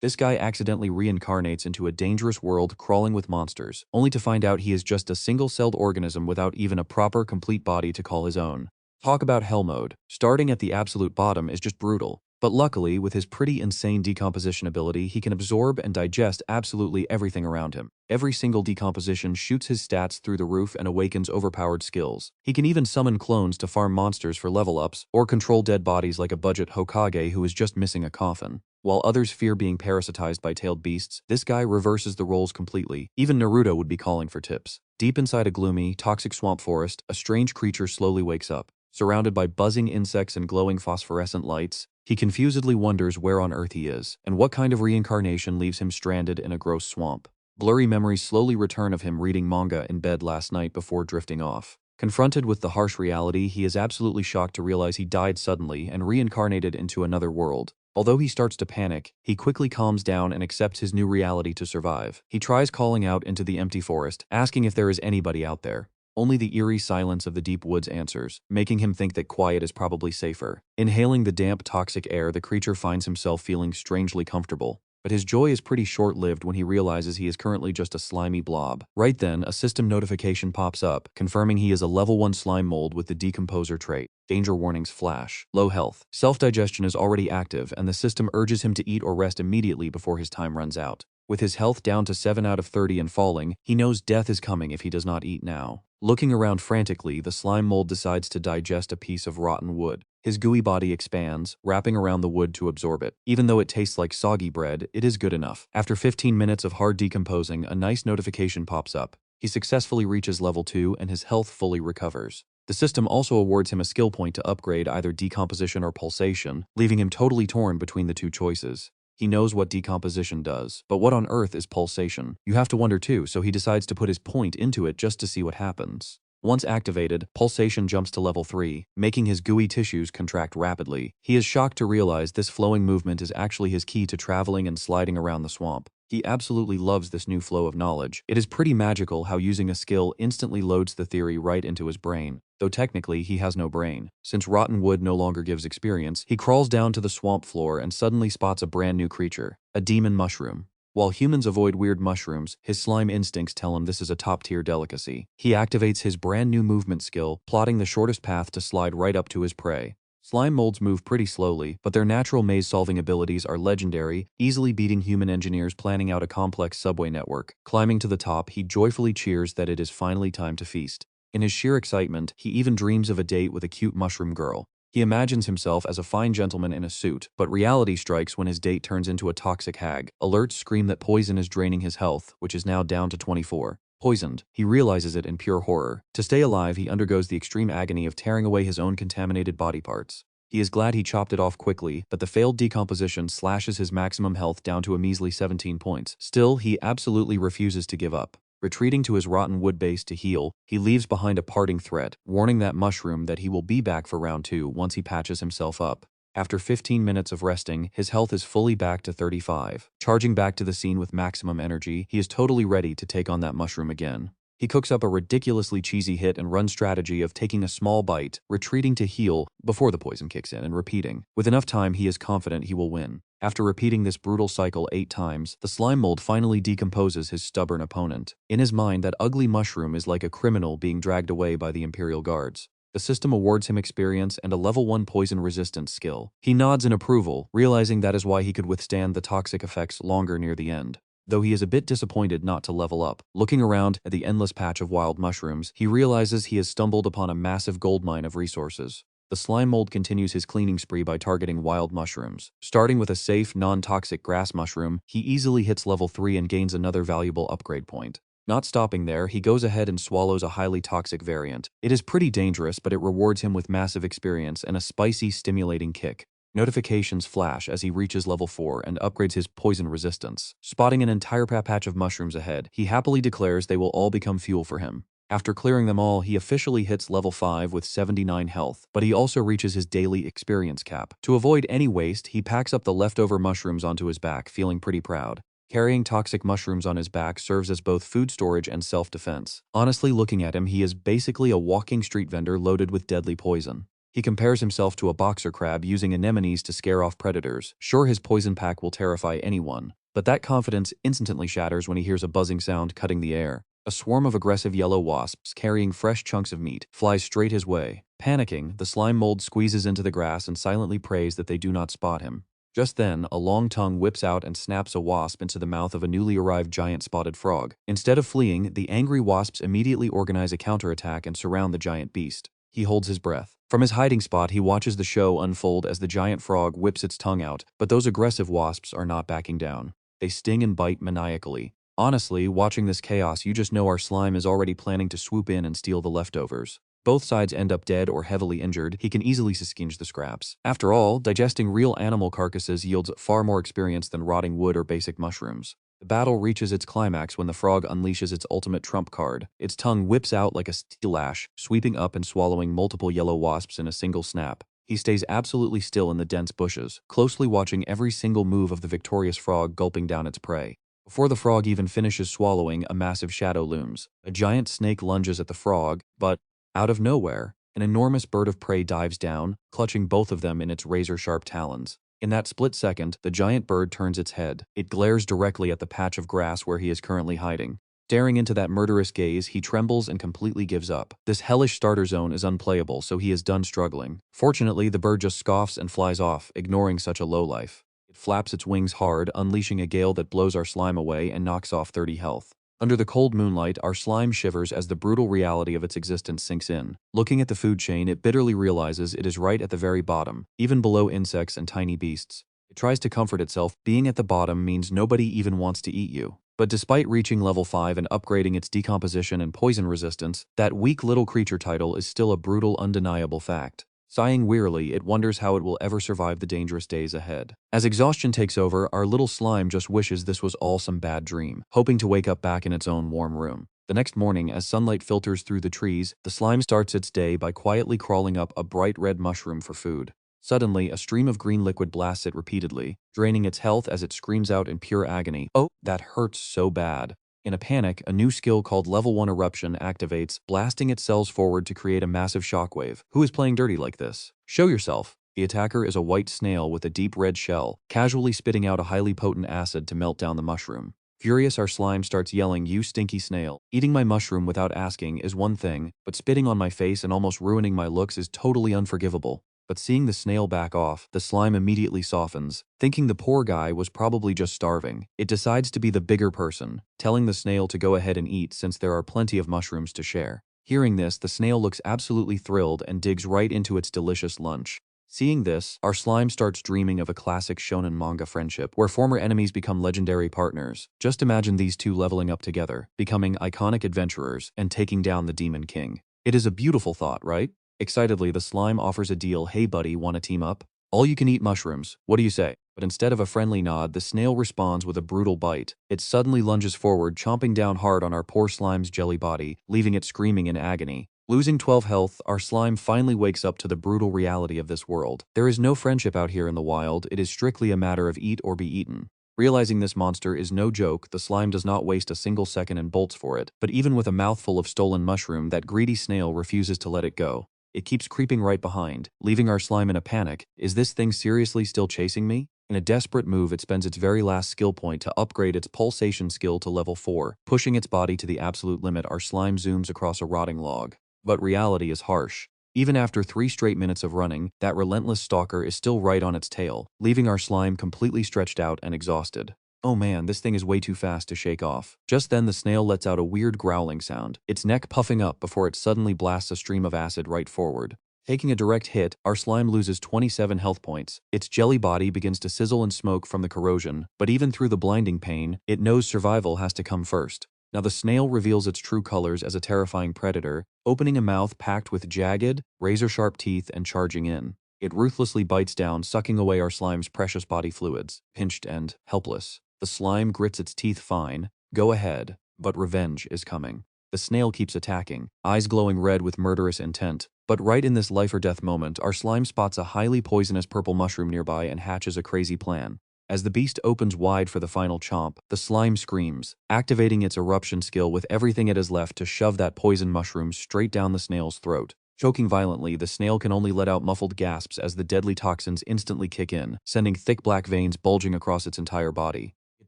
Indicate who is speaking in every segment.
Speaker 1: This guy accidentally reincarnates into a dangerous world crawling with monsters, only to find out he is just a single-celled organism without even a proper complete body to call his own. Talk about hell mode. Starting at the absolute bottom is just brutal. But luckily, with his pretty insane decomposition ability, he can absorb and digest absolutely everything around him. Every single decomposition shoots his stats through the roof and awakens overpowered skills. He can even summon clones to farm monsters for level ups, or control dead bodies like a budget Hokage who is just missing a coffin. While others fear being parasitized by tailed beasts, this guy reverses the roles completely. Even Naruto would be calling for tips. Deep inside a gloomy, toxic swamp forest, a strange creature slowly wakes up. Surrounded by buzzing insects and glowing phosphorescent lights, he confusedly wonders where on earth he is, and what kind of reincarnation leaves him stranded in a gross swamp. Blurry memories slowly return of him reading manga in bed last night before drifting off. Confronted with the harsh reality, he is absolutely shocked to realize he died suddenly and reincarnated into another world. Although he starts to panic, he quickly calms down and accepts his new reality to survive. He tries calling out into the empty forest, asking if there is anybody out there. Only the eerie silence of the deep woods answers, making him think that quiet is probably safer. Inhaling the damp, toxic air, the creature finds himself feeling strangely comfortable. But his joy is pretty short-lived when he realizes he is currently just a slimy blob. Right then, a system notification pops up, confirming he is a level 1 slime mold with the decomposer trait. Danger warnings flash. Low health. Self-digestion is already active, and the system urges him to eat or rest immediately before his time runs out. With his health down to 7 out of 30 and falling, he knows death is coming if he does not eat now. Looking around frantically, the slime mold decides to digest a piece of rotten wood. His gooey body expands, wrapping around the wood to absorb it. Even though it tastes like soggy bread, it is good enough. After 15 minutes of hard decomposing, a nice notification pops up. He successfully reaches level 2 and his health fully recovers. The system also awards him a skill point to upgrade either decomposition or pulsation, leaving him totally torn between the two choices. He knows what decomposition does, but what on earth is pulsation? You have to wonder too, so he decides to put his point into it just to see what happens. Once activated, pulsation jumps to level 3, making his gooey tissues contract rapidly. He is shocked to realize this flowing movement is actually his key to traveling and sliding around the swamp. He absolutely loves this new flow of knowledge. It is pretty magical how using a skill instantly loads the theory right into his brain. Though technically he has no brain. Since rotten wood no longer gives experience, he crawls down to the swamp floor and suddenly spots a brand new creature, a demon mushroom. While humans avoid weird mushrooms, his slime instincts tell him this is a top-tier delicacy. He activates his brand new movement skill, plotting the shortest path to slide right up to his prey. Slime molds move pretty slowly, but their natural maze-solving abilities are legendary, easily beating human engineers planning out a complex subway network. Climbing to the top, he joyfully cheers that it is finally time to feast. In his sheer excitement, he even dreams of a date with a cute mushroom girl. He imagines himself as a fine gentleman in a suit, but reality strikes when his date turns into a toxic hag. Alerts scream that poison is draining his health, which is now down to 24. Poisoned. He realizes it in pure horror. To stay alive, he undergoes the extreme agony of tearing away his own contaminated body parts. He is glad he chopped it off quickly, but the failed decomposition slashes his maximum health down to a measly 17 points. Still, he absolutely refuses to give up. Retreating to his rotten wood base to heal, he leaves behind a parting threat, warning that mushroom that he will be back for round 2 once he patches himself up. After 15 minutes of resting, his health is fully back to 35. Charging back to the scene with maximum energy, he is totally ready to take on that mushroom again. He cooks up a ridiculously cheesy hit and run strategy of taking a small bite, retreating to heal before the poison kicks in, and repeating. With enough time, he is confident he will win. After repeating this brutal cycle 8 times, the slime mold finally decomposes his stubborn opponent. In his mind, that ugly mushroom is like a criminal being dragged away by the Imperial Guards. The system awards him experience and a level 1 poison resistance skill. He nods in approval, realizing that is why he could withstand the toxic effects longer near the end. Though he is a bit disappointed not to level up. Looking around at the endless patch of wild mushrooms, he realizes he has stumbled upon a massive goldmine of resources. The slime mold continues his cleaning spree by targeting wild mushrooms. Starting with a safe, non-toxic grass mushroom, he easily hits level 3 and gains another valuable upgrade point. Not stopping there, he goes ahead and swallows a highly toxic variant. It is pretty dangerous, but it rewards him with massive experience and a spicy, stimulating kick. Notifications flash as he reaches level 4 and upgrades his poison resistance. Spotting an entire patch of mushrooms ahead, he happily declares they will all become fuel for him. After clearing them all, he officially hits level 5 with 79 health, but he also reaches his daily experience cap. To avoid any waste, he packs up the leftover mushrooms onto his back, feeling pretty proud. Carrying toxic mushrooms on his back serves as both food storage and self-defense. Honestly, looking at him, he is basically a walking street vendor loaded with deadly poison. He compares himself to a boxer crab using anemones to scare off predators. Sure, his poison pack will terrify anyone, but that confidence instantly shatters when he hears a buzzing sound cutting the air. A swarm of aggressive yellow wasps carrying fresh chunks of meat flies straight his way. Panicking, the slime mold squeezes into the grass and silently prays that they do not spot him. Just then, a long tongue whips out and snaps a wasp into the mouth of a newly arrived giant spotted frog. Instead of fleeing, the angry wasps immediately organize a counterattack and surround the giant beast. He holds his breath. From his hiding spot, he watches the show unfold as the giant frog whips its tongue out, but those aggressive wasps are not backing down. They sting and bite maniacally. Honestly, watching this chaos, you just know our slime is already planning to swoop in and steal the leftovers. Both sides end up dead or heavily injured. He can easily skinch the scraps. After all, digesting real animal carcasses yields far more experience than rotting wood or basic mushrooms. The battle reaches its climax when the frog unleashes its ultimate trump card. Its tongue whips out like a steel lash, sweeping up and swallowing multiple yellow wasps in a single snap. He stays absolutely still in the dense bushes, closely watching every single move of the victorious frog gulping down its prey. Before the frog even finishes swallowing, a massive shadow looms. A giant snake lunges at the frog, but out of nowhere, an enormous bird of prey dives down, clutching both of them in its razor-sharp talons. In that split second, the giant bird turns its head. It glares directly at the patch of grass where he is currently hiding. Staring into that murderous gaze, he trembles and completely gives up. This hellish starter zone is unplayable, so he is done struggling. Fortunately, the bird just scoffs and flies off, ignoring such a lowlife. It flaps its wings hard, unleashing a gale that blows our slime away and knocks off 30 health. Under the cold moonlight, our slime shivers as the brutal reality of its existence sinks in. Looking at the food chain, it bitterly realizes it is right at the very bottom, even below insects and tiny beasts. It tries to comfort itself. Being at the bottom means nobody even wants to eat you. But despite reaching level 5 and upgrading its decomposition and poison resistance, that weak little creature title is still a brutal, undeniable fact. Sighing wearily, it wonders how it will ever survive the dangerous days ahead. As exhaustion takes over, our little slime just wishes this was all some bad dream, hoping to wake up back in its own warm room. The next morning, as sunlight filters through the trees, the slime starts its day by quietly crawling up a bright red mushroom for food. Suddenly, a stream of green liquid blasts it repeatedly, draining its health as it screams out in pure agony. "Oh, that hurts so bad." In a panic, a new skill called Level 1 Eruption activates, blasting its cells forward to create a massive shockwave. Who is playing dirty like this? Show yourself. The attacker is a white snail with a deep red shell, casually spitting out a highly potent acid to melt down the mushroom. Furious, our slime starts yelling, "You stinky snail. Eating my mushroom without asking is one thing, but spitting on my face and almost ruining my looks is totally unforgivable." But seeing the snail back off, the slime immediately softens. Thinking the poor guy was probably just starving, it decides to be the bigger person, telling the snail to go ahead and eat since there are plenty of mushrooms to share. Hearing this, the snail looks absolutely thrilled and digs right into its delicious lunch. Seeing this, our slime starts dreaming of a classic shonen manga friendship where former enemies become legendary partners. Just imagine these two leveling up together, becoming iconic adventurers, and taking down the Demon King. It is a beautiful thought, right? Excitedly, the slime offers a deal. "Hey buddy, wanna team up? All you can eat mushrooms. What do you say?" But instead of a friendly nod, the snail responds with a brutal bite. It suddenly lunges forward, chomping down hard on our poor slime's jelly body, leaving it screaming in agony. Losing 12 health, our slime finally wakes up to the brutal reality of this world. There is no friendship out here in the wild. It is strictly a matter of eat or be eaten. Realizing this monster is no joke, the slime does not waste a single second and bolts for it. But even with a mouthful of stolen mushroom, that greedy snail refuses to let it go. It keeps creeping right behind, leaving our slime in a panic. Is this thing seriously still chasing me? In a desperate move, it spends its very last skill point to upgrade its pulsation skill to level 4. Pushing its body to the absolute limit, our slime zooms across a rotting log. But reality is harsh. Even after 3 straight minutes of running, that relentless stalker is still right on its tail, leaving our slime completely stretched out and exhausted. Oh man, this thing is way too fast to shake off. Just then the snail lets out a weird growling sound, its neck puffing up before it suddenly blasts a stream of acid right forward. Taking a direct hit, our slime loses 27 health points. Its jelly body begins to sizzle and smoke from the corrosion, but even through the blinding pain, it knows survival has to come first. Now the snail reveals its true colors as a terrifying predator, opening a mouth packed with jagged, razor-sharp teeth and charging in. It ruthlessly bites down, sucking away our slime's precious body fluids. Pinched and helpless, the slime grits its teeth. "Fine, go ahead, but revenge is coming." The snail keeps attacking, eyes glowing red with murderous intent. But right in this life-or-death moment, our slime spots a highly poisonous purple mushroom nearby and hatches a crazy plan. As the beast opens wide for the final chomp, the slime screams, activating its eruption skill with everything it has left to shove that poison mushroom straight down the snail's throat. Choking violently, the snail can only let out muffled gasps as the deadly toxins instantly kick in, sending thick black veins bulging across its entire body. It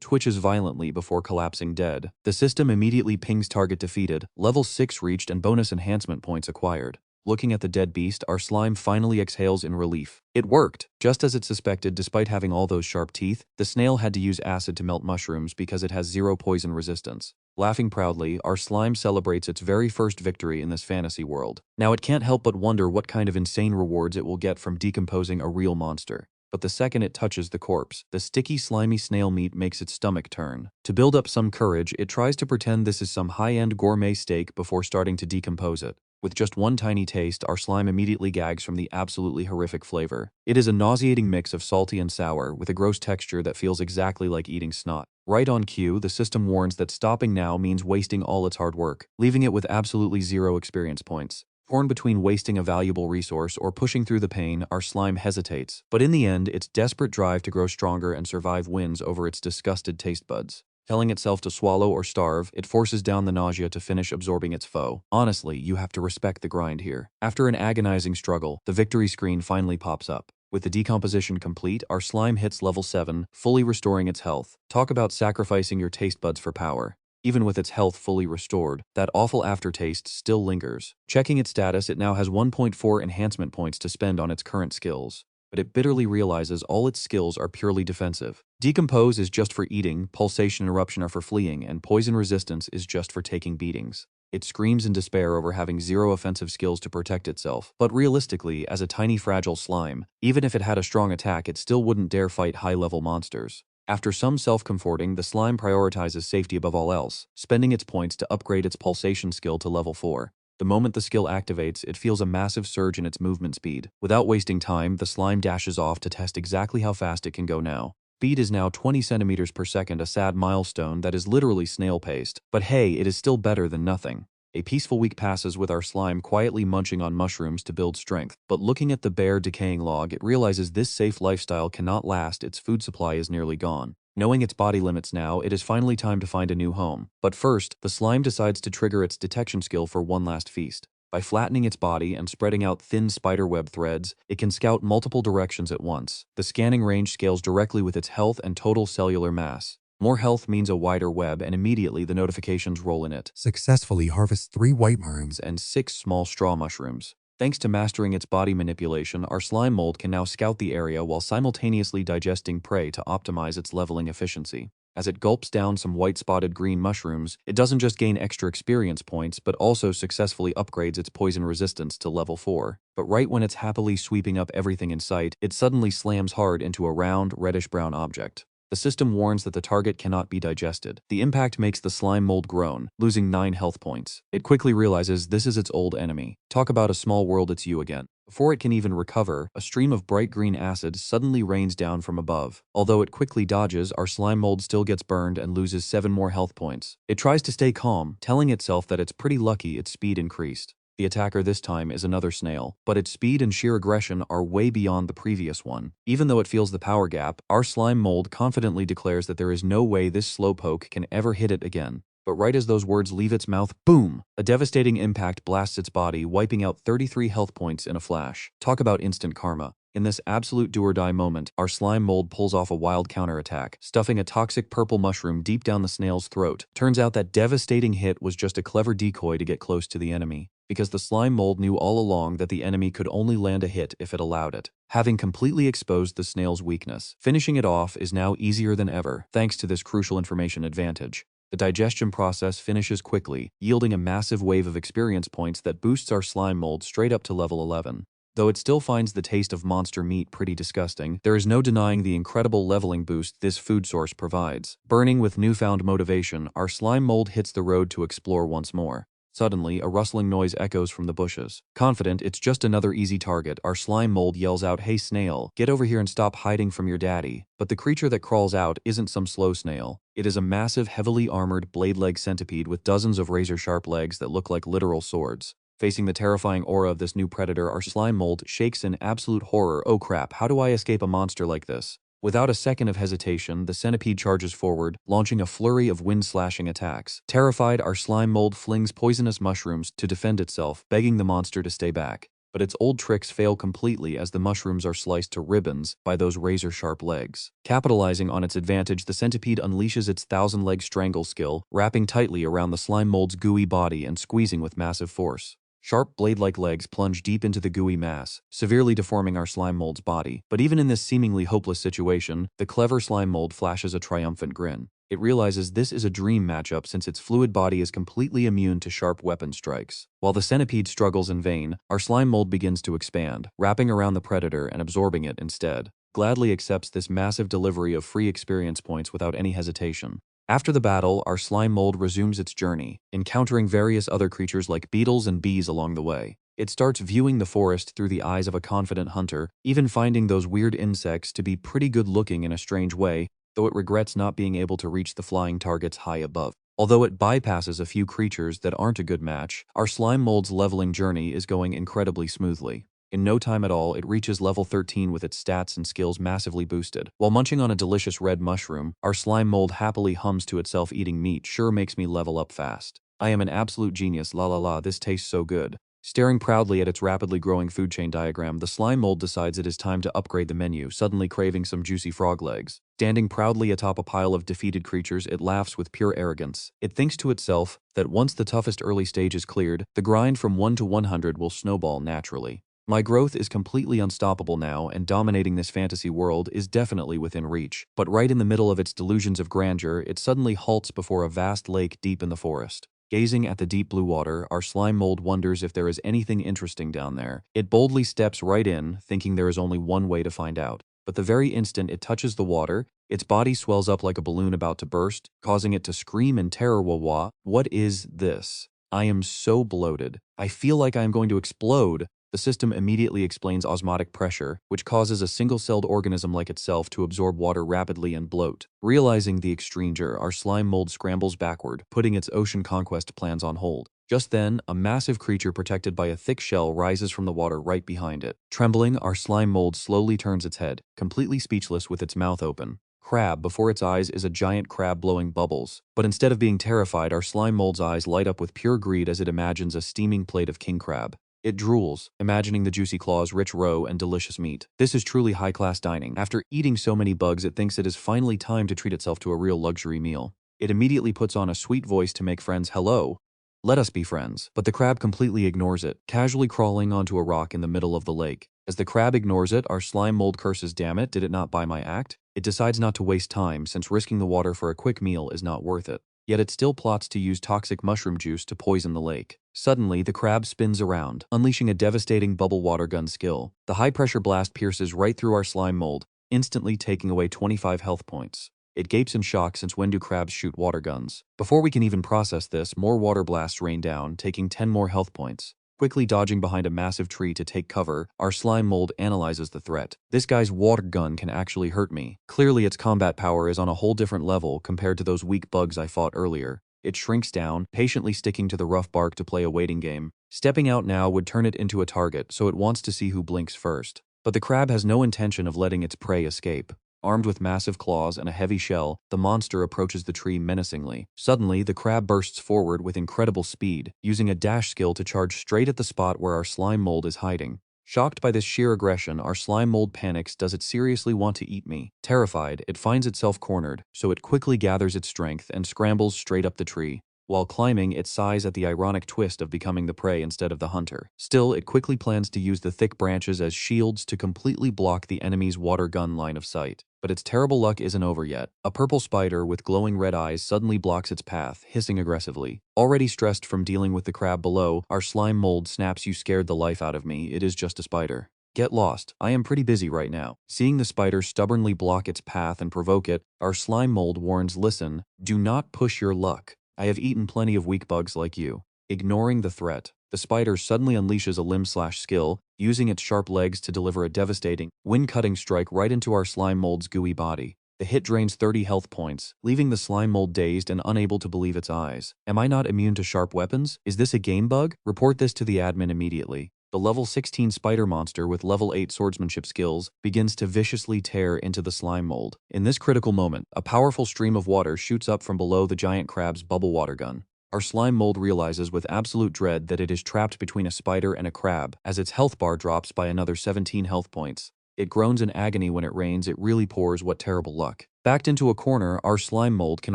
Speaker 1: twitches violently before collapsing dead. The system immediately pings target defeated, level 6 reached and bonus enhancement points acquired. Looking at the dead beast, our slime finally exhales in relief. It worked! Just as it suspected, despite having all those sharp teeth, the snail had to use acid to melt mushrooms because it has 0 poison resistance. Laughing proudly, our slime celebrates its very first victory in this fantasy world. Now it can't help but wonder what kind of insane rewards it will get from decomposing a real monster. But the second it touches the corpse, the sticky, slimy snail meat makes its stomach turn. To build up some courage, it tries to pretend this is some high-end gourmet steak before starting to decompose it. With just one tiny taste, our slime immediately gags from the absolutely horrific flavor. It is a nauseating mix of salty and sour, with a gross texture that feels exactly like eating snot. Right on cue, the system warns that stopping now means wasting all its hard work, leaving it with absolutely 0 experience points. Torn between wasting a valuable resource or pushing through the pain, our slime hesitates. But in the end, its desperate drive to grow stronger and survive wins over its disgusted taste buds. Telling itself to swallow or starve, it forces down the nausea to finish absorbing its foe. Honestly, you have to respect the grind here. After an agonizing struggle, the victory screen finally pops up. With the decomposition complete, our slime hits level 7, fully restoring its health. Talk about sacrificing your taste buds for power. Even with its health fully restored, that awful aftertaste still lingers. Checking its status, it now has 1.4 enhancement points to spend on its current skills. But it bitterly realizes all its skills are purely defensive. Decompose is just for eating, pulsation and eruption are for fleeing, and poison resistance is just for taking beatings. It screams in despair over having 0 offensive skills to protect itself. But realistically, as a tiny fragile slime, even if it had a strong attack, it still wouldn't dare fight high-level monsters. After some self-comforting, the slime prioritizes safety above all else, spending its points to upgrade its pulsation skill to level 4. The moment the skill activates, it feels a massive surge in its movement speed. Without wasting time, the slime dashes off to test exactly how fast it can go now. Speed is now 20 centimeters per second, a sad milestone that is literally snail paced. But hey, it is still better than nothing. A peaceful week passes with our slime quietly munching on mushrooms to build strength. But looking at the bare, decaying log, it realizes this safe lifestyle cannot last. Its food supply is nearly gone. Knowing its body limits now, it is finally time to find a new home. But first, the slime decides to trigger its detection skill for one last feast. By flattening its body and spreading out thin spiderweb threads, it can scout multiple directions at once. The scanning range scales directly with its health and total cellular mass. More health means a wider web, and immediately the notifications roll in it.
Speaker 2: Successfully harvest 3 white mushrooms
Speaker 1: And 6 small straw mushrooms. Thanks to mastering its body manipulation, our slime mold can now scout the area while simultaneously digesting prey to optimize its leveling efficiency. As it gulps down some white-spotted green mushrooms, it doesn't just gain extra experience points, but also successfully upgrades its poison resistance to level 4. But right when it's happily sweeping up everything in sight, it suddenly slams hard into a round, reddish-brown object. The system warns that the target cannot be digested. The impact makes the slime mold groan, losing 9 health points. It quickly realizes this is its old enemy. Talk about a small world, it's you again. Before it can even recover, a stream of bright green acid suddenly rains down from above. Although it quickly dodges, our slime mold still gets burned and loses 7 more health points. It tries to stay calm, telling itself that it's pretty lucky its speed increased. The attacker this time is another snail, but its speed and sheer aggression are way beyond the previous one. Even though it feels the power gap, our slime mold confidently declares that there is no way this slowpoke can ever hit it again. But right as those words leave its mouth, boom! A devastating impact blasts its body, wiping out 33 health points in a flash. Talk about instant karma. In this absolute do-or-die moment, our slime mold pulls off a wild counterattack, stuffing a toxic purple mushroom deep down the snail's throat. Turns out that devastating hit was just a clever decoy to get close to the enemy, because the slime mold knew all along that the enemy could only land a hit if it allowed it, having completely exposed the snail's weakness. Finishing it off is now easier than ever, thanks to this crucial information advantage. The digestion process finishes quickly, yielding a massive wave of experience points that boosts our slime mold straight up to level 11. Though it still finds the taste of monster meat pretty disgusting, there is no denying the incredible leveling boost this food source provides. Burning with newfound motivation, our slime mold hits the road to explore once more. Suddenly, a rustling noise echoes from the bushes. Confident it's just another easy target, our slime mold yells out, "Hey snail, get over here and stop hiding from your daddy." But the creature that crawls out isn't some slow snail. It is a massive, heavily armored, blade-leg centipede with dozens of razor-sharp legs that look like literal swords. Facing the terrifying aura of this new predator, our slime mold shakes in absolute horror. Oh crap, how do I escape a monster like this? Without a second of hesitation, the centipede charges forward, launching a flurry of wind-slashing attacks. Terrified, our slime mold flings poisonous mushrooms to defend itself, begging the monster to stay back. But its old tricks fail completely as the mushrooms are sliced to ribbons by those razor-sharp legs. Capitalizing on its advantage, the centipede unleashes its thousand-leg strangle skill, wrapping tightly around the slime mold's gooey body and squeezing with massive force. Sharp blade-like legs plunge deep into the gooey mass, severely deforming our slime mold's body. But even in this seemingly hopeless situation, the clever slime mold flashes a triumphant grin. It realizes this is a dream matchup since its fluid body is completely immune to sharp weapon strikes. While the centipede struggles in vain, our slime mold begins to expand, wrapping around the predator and absorbing it instead. Gladly accepts this massive delivery of free experience points without any hesitation. After the battle, our slime mold resumes its journey, encountering various other creatures like beetles and bees along the way. It starts viewing the forest through the eyes of a confident hunter, even finding those weird insects to be pretty good looking in a strange way, though it regrets not being able to reach the flying targets high above. Although it bypasses a few creatures that aren't a good match, our slime mold's leveling journey is going incredibly smoothly. In no time at all, it reaches level 13 with its stats and skills massively boosted. While munching on a delicious red mushroom, our slime mold happily hums to itself. Eating meat sure makes me level up fast. I am an absolute genius, la la la, this tastes so good. Staring proudly at its rapidly growing food chain diagram, the slime mold decides it is time to upgrade the menu, suddenly craving some juicy frog legs. Standing proudly atop a pile of defeated creatures, it laughs with pure arrogance. It thinks to itself that once the toughest early stage is cleared, the grind from 1 to 100 will snowball naturally. My growth is completely unstoppable now, and dominating this fantasy world is definitely within reach. But right in the middle of its delusions of grandeur, it suddenly halts before a vast lake deep in the forest. Gazing at the deep blue water, our slime mold wonders if there is anything interesting down there. It boldly steps right in, thinking there is only one way to find out. But the very instant it touches the water, its body swells up like a balloon about to burst, causing it to scream in terror. Wah. What is this? I am so bloated. I feel like I am going to explode. The system immediately explains osmotic pressure, which causes a single-celled organism like itself to absorb water rapidly and bloat. Realizing the extrenger, our slime mold scrambles backward, putting its ocean conquest plans on hold. Just then, a massive creature protected by a thick shell rises from the water right behind it. Trembling, our slime mold slowly turns its head, completely speechless with its mouth open. Crab, before its eyes is a giant crab blowing bubbles. But instead of being terrified, our slime mold's eyes light up with pure greed as it imagines a steaming plate of king crab. It drools, imagining the juicy claws, rich roe, and delicious meat. This is truly high-class dining. After eating so many bugs, it thinks it is finally time to treat itself to a real luxury meal. It immediately puts on a sweet voice to make friends. Hello. Let us be friends. But the crab completely ignores it, casually crawling onto a rock in the middle of the lake. As the crab ignores it, our slime mold curses, damn it, did it not buy my act? It decides not to waste time, since risking the water for a quick meal is not worth it. Yet it still plots to use toxic mushroom juice to poison the lake. Suddenly, the crab spins around, unleashing a devastating bubble water gun skill. The high-pressure blast pierces right through our slime mold, instantly taking away 25 health points. It gapes in shock, since when do crabs shoot water guns? Before we can even process this, more water blasts rain down, taking 10 more health points. Quickly dodging behind a massive tree to take cover, our slime mold analyzes the threat. This guy's water gun can actually hurt me. Clearly its combat power is on a whole different level compared to those weak bugs I fought earlier. It shrinks down, patiently sticking to the rough bark to play a waiting game. Stepping out now would turn it into a target, so it wants to see who blinks first. But the crab has no intention of letting its prey escape. Armed with massive claws and a heavy shell, the monster approaches the tree menacingly. Suddenly, the crab bursts forward with incredible speed, using a dash skill to charge straight at the spot where our slime mold is hiding. Shocked by this sheer aggression, our slime mold panics. Does it seriously want to eat me? Terrified, it finds itself cornered, so it quickly gathers its strength and scrambles straight up the tree. While climbing, it sighs at the ironic twist of becoming the prey instead of the hunter. Still, it quickly plans to use the thick branches as shields to completely block the enemy's water gun line of sight. But its terrible luck isn't over yet. A purple spider with glowing red eyes suddenly blocks its path, hissing aggressively. Already stressed from dealing with the crab below, our slime mold snaps, "You scared the life out of me, it is just a spider. Get lost, I am pretty busy right now." Seeing the spider stubbornly block its path and provoke it, our slime mold warns, "Listen, do not push your luck. I have eaten plenty of weak bugs like you." Ignoring the threat, the spider suddenly unleashes a limb slash skill, using its sharp legs to deliver a devastating, wind-cutting strike right into our slime mold's gooey body. The hit drains 30 health points, leaving the slime mold dazed and unable to believe its eyes. Am I not immune to sharp weapons? Is this a game bug? Report this to the admin immediately. The level 16 spider monster with level 8 swordsmanship skills begins to viciously tear into the slime mold. In this critical moment, a powerful stream of water shoots up from below the giant crab's bubble water gun. Our slime mold realizes with absolute dread that it is trapped between a spider and a crab as its health bar drops by another 17 health points. It groans in agony when it rains. It really pours. What terrible luck. Backed into a corner, our slime mold can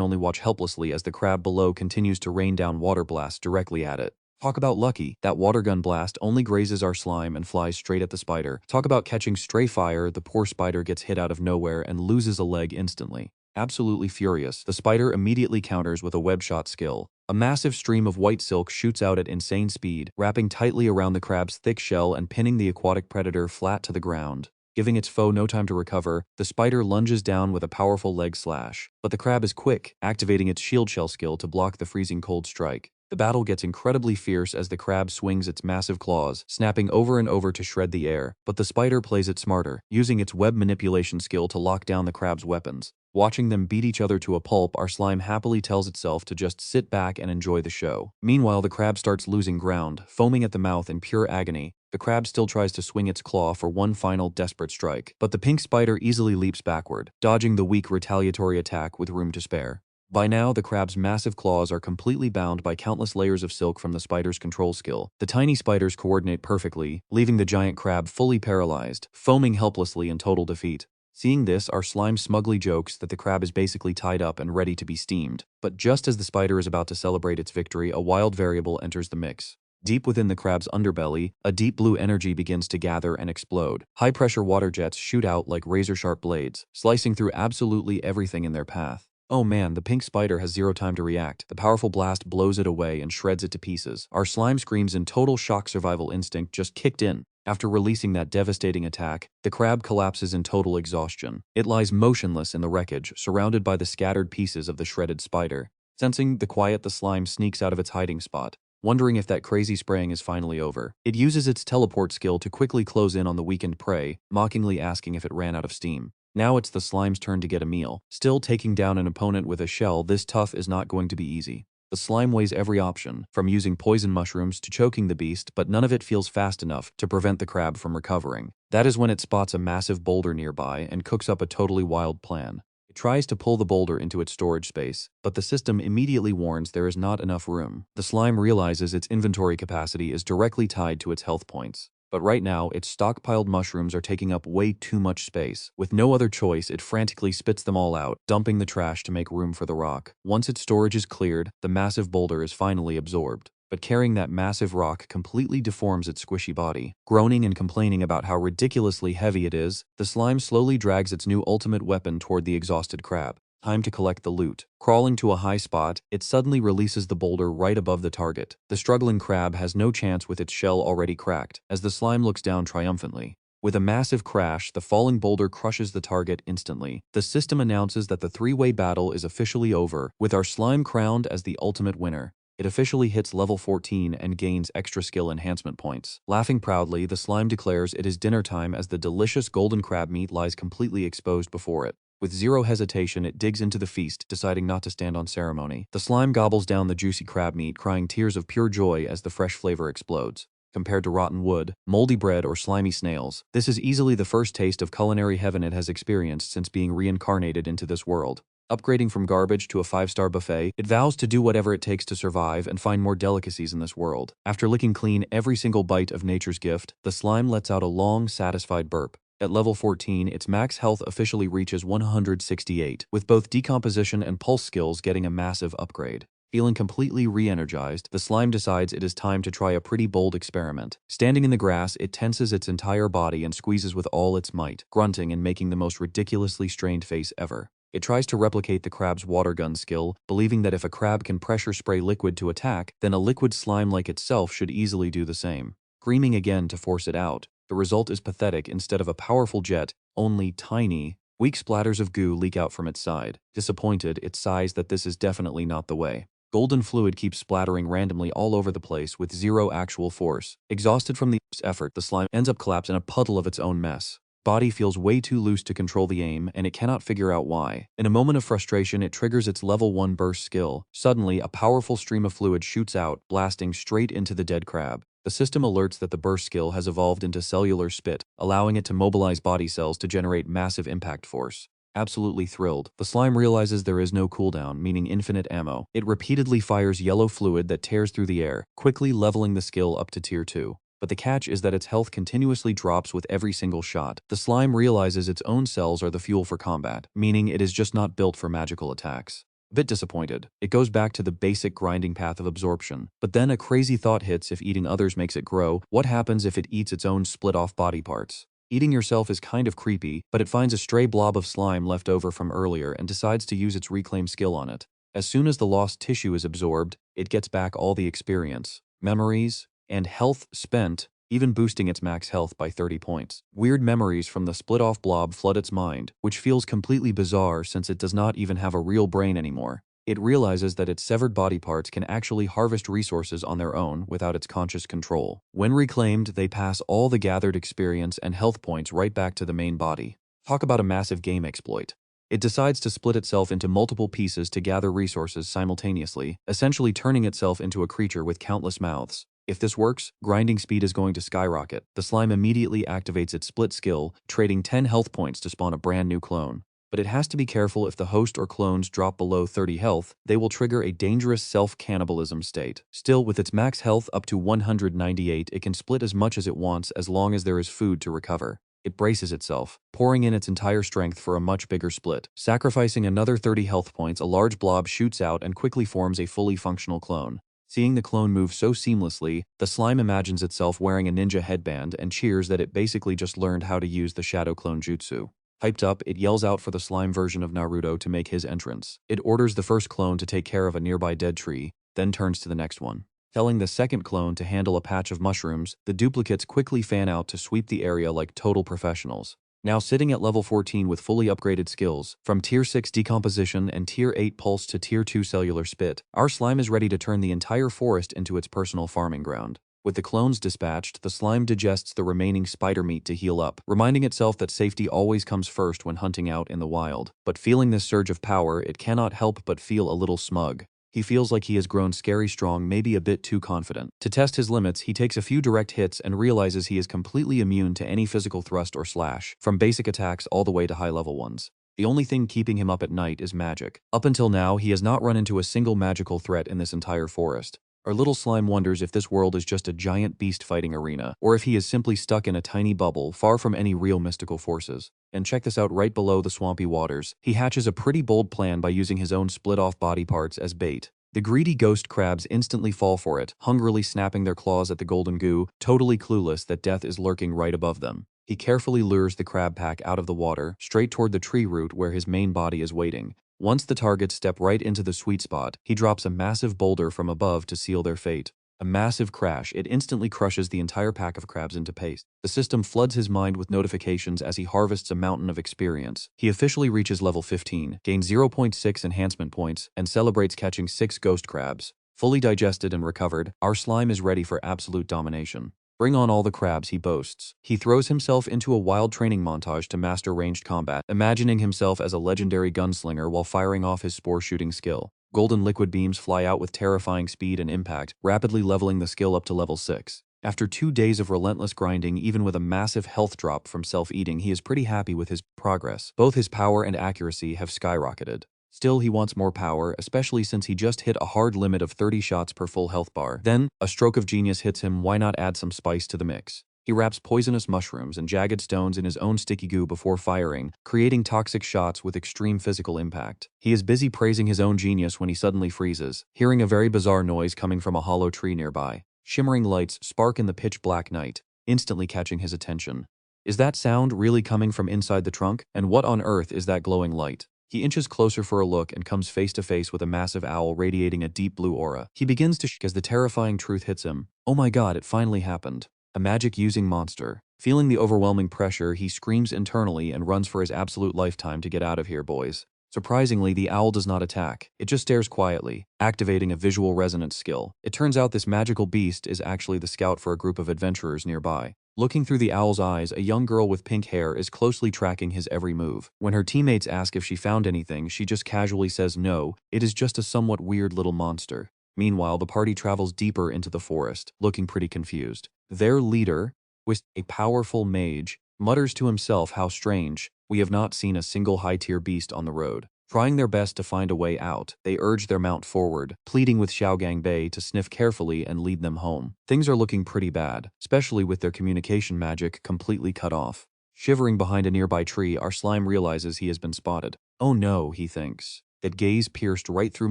Speaker 1: only watch helplessly as the crab below continues to rain down water blasts directly at it. Talk about lucky. That water gun blast only grazes our slime and flies straight at the spider. Talk about catching stray fire. The poor spider gets hit out of nowhere and loses a leg instantly. Absolutely furious, the spider immediately counters with a web shot skill. A massive stream of white silk shoots out at insane speed, wrapping tightly around the crab's thick shell and pinning the aquatic predator flat to the ground. Giving its foe no time to recover, the spider lunges down with a powerful leg slash. But the crab is quick, activating its shield shell skill to block the freezing cold strike. The battle gets incredibly fierce as the crab swings its massive claws, snapping over and over to shred the air, but the spider plays it smarter, using its web manipulation skill to lock down the crab's weapons. Watching them beat each other to a pulp, our slime happily tells itself to just sit back and enjoy the show. Meanwhile, the crab starts losing ground, foaming at the mouth in pure agony. The crab still tries to swing its claw for one final desperate strike, but the pink spider easily leaps backward, dodging the weak retaliatory attack with room to spare. By now, the crab's massive claws are completely bound by countless layers of silk from the spider's control skill. The tiny spiders coordinate perfectly, leaving the giant crab fully paralyzed, foaming helplessly in total defeat. Seeing this, our slime smugly jokes that the crab is basically tied up and ready to be steamed. But just as the spider is about to celebrate its victory, a wild variable enters the mix. Deep within the crab's underbelly, a deep blue energy begins to gather and explode. High-pressure water jets shoot out like razor-sharp blades, slicing through absolutely everything in their path. Oh man, the pink spider has zero time to react. The powerful blast blows it away and shreds it to pieces. Our slime screams in total shock. Survival instinct just kicked in. After releasing that devastating attack, the crab collapses in total exhaustion. It lies motionless in the wreckage, surrounded by the scattered pieces of the shredded spider. Sensing the quiet, the slime sneaks out of its hiding spot, wondering if that crazy spraying is finally over. It uses its teleport skill to quickly close in on the weakened prey, mockingly asking if it ran out of steam. Now it's the slime's turn to get a meal. Still taking down an opponent with a shell this tough is not going to be easy. The slime weighs every option, from using poison mushrooms to choking the beast, but none of it feels fast enough to prevent the crab from recovering. That is when it spots a massive boulder nearby and cooks up a totally wild plan. It tries to pull the boulder into its storage space, but the system immediately warns there is not enough room. The slime realizes its inventory capacity is directly tied to its health points. But right now, its stockpiled mushrooms are taking up way too much space. With no other choice, it frantically spits them all out, dumping the trash to make room for the rock. Once its storage is cleared, the massive boulder is finally absorbed. But carrying that massive rock completely deforms its squishy body. Groaning and complaining about how ridiculously heavy it is, the slime slowly drags its new ultimate weapon toward the exhausted crab. Time to collect the loot. Crawling to a high spot, it suddenly releases the boulder right above the target. The struggling crab has no chance with its shell already cracked, as the slime looks down triumphantly. With a massive crash, the falling boulder crushes the target instantly. The system announces that the three-way battle is officially over, with our slime crowned as the ultimate winner. It officially hits level 14 and gains extra skill enhancement points. Laughing proudly, the slime declares it is dinner time as the delicious golden crab meat lies completely exposed before it. With zero hesitation, it digs into the feast, deciding not to stand on ceremony. The slime gobbles down the juicy crab meat, crying tears of pure joy as the fresh flavor explodes. Compared to rotten wood, moldy bread, or slimy snails, this is easily the first taste of culinary heaven it has experienced since being reincarnated into this world. Upgrading from garbage to a 5-star buffet, it vows to do whatever it takes to survive and find more delicacies in this world. After licking clean every single bite of nature's gift, the slime lets out a long, satisfied burp. At level 14, its max health officially reaches 168, with both decomposition and pulse skills getting a massive upgrade. Feeling completely re-energized, the slime decides it is time to try a pretty bold experiment. Standing in the grass, it tenses its entire body and squeezes with all its might, grunting and making the most ridiculously strained face ever. It tries to replicate the crab's water gun skill, believing that if a crab can pressure spray liquid to attack, then a liquid slime like itself should easily do the same. Screaming again to force it out, the result is pathetic. Instead of a powerful jet, only tiny, weak splatters of goo leak out from its side. Disappointed, it sighs that this is definitely not the way. Golden fluid keeps splattering randomly all over the place with zero actual force. Exhausted from the effort, the slime ends up collapsed in a puddle of its own mess. Body feels way too loose to control the aim, and it cannot figure out why. In a moment of frustration, it triggers its level 1 burst skill. Suddenly, a powerful stream of fluid shoots out, blasting straight into the dead crab. The system alerts that the burst skill has evolved into cellular spit, allowing it to mobilize body cells to generate massive impact force. Absolutely thrilled, the slime realizes there is no cooldown, meaning infinite ammo. It repeatedly fires yellow fluid that tears through the air, quickly leveling the skill up to tier 2. But the catch is that its health continuously drops with every single shot. The slime realizes its own cells are the fuel for combat, meaning it is just not built for magical attacks. A bit disappointed, it goes back to the basic grinding path of absorption. But then a crazy thought hits: if eating others makes it grow, what happens if it eats its own split-off body parts? Eating yourself is kind of creepy, but it finds a stray blob of slime left over from earlier and decides to use its reclaim skill on it. As soon as the lost tissue is absorbed, it gets back all the experience, memories, and health spent, even boosting its max health by 30 points. Weird memories from the split-off blob flood its mind, which feels completely bizarre since it does not even have a real brain anymore. It realizes that its severed body parts can actually harvest resources on their own without its conscious control. When reclaimed, they pass all the gathered experience and health points right back to the main body. Talk about a massive game exploit. It decides to split itself into multiple pieces to gather resources simultaneously, essentially turning itself into a creature with countless mouths. If this works, grinding speed is going to skyrocket. The slime immediately activates its split skill, trading 10 health points to spawn a brand new clone. But it has to be careful. If the host or clones drop below 30 health, they will trigger a dangerous self-cannibalism state. Still, with its max health up to 198, it can split as much as it wants as long as there is food to recover. It braces itself, pouring in its entire strength for a much bigger split. Sacrificing another 30 health points, a large blob shoots out and quickly forms a fully functional clone. Seeing the clone move so seamlessly, the slime imagines itself wearing a ninja headband and cheers that it basically just learned how to use the shadow clone jutsu. Hyped up, it yells out for the slime version of Naruto to make his entrance. It orders the first clone to take care of a nearby dead tree, then turns to the next one. Telling the second clone to handle a patch of mushrooms, the duplicates quickly fan out to sweep the area like total professionals. Now sitting at level 14 with fully upgraded skills, from tier 6 decomposition and tier 8 pulse to tier 2 cellular spit, our slime is ready to turn the entire forest into its personal farming ground. With the clones dispatched, the slime digests the remaining spider meat to heal up, reminding itself that safety always comes first when hunting out in the wild. But feeling this surge of power, it cannot help but feel a little smug. He feels like he has grown scary strong, maybe a bit too confident. To test his limits, he takes a few direct hits and realizes he is completely immune to any physical thrust or slash, from basic attacks all the way to high-level ones. The only thing keeping him up at night is magic. Up until now, he has not run into a single magical threat in this entire forest. Our little slime wonders if this world is just a giant beast fighting arena, or if he is simply stuck in a tiny bubble, far from any real mystical forces. And check this out: right below the swampy waters, he hatches a pretty bold plan by using his own split-off body parts as bait. The greedy ghost crabs instantly fall for it, hungrily snapping their claws at the golden goo, totally clueless that death is lurking right above them. He carefully lures the crab pack out of the water, straight toward the tree root where his main body is waiting. Once the targets step right into the sweet spot, he drops a massive boulder from above to seal their fate. A massive crash, it instantly crushes the entire pack of crabs into paste. The system floods his mind with notifications as he harvests a mountain of experience. He officially reaches level 15, gains 0.6 enhancement points, and celebrates catching 6 ghost crabs. Fully digested and recovered, our slime is ready for absolute domination. Bring on all the crabs, he boasts. He throws himself into a wild training montage to master ranged combat, imagining himself as a legendary gunslinger while firing off his spore-shooting skill. Golden liquid beams fly out with terrifying speed and impact, rapidly leveling the skill up to level 6. After 2 days of relentless grinding, even with a massive health drop from self-eating, he is pretty happy with his progress. Both his power and accuracy have skyrocketed. Still, he wants more power, especially since he just hit a hard limit of 30 shots per full health bar. Then, a stroke of genius hits him. Why not add some spice to the mix? He wraps poisonous mushrooms and jagged stones in his own sticky goo before firing, creating toxic shots with extreme physical impact. He is busy praising his own genius when he suddenly freezes, hearing a very bizarre noise coming from a hollow tree nearby. Shimmering lights spark in the pitch-black night, instantly catching his attention. Is that sound really coming from inside the trunk? And what on earth is that glowing light? He inches closer for a look and comes face to face with a massive owl radiating a deep blue aura. He begins to shake as the terrifying truth hits him. Oh my god, it finally happened. A magic-using monster. Feeling the overwhelming pressure, he screams internally and runs for his absolute lifetime to get out of here, boys. Surprisingly, the owl does not attack. It just stares quietly, activating a visual resonance skill. It turns out this magical beast is actually the scout for a group of adventurers nearby. Looking through the owl's eyes, a young girl with pink hair is closely tracking his every move. When her teammates ask if she found anything, she just casually says no, it is just a somewhat weird little monster. Meanwhile, the party travels deeper into the forest, looking pretty confused. Their leader, with a powerful mage, mutters to himself, how strange, we have not seen a single high-tier beast on the road. Trying their best to find a way out, they urge their mount forward, pleading with Xiaogang Bei to sniff carefully and lead them home. Things are looking pretty bad, especially with their communication magic completely cut off. Shivering behind a nearby tree, our slime realizes he has been spotted. Oh no, he thinks. That gaze pierced right through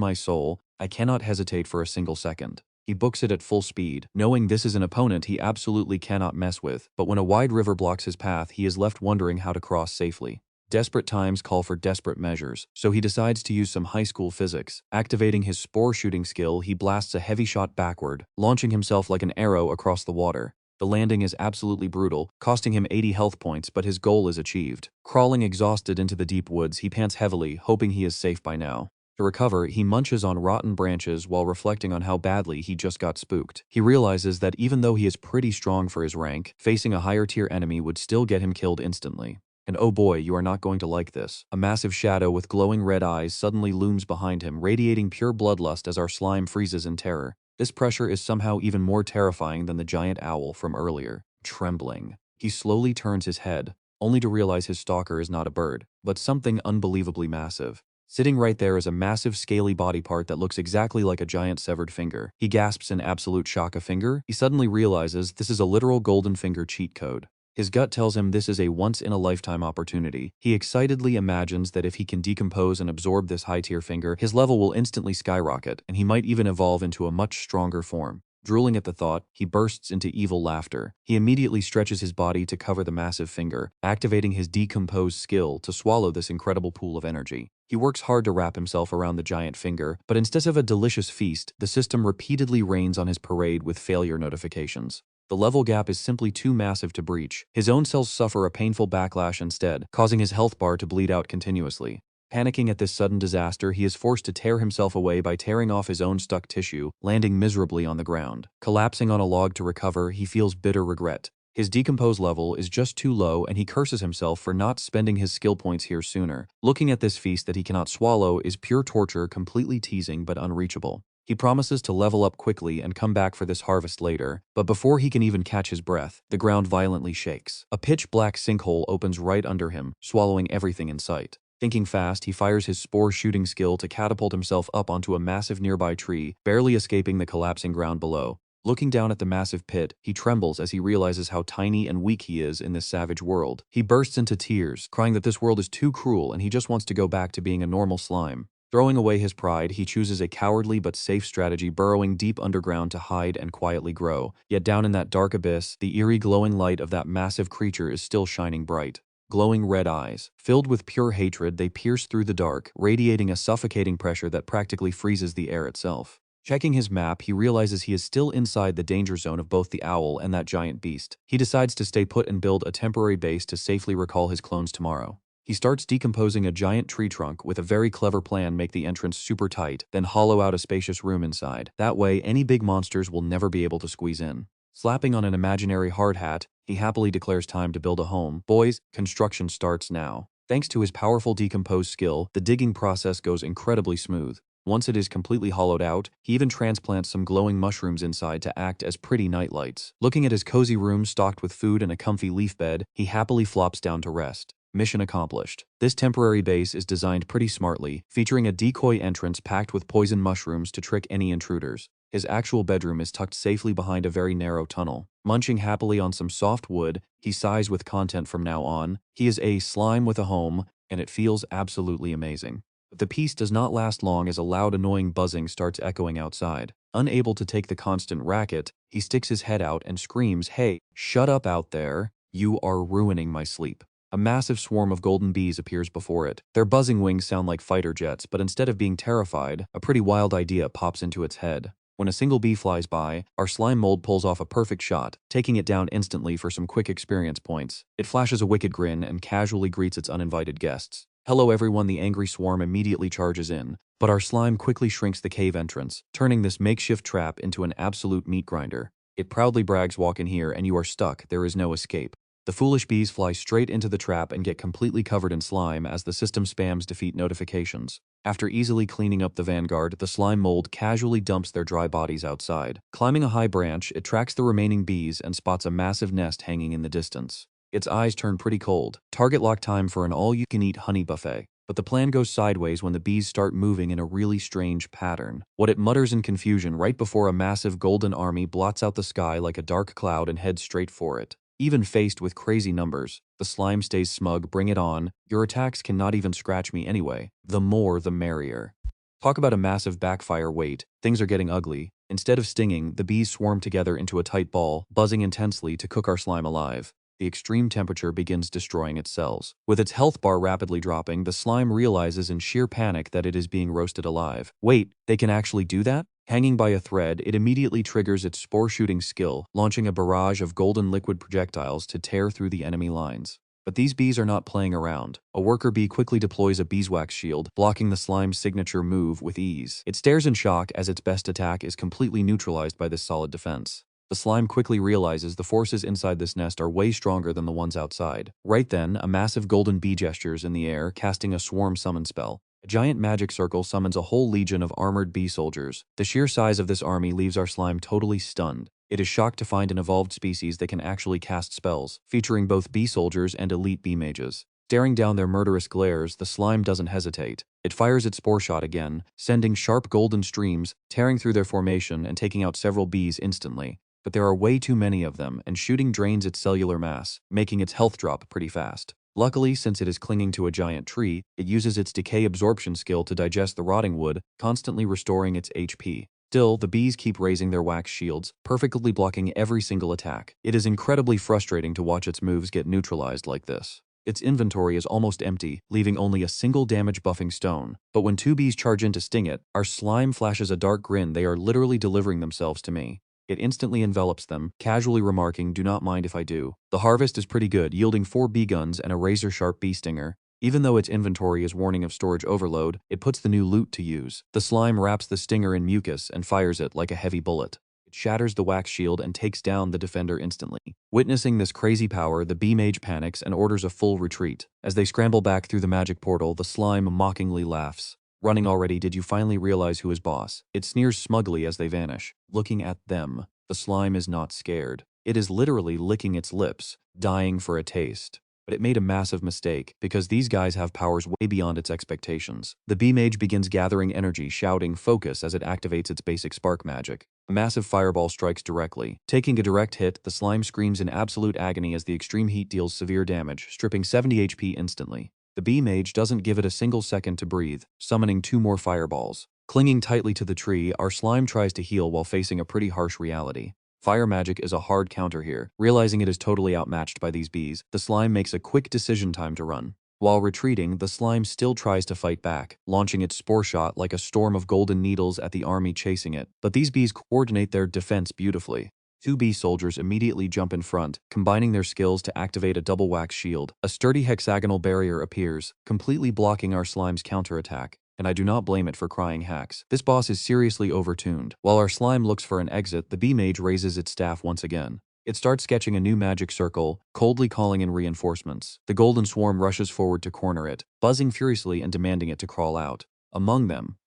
Speaker 1: my soul, I cannot hesitate for a single second. He books it at full speed, knowing this is an opponent he absolutely cannot mess with, but when a wide river blocks his path, he is left wondering how to cross safely. Desperate times call for desperate measures, so he decides to use some high school physics. Activating his spore shooting skill, he blasts a heavy shot backward, launching himself like an arrow across the water. The landing is absolutely brutal, costing him 80 health points, but his goal is achieved. Crawling exhausted into the deep woods, he pants heavily, hoping he is safe by now. To recover, he munches on rotten branches while reflecting on how badly he just got spooked. He realizes that even though he is pretty strong for his rank, facing a higher tier enemy would still get him killed instantly. And oh boy, you are not going to like this. A massive shadow with glowing red eyes suddenly looms behind him, radiating pure bloodlust as our slime freezes in terror. This pressure is somehow even more terrifying than the giant owl from earlier. Trembling, he slowly turns his head, only to realize his stalker is not a bird, but something unbelievably massive. Sitting right there is a massive scaly body part that looks exactly like a giant severed finger. He gasps in absolute shock. A finger? He suddenly realizes this is a literal golden finger cheat code. His gut tells him this is a once-in-a-lifetime opportunity. He excitedly imagines that if he can decompose and absorb this high-tier finger, his level will instantly skyrocket, and he might even evolve into a much stronger form. Drooling at the thought, he bursts into evil laughter. He immediately stretches his body to cover the massive finger, activating his decompose skill to swallow this incredible pool of energy. He works hard to wrap himself around the giant finger, but instead of a delicious feast, the system repeatedly rains on his parade with failure notifications. The level gap is simply too massive to breach. His own cells suffer a painful backlash instead, causing his health bar to bleed out continuously. Panicking at this sudden disaster, he is forced to tear himself away by tearing off his own stuck tissue, landing miserably on the ground. Collapsing on a log to recover, he feels bitter regret. His decompose level is just too low, and he curses himself for not spending his skill points here sooner. Looking at this feast that he cannot swallow is pure torture, completely teasing but unreachable. He promises to level up quickly and come back for this harvest later, but before he can even catch his breath, the ground violently shakes. A pitch-black sinkhole opens right under him, swallowing everything in sight. Thinking fast, he fires his spore shooting skill to catapult himself up onto a massive nearby tree, barely escaping the collapsing ground below. Looking down at the massive pit, he trembles as he realizes how tiny and weak he is in this savage world. He bursts into tears, crying that this world is too cruel and he just wants to go back to being a normal slime. Throwing away his pride, he chooses a cowardly but safe strategy, burrowing deep underground to hide and quietly grow. Yet down in that dark abyss, the eerie glowing light of that massive creature is still shining bright. Glowing red eyes, filled with pure hatred, they pierce through the dark, radiating a suffocating pressure that practically freezes the air itself. Checking his map, he realizes he is still inside the danger zone of both the owl and that giant beast. He decides to stay put and build a temporary base to safely recall his clones tomorrow. He starts decomposing a giant tree trunk with a very clever plan: make the entrance super tight, then hollow out a spacious room inside. That way, any big monsters will never be able to squeeze in. Slapping on an imaginary hard hat, he happily declares time to build a home. Boys, construction starts now. Thanks to his powerful decompose skill, the digging process goes incredibly smooth. Once it is completely hollowed out, he even transplants some glowing mushrooms inside to act as pretty nightlights. Looking at his cozy room stocked with food and a comfy leaf bed, he happily flops down to rest. Mission accomplished. This temporary base is designed pretty smartly, featuring a decoy entrance packed with poison mushrooms to trick any intruders. His actual bedroom is tucked safely behind a very narrow tunnel. Munching happily on some soft wood, he sighs with content. From now on, he is a slime with a home, and it feels absolutely amazing. But the peace does not last long as a loud annoying buzzing starts echoing outside. Unable to take the constant racket, he sticks his head out and screams, "Hey, shut up out there, you are ruining my sleep." A massive swarm of golden bees appears before it. Their buzzing wings sound like fighter jets, but instead of being terrified, a pretty wild idea pops into its head. When a single bee flies by, our slime mold pulls off a perfect shot, taking it down instantly for some quick experience points. It flashes a wicked grin and casually greets its uninvited guests. "Hello everyone," the angry swarm immediately charges in, but our slime quickly shrinks the cave entrance, turning this makeshift trap into an absolute meat grinder. It proudly brags, "Walk in here and you are stuck, there is no escape." The foolish bees fly straight into the trap and get completely covered in slime as the system spams defeat notifications. After easily cleaning up the vanguard, the slime mold casually dumps their dry bodies outside. Climbing a high branch, it tracks the remaining bees and spots a massive nest hanging in the distance. Its eyes turn pretty cold. Target lock time for an all-you-can-eat honey buffet. But the plan goes sideways when the bees start moving in a really strange pattern. What it mutters in confusion right before a massive golden army blots out the sky like a dark cloud and heads straight for it. Even faced with crazy numbers, the slime stays smug. Bring it on. Your attacks cannot even scratch me anyway. The more the merrier. Talk about a massive backfire. Wait, things are getting ugly. Instead of stinging, the bees swarm together into a tight ball, buzzing intensely to cook our slime alive. The extreme temperature begins destroying its cells. With its health bar rapidly dropping, the slime realizes in sheer panic that it is being roasted alive. Wait, they can actually do that? Hanging by a thread, it immediately triggers its spore-shooting skill, launching a barrage of golden liquid projectiles to tear through the enemy lines. But these bees are not playing around. A worker bee quickly deploys a beeswax shield, blocking the slime's signature move with ease. It stares in shock as its best attack is completely neutralized by this solid defense. The slime quickly realizes the forces inside this nest are way stronger than the ones outside. Right then, a massive golden bee gestures in the air, casting a swarm summon spell. A giant magic circle summons a whole legion of armored bee soldiers. The sheer size of this army leaves our slime totally stunned. It is shocked to find an evolved species that can actually cast spells, featuring both bee soldiers and elite bee mages. Staring down their murderous glares, the slime doesn't hesitate. It fires its spore shot again, sending sharp golden streams, tearing through their formation and taking out several bees instantly. But there are way too many of them, and shooting drains its cellular mass, making its health drop pretty fast. Luckily, since it is clinging to a giant tree, it uses its decay absorption skill to digest the rotting wood, constantly restoring its HP. Still, the bees keep raising their wax shields, perfectly blocking every single attack. It is incredibly frustrating to watch its moves get neutralized like this. Its inventory is almost empty, leaving only a single damage buffing stone. But when two bees charge in to sting it, our slime flashes a dark grin. They are literally delivering themselves to me. It instantly envelops them, casually remarking, "Do not mind if I do." The harvest is pretty good, yielding 4 bee guns and a razor-sharp bee stinger. Even though its inventory is warning of storage overload, it puts the new loot to use. The slime wraps the stinger in mucus and fires it like a heavy bullet. It shatters the wax shield and takes down the defender instantly. Witnessing this crazy power, the bee mage panics and orders a full retreat. As they scramble back through the magic portal, the slime mockingly laughs. "Running already? Did you finally realize who is boss?" It sneers smugly as they vanish. Looking at them, the slime is not scared. It is literally licking its lips, dying for a taste. But it made a massive mistake, because these guys have powers way beyond its expectations. The bee mage begins gathering energy, shouting "focus" as it activates its basic spark magic. A massive fireball strikes directly. Taking a direct hit, the slime screams in absolute agony as the extreme heat deals severe damage, stripping 70 HP instantly. The bee mage doesn't give it a single second to breathe, summoning 2 more fireballs. Clinging tightly to the tree, our slime tries to heal while facing a pretty harsh reality. Fire magic is a hard counter here. Realizing it is totally outmatched by these bees, the slime makes a quick decision time to run. While retreating, the slime still tries to fight back, launching its spore shot like a storm of golden needles at the army chasing it. But these bees coordinate their defense beautifully. 2 bee soldiers immediately jump in front, combining their skills to activate a double wax shield. A sturdy hexagonal barrier appears, completely blocking our slime's counterattack. And I do not blame it for crying hacks. This boss is seriously overtuned. While our slime looks for an exit, the bee mage raises its staff once again. It starts sketching a new magic circle, coldly calling in reinforcements. The golden swarm rushes forward to corner it, buzzing furiously and demanding it to crawl out. Among them,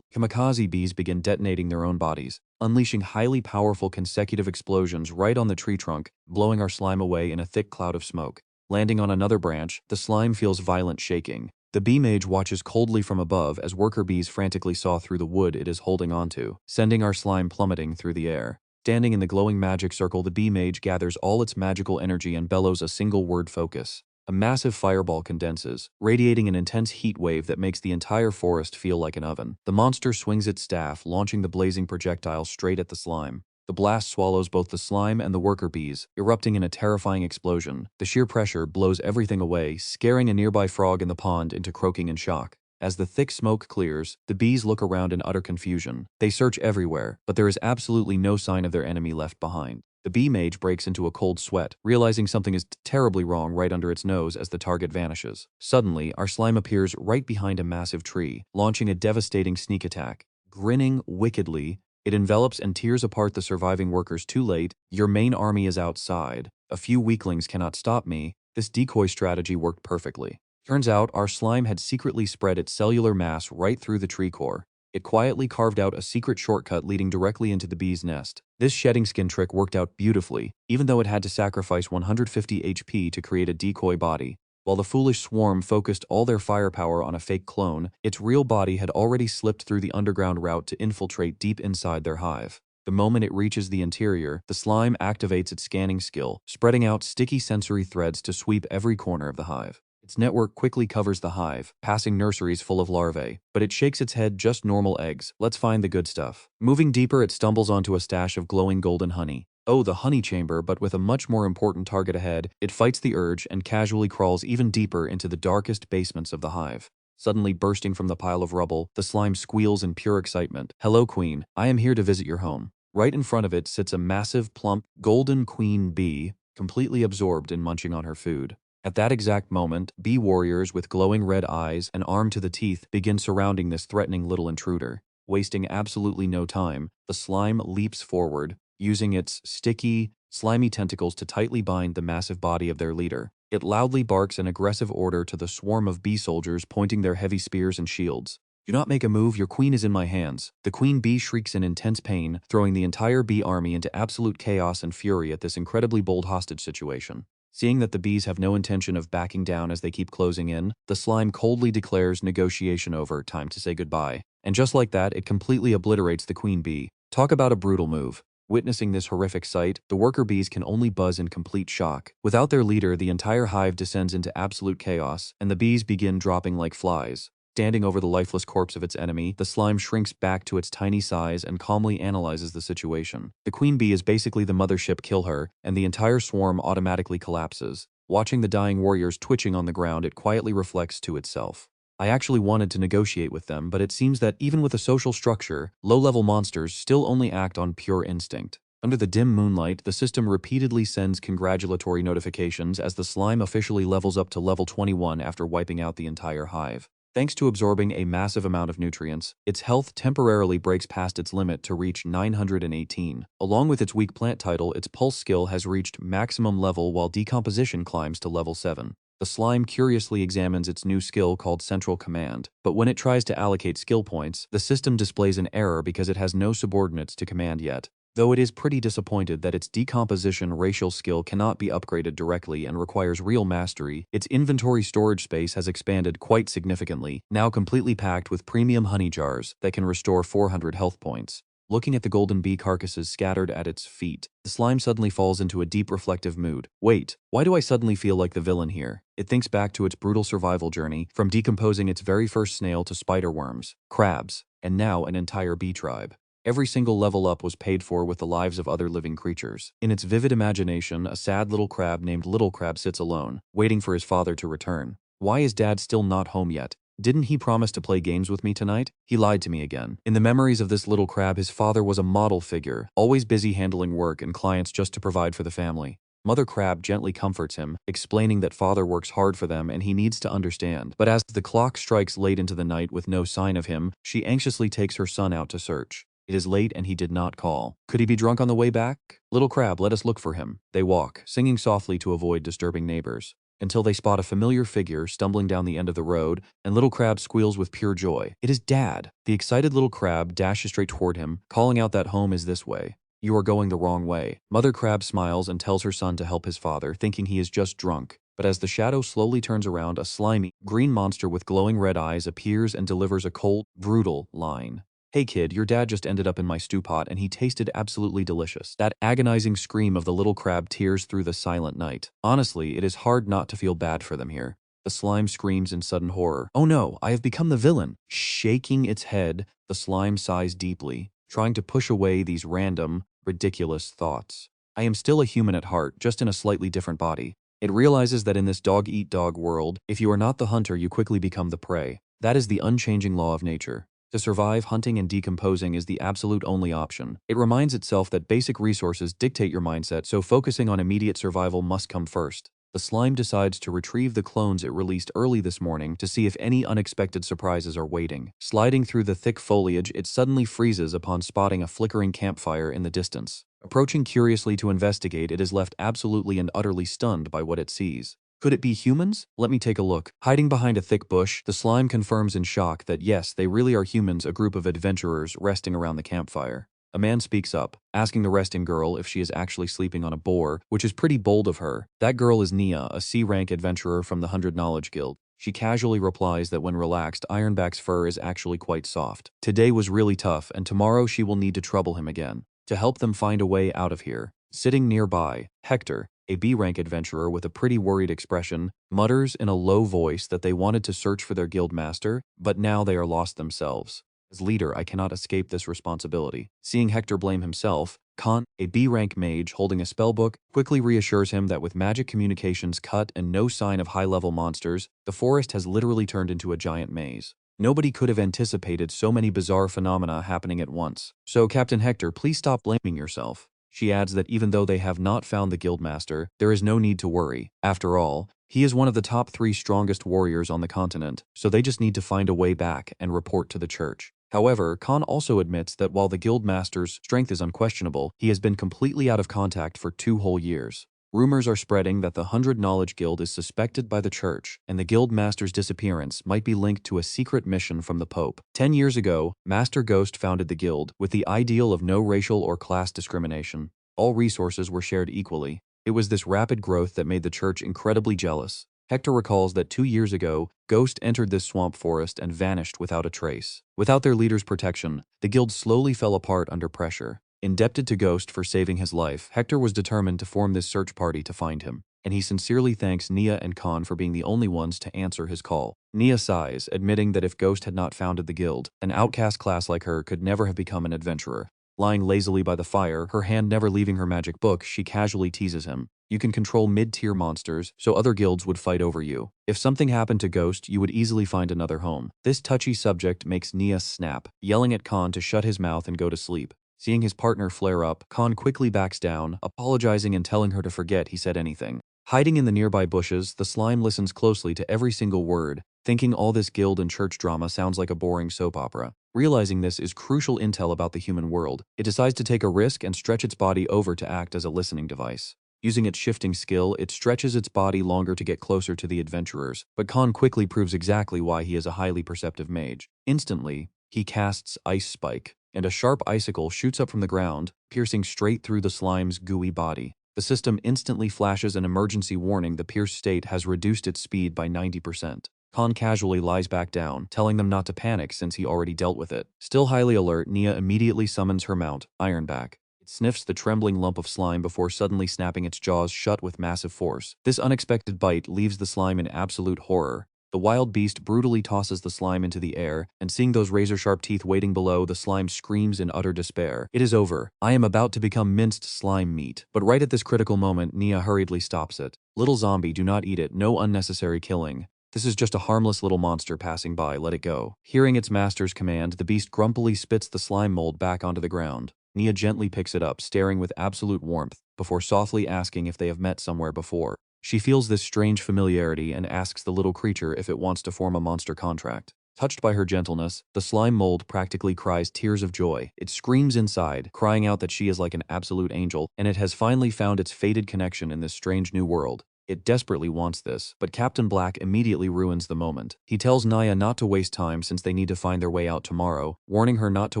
Speaker 1: kamikaze bees begin detonating their own bodies, unleashing highly powerful consecutive explosions right on the tree trunk, blowing our slime away in a thick cloud of smoke. Landing on another branch, the slime feels violent shaking. The bee mage watches coldly from above as worker bees frantically saw through the wood it is holding onto, sending our slime plummeting through the air. Standing in the glowing magic circle, the bee mage gathers all its magical energy and bellows a single word: focus. A massive fireball condenses, radiating an intense heat wave that makes the entire forest feel like an oven. The monster swings its staff, launching the blazing projectile straight at the slime. The blast swallows both the slime and the worker bees, erupting in a terrifying explosion. The sheer pressure blows everything away, scaring a nearby frog in the pond into croaking in shock. As the thick smoke clears, the bees look around in utter confusion. They search everywhere, but there is absolutely no sign of their enemy left behind. The bee mage breaks into a cold sweat, realizing something is terribly wrong right under its nose as the target vanishes. Suddenly, our slime appears right behind a massive tree, launching a devastating sneak attack. Grinning wickedly, it envelops and tears apart the surviving workers. Too late, your main army is outside. A few weaklings cannot stop me. This decoy strategy worked perfectly. Turns out, our slime had secretly spread its cellular mass right through the tree core. It quietly carved out a secret shortcut leading directly into the bee's nest. This shedding skin trick worked out beautifully, even though it had to sacrifice 150 HP to create a decoy body. While the foolish swarm focused all their firepower on a fake clone, its real body had already slipped through the underground route to infiltrate deep inside their hive. The moment it reaches the interior, the slime activates its scanning skill, spreading out sticky sensory threads to sweep every corner of the hive. Its network quickly covers the hive, passing nurseries full of larvae, but it shakes its head. Just normal eggs. Let's find the good stuff. Moving deeper, it stumbles onto a stash of glowing golden honey. Oh, the honey chamber, but with a much more important target ahead. It fights the urge and casually crawls even deeper into the darkest basements of the hive. Suddenly bursting from the pile of rubble, the slime squeals in pure excitement. Hello, queen. I am here to visit your home. Right in front of it sits a massive, plump, golden queen bee, completely absorbed in munching on her food. At that exact moment, bee warriors with glowing red eyes and armed to the teeth begin surrounding this threatening little intruder. Wasting absolutely no time, the slime leaps forward, using its sticky, slimy tentacles to tightly bind the massive body of their leader. It loudly barks an aggressive order to the swarm of bee soldiers pointing their heavy spears and shields. Do not make a move, your queen is in my hands. The queen bee shrieks in intense pain, throwing the entire bee army into absolute chaos and fury at this incredibly bold hostage situation. Seeing that the bees have no intention of backing down as they keep closing in, the slime coldly declares negotiation over, time to say goodbye. And just like that, it completely obliterates the queen bee. Talk about a brutal move. Witnessing this horrific sight, the worker bees can only buzz in complete shock. Without their leader, the entire hive descends into absolute chaos, and the bees begin dropping like flies. Standing over the lifeless corpse of its enemy, the slime shrinks back to its tiny size and calmly analyzes the situation. The queen bee is basically the mothership kill her, and the entire swarm automatically collapses. Watching the dying warriors twitching on the ground, it quietly reflects to itself. I actually wanted to negotiate with them, but it seems that even with a social structure, low-level monsters still only act on pure instinct. Under the dim moonlight, the system repeatedly sends congratulatory notifications as the slime officially levels up to level 21 after wiping out the entire hive. Thanks to absorbing a massive amount of nutrients, its health temporarily breaks past its limit to reach 918. Along with its weak plant title, its pulse skill has reached maximum level while decomposition climbs to level 7. The slime curiously examines its new skill called Central Command, but when it tries to allocate skill points, the system displays an error because it has no subordinates to command yet. Though it is pretty disappointed that its decomposition racial skill cannot be upgraded directly and requires real mastery, its inventory storage space has expanded quite significantly, now completely packed with premium honey jars that can restore 400 health points. Looking at the golden bee carcasses scattered at its feet, the slime suddenly falls into a deep reflective mood. Wait, why do I suddenly feel like the villain here? It thinks back to its brutal survival journey, from decomposing its very first snail to spider worms, crabs, and now an entire bee tribe. Every single level up was paid for with the lives of other living creatures. In its vivid imagination, a sad little crab named Little Crab sits alone, waiting for his father to return. Why is Dad still not home yet? Didn't he promise to play games with me tonight? He lied to me again. In the memories of this little crab, his father was a model figure, always busy handling work and clients just to provide for the family. Mother Crab gently comforts him, explaining that father works hard for them and he needs to understand. But as the clock strikes late into the night with no sign of him, she anxiously takes her son out to search. It is late and he did not call. Could he be drunk on the way back? Little Crab, let us look for him. They walk, singing softly to avoid disturbing neighbors, until they spot a familiar figure stumbling down the end of the road, and Little Crab squeals with pure joy. It is Dad! The excited Little Crab dashes straight toward him, calling out that home is this way. You are going the wrong way. Mother Crab smiles and tells her son to help his father, thinking he is just drunk. But as the shadow slowly turns around, a slimy, green monster with glowing red eyes appears and delivers a cold, brutal line. Hey kid, your dad just ended up in my stew pot and he tasted absolutely delicious. That agonizing scream of the little crab tears through the silent night. Honestly, it is hard not to feel bad for them here. The slime screams in sudden horror. Oh no, I have become the villain. Shaking its head, the slime sighs deeply, trying to push away these random, ridiculous thoughts. I am still a human at heart, just in a slightly different body. It realizes that in this dog-eat-dog world, if you are not the hunter, you quickly become the prey. That is the unchanging law of nature. To survive, hunting and decomposing is the absolute only option. It reminds itself that basic resources dictate your mindset, so focusing on immediate survival must come first. The slime decides to retrieve the clones it released early this morning to see if any unexpected surprises are waiting. Sliding through the thick foliage, it suddenly freezes upon spotting a flickering campfire in the distance. Approaching curiously to investigate, it is left absolutely and utterly stunned by what it sees. Could it be humans? Let me take a look. Hiding behind a thick bush, the slime confirms in shock that yes, they really are humans, a group of adventurers resting around the campfire. A man speaks up, asking the resting girl if she is actually sleeping on a boar, which is pretty bold of her. That girl is Nia, a C-rank adventurer from the 100 Knowledge Guild. She casually replies that when relaxed, Ironback's fur is actually quite soft. Today was really tough, and tomorrow she will need to trouble him again. To help them find a way out of here, sitting nearby, Hector, a B-rank adventurer with a pretty worried expression, mutters in a low voice that they wanted to search for their guild master, but now they are lost themselves. As leader, I cannot escape this responsibility. Seeing Hector blame himself, Khan, a B-rank mage holding a spellbook, quickly reassures him that with magic communications cut and no sign of high-level monsters, the forest has literally turned into a giant maze. Nobody could have anticipated so many bizarre phenomena happening at once. So, Captain Hector, please stop blaming yourself. She adds that even though they have not found the guildmaster, there is no need to worry. After all, he is one of the top 3 strongest warriors on the continent, so they just need to find a way back and report to the church. However, Khan also admits that while the guildmaster's strength is unquestionable, he has been completely out of contact for 2 whole years. Rumors are spreading that the 100 Knowledge Guild is suspected by the church, and the guildmaster's disappearance might be linked to a secret mission from the Pope. 10 years ago, Master Ghost founded the guild with the ideal of no racial or class discrimination. All resources were shared equally. It was this rapid growth that made the church incredibly jealous. Hector recalls that 2 years ago, Ghost entered this swamp forest and vanished without a trace. Without their leader's protection, the guild slowly fell apart under pressure. Indebted to Ghost for saving his life, Hector was determined to form this search party to find him, and he sincerely thanks Nia and Khan for being the only ones to answer his call. Nia sighs, admitting that if Ghost had not founded the guild, an outcast class like her could never have become an adventurer. Lying lazily by the fire, her hand never leaving her magic book, she casually teases him. You can control mid-tier monsters, so other guilds would fight over you. If something happened to Ghost, you would easily find another home. This touchy subject makes Nia snap, yelling at Khan to shut his mouth and go to sleep. Seeing his partner flare up, Khan quickly backs down, apologizing and telling her to forget he said anything. Hiding in the nearby bushes, the slime listens closely to every single word, thinking all this guild and church drama sounds like a boring soap opera. Realizing this is crucial intel about the human world, it decides to take a risk and stretch its body over to act as a listening device. Using its shifting skill, it stretches its body longer to get closer to the adventurers, but Khan quickly proves exactly why he is a highly perceptive mage. Instantly, he casts Ice Spike, and a sharp icicle shoots up from the ground, piercing straight through the slime's gooey body. The system instantly flashes an emergency warning the pierced state has reduced its speed by 90%. Khan casually lies back down, telling them not to panic since he already dealt with it. Still highly alert, Nia immediately summons her mount, Ironback. It sniffs the trembling lump of slime before suddenly snapping its jaws shut with massive force. This unexpected bite leaves the slime in absolute horror. The wild beast brutally tosses the slime into the air, and seeing those razor-sharp teeth waiting below, the slime screams in utter despair. It is over. I am about to become minced slime meat. But right at this critical moment, Nia hurriedly stops it. Little zombie, do not eat it. No unnecessary killing. This is just a harmless little monster passing by. Let it go. Hearing its master's command, the beast grumpily spits the slime mold back onto the ground. Nia gently picks it up, staring with absolute warmth, before softly asking if they have met somewhere before. She feels this strange familiarity and asks the little creature if it wants to form a monster contract. Touched by her gentleness, the slime mold practically cries tears of joy. It screams inside, crying out that she is like an absolute angel, and it has finally found its fated connection in this strange new world. It desperately wants this, but Captain Black immediately ruins the moment. He tells Nia not to waste time since they need to find their way out tomorrow, warning her not to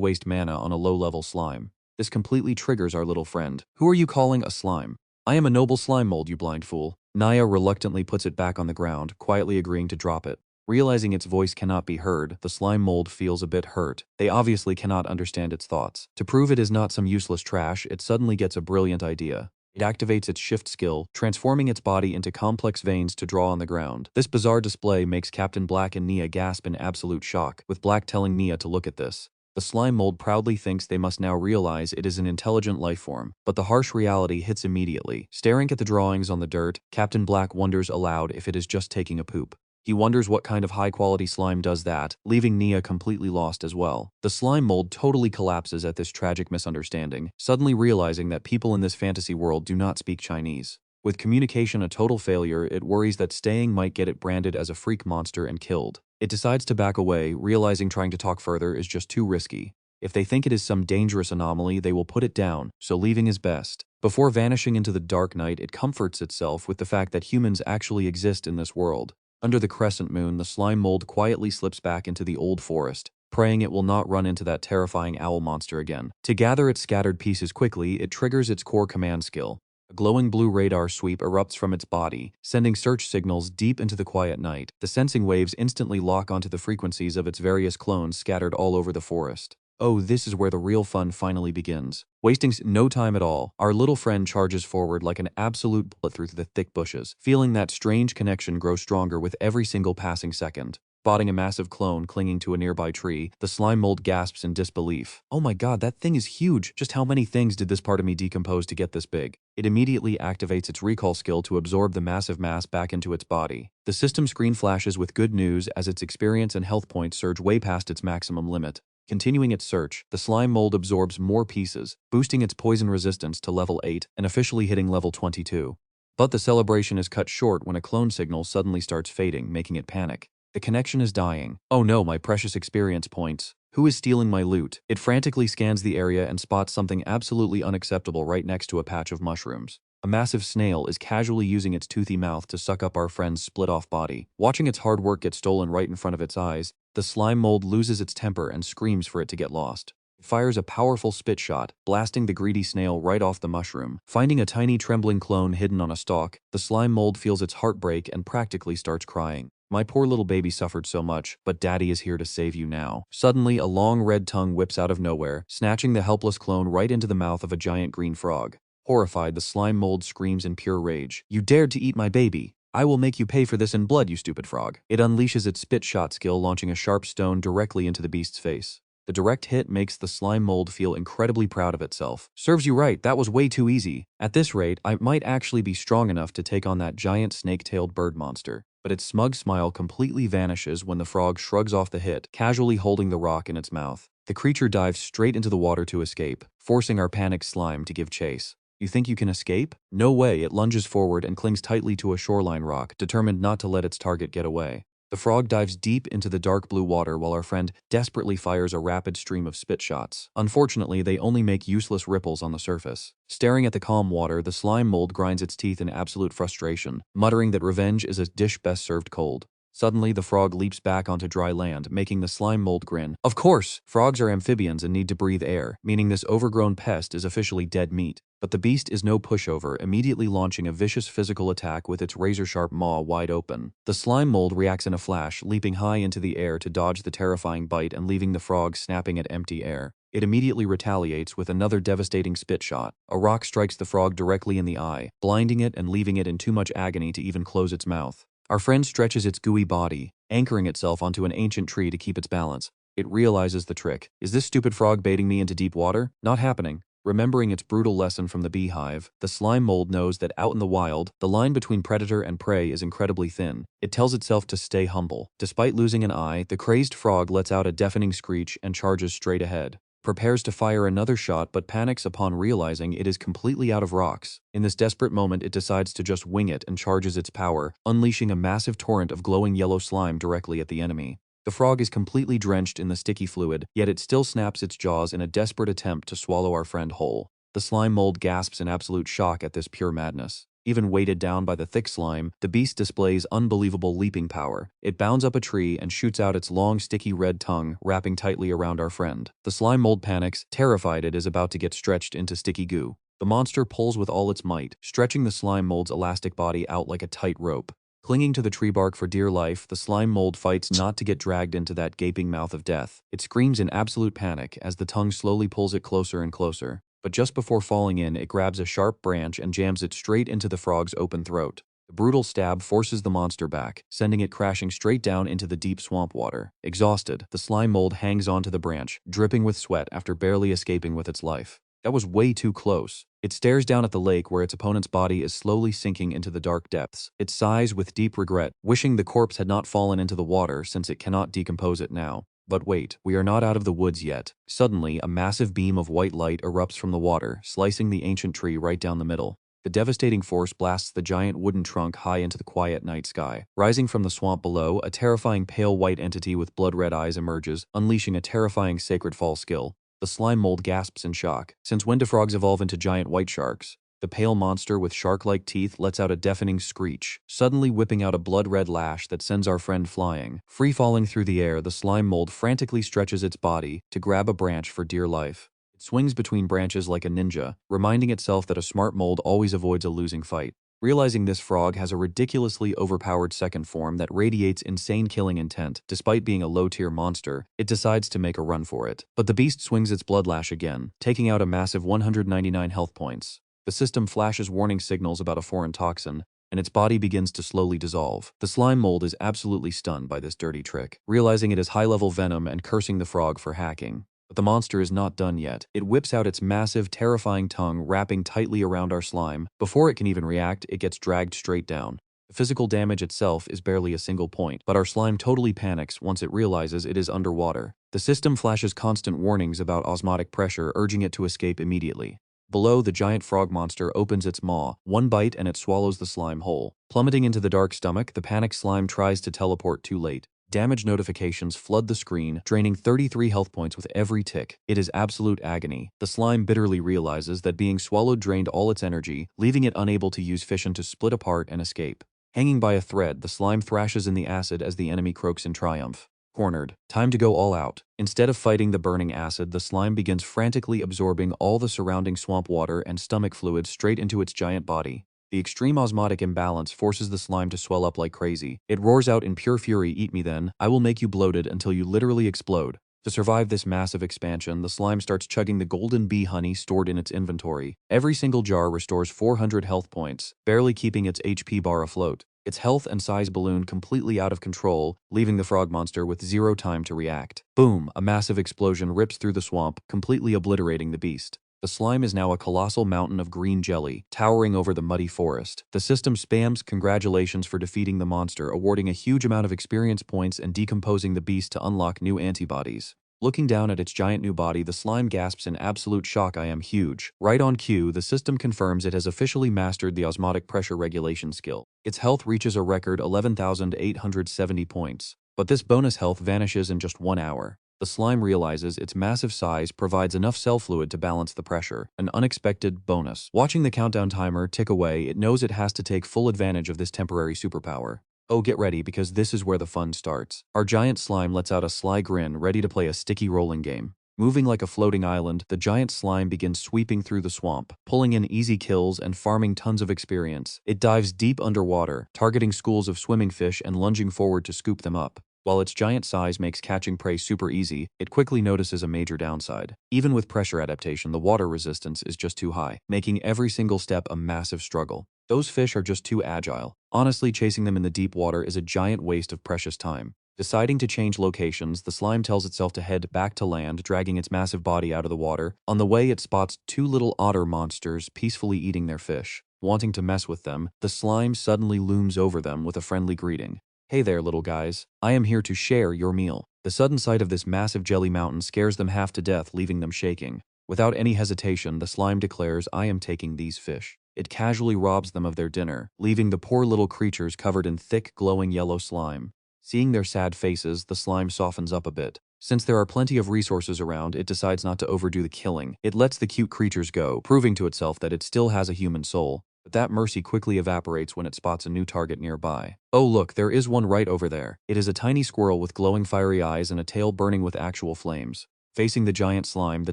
Speaker 1: waste mana on a low-level slime. This completely triggers our little friend. Who are you calling a slime? I am a noble slime mold, you blind fool. Nia reluctantly puts it back on the ground, quietly agreeing to drop it. Realizing its voice cannot be heard, the slime mold feels a bit hurt. They obviously cannot understand its thoughts. To prove it is not some useless trash, it suddenly gets a brilliant idea. It activates its shift skill, transforming its body into complex veins to draw on the ground. This bizarre display makes Captain Black and Nia gasp in absolute shock, with Black telling Nia to look at this. The slime mold proudly thinks they must now realize it is an intelligent life form, but the harsh reality hits immediately. Staring at the drawings on the dirt, Captain Black wonders aloud if it is just taking a poop. He wonders what kind of high-quality slime does that, leaving Nia completely lost as well. The slime mold totally collapses at this tragic misunderstanding, suddenly realizing that people in this fantasy world do not speak Chinese. With communication a total failure, it worries that staying might get it branded as a freak monster and killed. It decides to back away, realizing trying to talk further is just too risky. If they think it is some dangerous anomaly, they will put it down, so leaving is best. Before vanishing into the dark night, it comforts itself with the fact that humans actually exist in this world. Under the crescent moon, the slime mold quietly slips back into the old forest, praying it will not run into that terrifying owl monster again. To gather its scattered pieces quickly, it triggers its core command skill. A glowing blue radar sweep erupts from its body, sending search signals deep into the quiet night. The sensing waves instantly lock onto the frequencies of its various clones scattered all over the forest. Oh, this is where the real fun finally begins. Wasting no time at all, our little friend charges forward like an absolute bullet through the thick bushes, feeling that strange connection grow stronger with every single passing second. Spotting a massive clone clinging to a nearby tree, the slime mold gasps in disbelief. Oh my god, that thing is huge! Just how many things did this part of me decompose to get this big? It immediately activates its recall skill to absorb the massive mass back into its body. The system screen flashes with good news as its experience and health points surge way past its maximum limit. Continuing its search, the slime mold absorbs more pieces, boosting its poison resistance to level 8 and officially hitting level 22. But the celebration is cut short when a clone signal suddenly starts fading, making it panic. The connection is dying. Oh no, my precious experience points. Who is stealing my loot? It frantically scans the area and spots something absolutely unacceptable right next to a patch of mushrooms. A massive snail is casually using its toothy mouth to suck up our friend's split-off body. Watching its hard work get stolen right in front of its eyes, the slime mold loses its temper and screams for it to get lost. It fires a powerful spit shot, blasting the greedy snail right off the mushroom. Finding a tiny trembling clone hidden on a stalk, the slime mold feels its heart break and practically starts crying. My poor little baby suffered so much, but Daddy is here to save you now. Suddenly, a long red tongue whips out of nowhere, snatching the helpless clone right into the mouth of a giant green frog. Horrified, the slime mold screams in pure rage. You dared to eat my baby! I will make you pay for this in blood, you stupid frog. It unleashes its spit shot skill, launching a sharp stone directly into the beast's face. The direct hit makes the slime mold feel incredibly proud of itself. Serves you right, that was way too easy. At this rate, I might actually be strong enough to take on that giant snake-tailed bird monster. But its smug smile completely vanishes when the frog shrugs off the hit, casually holding the rock in its mouth. The creature dives straight into the water to escape, forcing our panicked slime to give chase. You think you can escape? No way, it lunges forward and clings tightly to a shoreline rock, determined not to let its target get away. The frog dives deep into the dark blue water while our friend desperately fires a rapid stream of spit shots. Unfortunately, they only make useless ripples on the surface. Staring at the calm water, the slime mold grinds its teeth in absolute frustration, muttering that revenge is a dish best served cold. Suddenly, the frog leaps back onto dry land, making the slime mold grin. Of course! Frogs are amphibians and need to breathe air, meaning this overgrown pest is officially dead meat. But the beast is no pushover, immediately launching a vicious physical attack with its razor-sharp maw wide open. The slime mold reacts in a flash, leaping high into the air to dodge the terrifying bite and leaving the frog snapping at empty air. It immediately retaliates with another devastating spit shot. A rock strikes the frog directly in the eye, blinding it and leaving it in too much agony to even close its mouth. Our friend stretches its gooey body, anchoring itself onto an ancient tree to keep its balance. It realizes the trick. Is this stupid frog baiting me into deep water? Not happening. Remembering its brutal lesson from the beehive, the slime mold knows that out in the wild, the line between predator and prey is incredibly thin. It tells itself to stay humble. Despite losing an eye, the crazed frog lets out a deafening screech and charges straight ahead. Prepares to fire another shot but panics upon realizing it is completely out of rocks. In this desperate moment, it decides to just wing it and charges its power, unleashing a massive torrent of glowing yellow slime directly at the enemy. The frog is completely drenched in the sticky fluid, yet it still snaps its jaws in a desperate attempt to swallow our friend whole. The slime mold gasps in absolute shock at this pure madness. Even weighted down by the thick slime, the beast displays unbelievable leaping power. It bounds up a tree and shoots out its long, sticky red tongue, wrapping tightly around our friend. The slime mold panics, terrified it is about to get stretched into sticky goo. The monster pulls with all its might, stretching the slime mold's elastic body out like a tight rope. Clinging to the tree bark for dear life, the slime mold fights not to get dragged into that gaping mouth of death. It screams in absolute panic as the tongue slowly pulls it closer and closer. But just before falling in, it grabs a sharp branch and jams it straight into the frog's open throat. The brutal stab forces the monster back, sending it crashing straight down into the deep swamp water. Exhausted, the slime mold hangs onto the branch, dripping with sweat after barely escaping with its life. That was way too close. It stares down at the lake where its opponent's body is slowly sinking into the dark depths. It sighs with deep regret, wishing the corpse had not fallen into the water since it cannot decompose it now. But wait, we are not out of the woods yet. Suddenly, a massive beam of white light erupts from the water, slicing the ancient tree right down the middle. The devastating force blasts the giant wooden trunk high into the quiet night sky. Rising from the swamp below, a terrifying pale white entity with blood-red eyes emerges, unleashing a terrifying sacred fall skill. The slime mold gasps in shock. Since when do frogs evolve into giant white sharks? The pale monster with shark-like teeth lets out a deafening screech, suddenly whipping out a blood-red lash that sends our friend flying. Free-falling through the air, the slime mold frantically stretches its body to grab a branch for dear life. It swings between branches like a ninja, reminding itself that a smart mold always avoids a losing fight. Realizing this frog has a ridiculously overpowered second form that radiates insane killing intent, despite being a low-tier monster, it decides to make a run for it. But the beast swings its bloodlash again, taking out a massive 199 health points. The system flashes warning signals about a foreign toxin, and its body begins to slowly dissolve. The slime mold is absolutely stunned by this dirty trick, realizing it is high-level venom and cursing the frog for hacking. But the monster is not done yet. It whips out its massive, terrifying tongue wrapping tightly around our slime. Before it can even react, it gets dragged straight down. The physical damage itself is barely a single point, but our slime totally panics once it realizes it is underwater. The system flashes constant warnings about osmotic pressure, urging it to escape immediately. Below, the giant frog monster opens its maw, one bite and it swallows the slime whole. Plummeting into the dark stomach, the panicked slime tries to teleport too late. Damage notifications flood the screen, draining 33 health points with every tick. It is absolute agony. The slime bitterly realizes that being swallowed drained all its energy, leaving it unable to use fission to split apart and escape. Hanging by a thread, the slime thrashes in the acid as the enemy croaks in triumph. Cornered. Time to go all out. Instead of fighting the burning acid, the slime begins frantically absorbing all the surrounding swamp water and stomach fluids straight into its giant body. The extreme osmotic imbalance forces the slime to swell up like crazy. It roars out in pure fury, "Eat me then, I will make you bloated until you literally explode." To survive this massive expansion, the slime starts chugging the golden bee honey stored in its inventory. Every single jar restores 400 health points, barely keeping its HP bar afloat. Its health and size balloon completely out of control, leaving the frog monster with zero time to react. Boom! A massive explosion rips through the swamp, completely obliterating the beast. The slime is now a colossal mountain of green jelly, towering over the muddy forest. The system spams congratulations for defeating the monster, awarding a huge amount of experience points and decomposing the beast to unlock new antibodies. Looking down at its giant new body, the slime gasps in absolute shock. "I am huge." Right on cue, the system confirms it has officially mastered the osmotic pressure regulation skill. Its health reaches a record 11,870 points. But this bonus health vanishes in just 1 hour. The slime realizes its massive size provides enough cell fluid to balance the pressure, an unexpected bonus. Watching the countdown timer tick away, it knows it has to take full advantage of this temporary superpower. Oh, get ready, because this is where the fun starts. Our giant slime lets out a sly grin, ready to play a sticky rolling game. Moving like a floating island, the giant slime begins sweeping through the swamp, pulling in easy kills and farming tons of experience. It dives deep underwater, targeting schools of swimming fish and lunging forward to scoop them up. While its giant size makes catching prey super easy, it quickly notices a major downside. Even with pressure adaptation, the water resistance is just too high, making every single step a massive struggle. Those fish are just too agile. Honestly, chasing them in the deep water is a giant waste of precious time. Deciding to change locations, the slime tells itself to head back to land, dragging its massive body out of the water. On the way, it spots 2 little otter monsters peacefully eating their fish. Wanting to mess with them, the slime suddenly looms over them with a friendly greeting. "Hey there, little guys. I am here to share your meal." The sudden sight of this massive jelly mountain scares them half to death, leaving them shaking. Without any hesitation, the slime declares, "I am taking these fish." It casually robs them of their dinner, leaving the poor little creatures covered in thick, glowing yellow slime. Seeing their sad faces, the slime softens up a bit. Since there are plenty of resources around, it decides not to overdo the killing. It lets the cute creatures go, proving to itself that it still has a human soul. But that mercy quickly evaporates when it spots a new target nearby. Oh look, there is one right over there. It is a tiny squirrel with glowing fiery eyes and a tail burning with actual flames. Facing the giant slime, the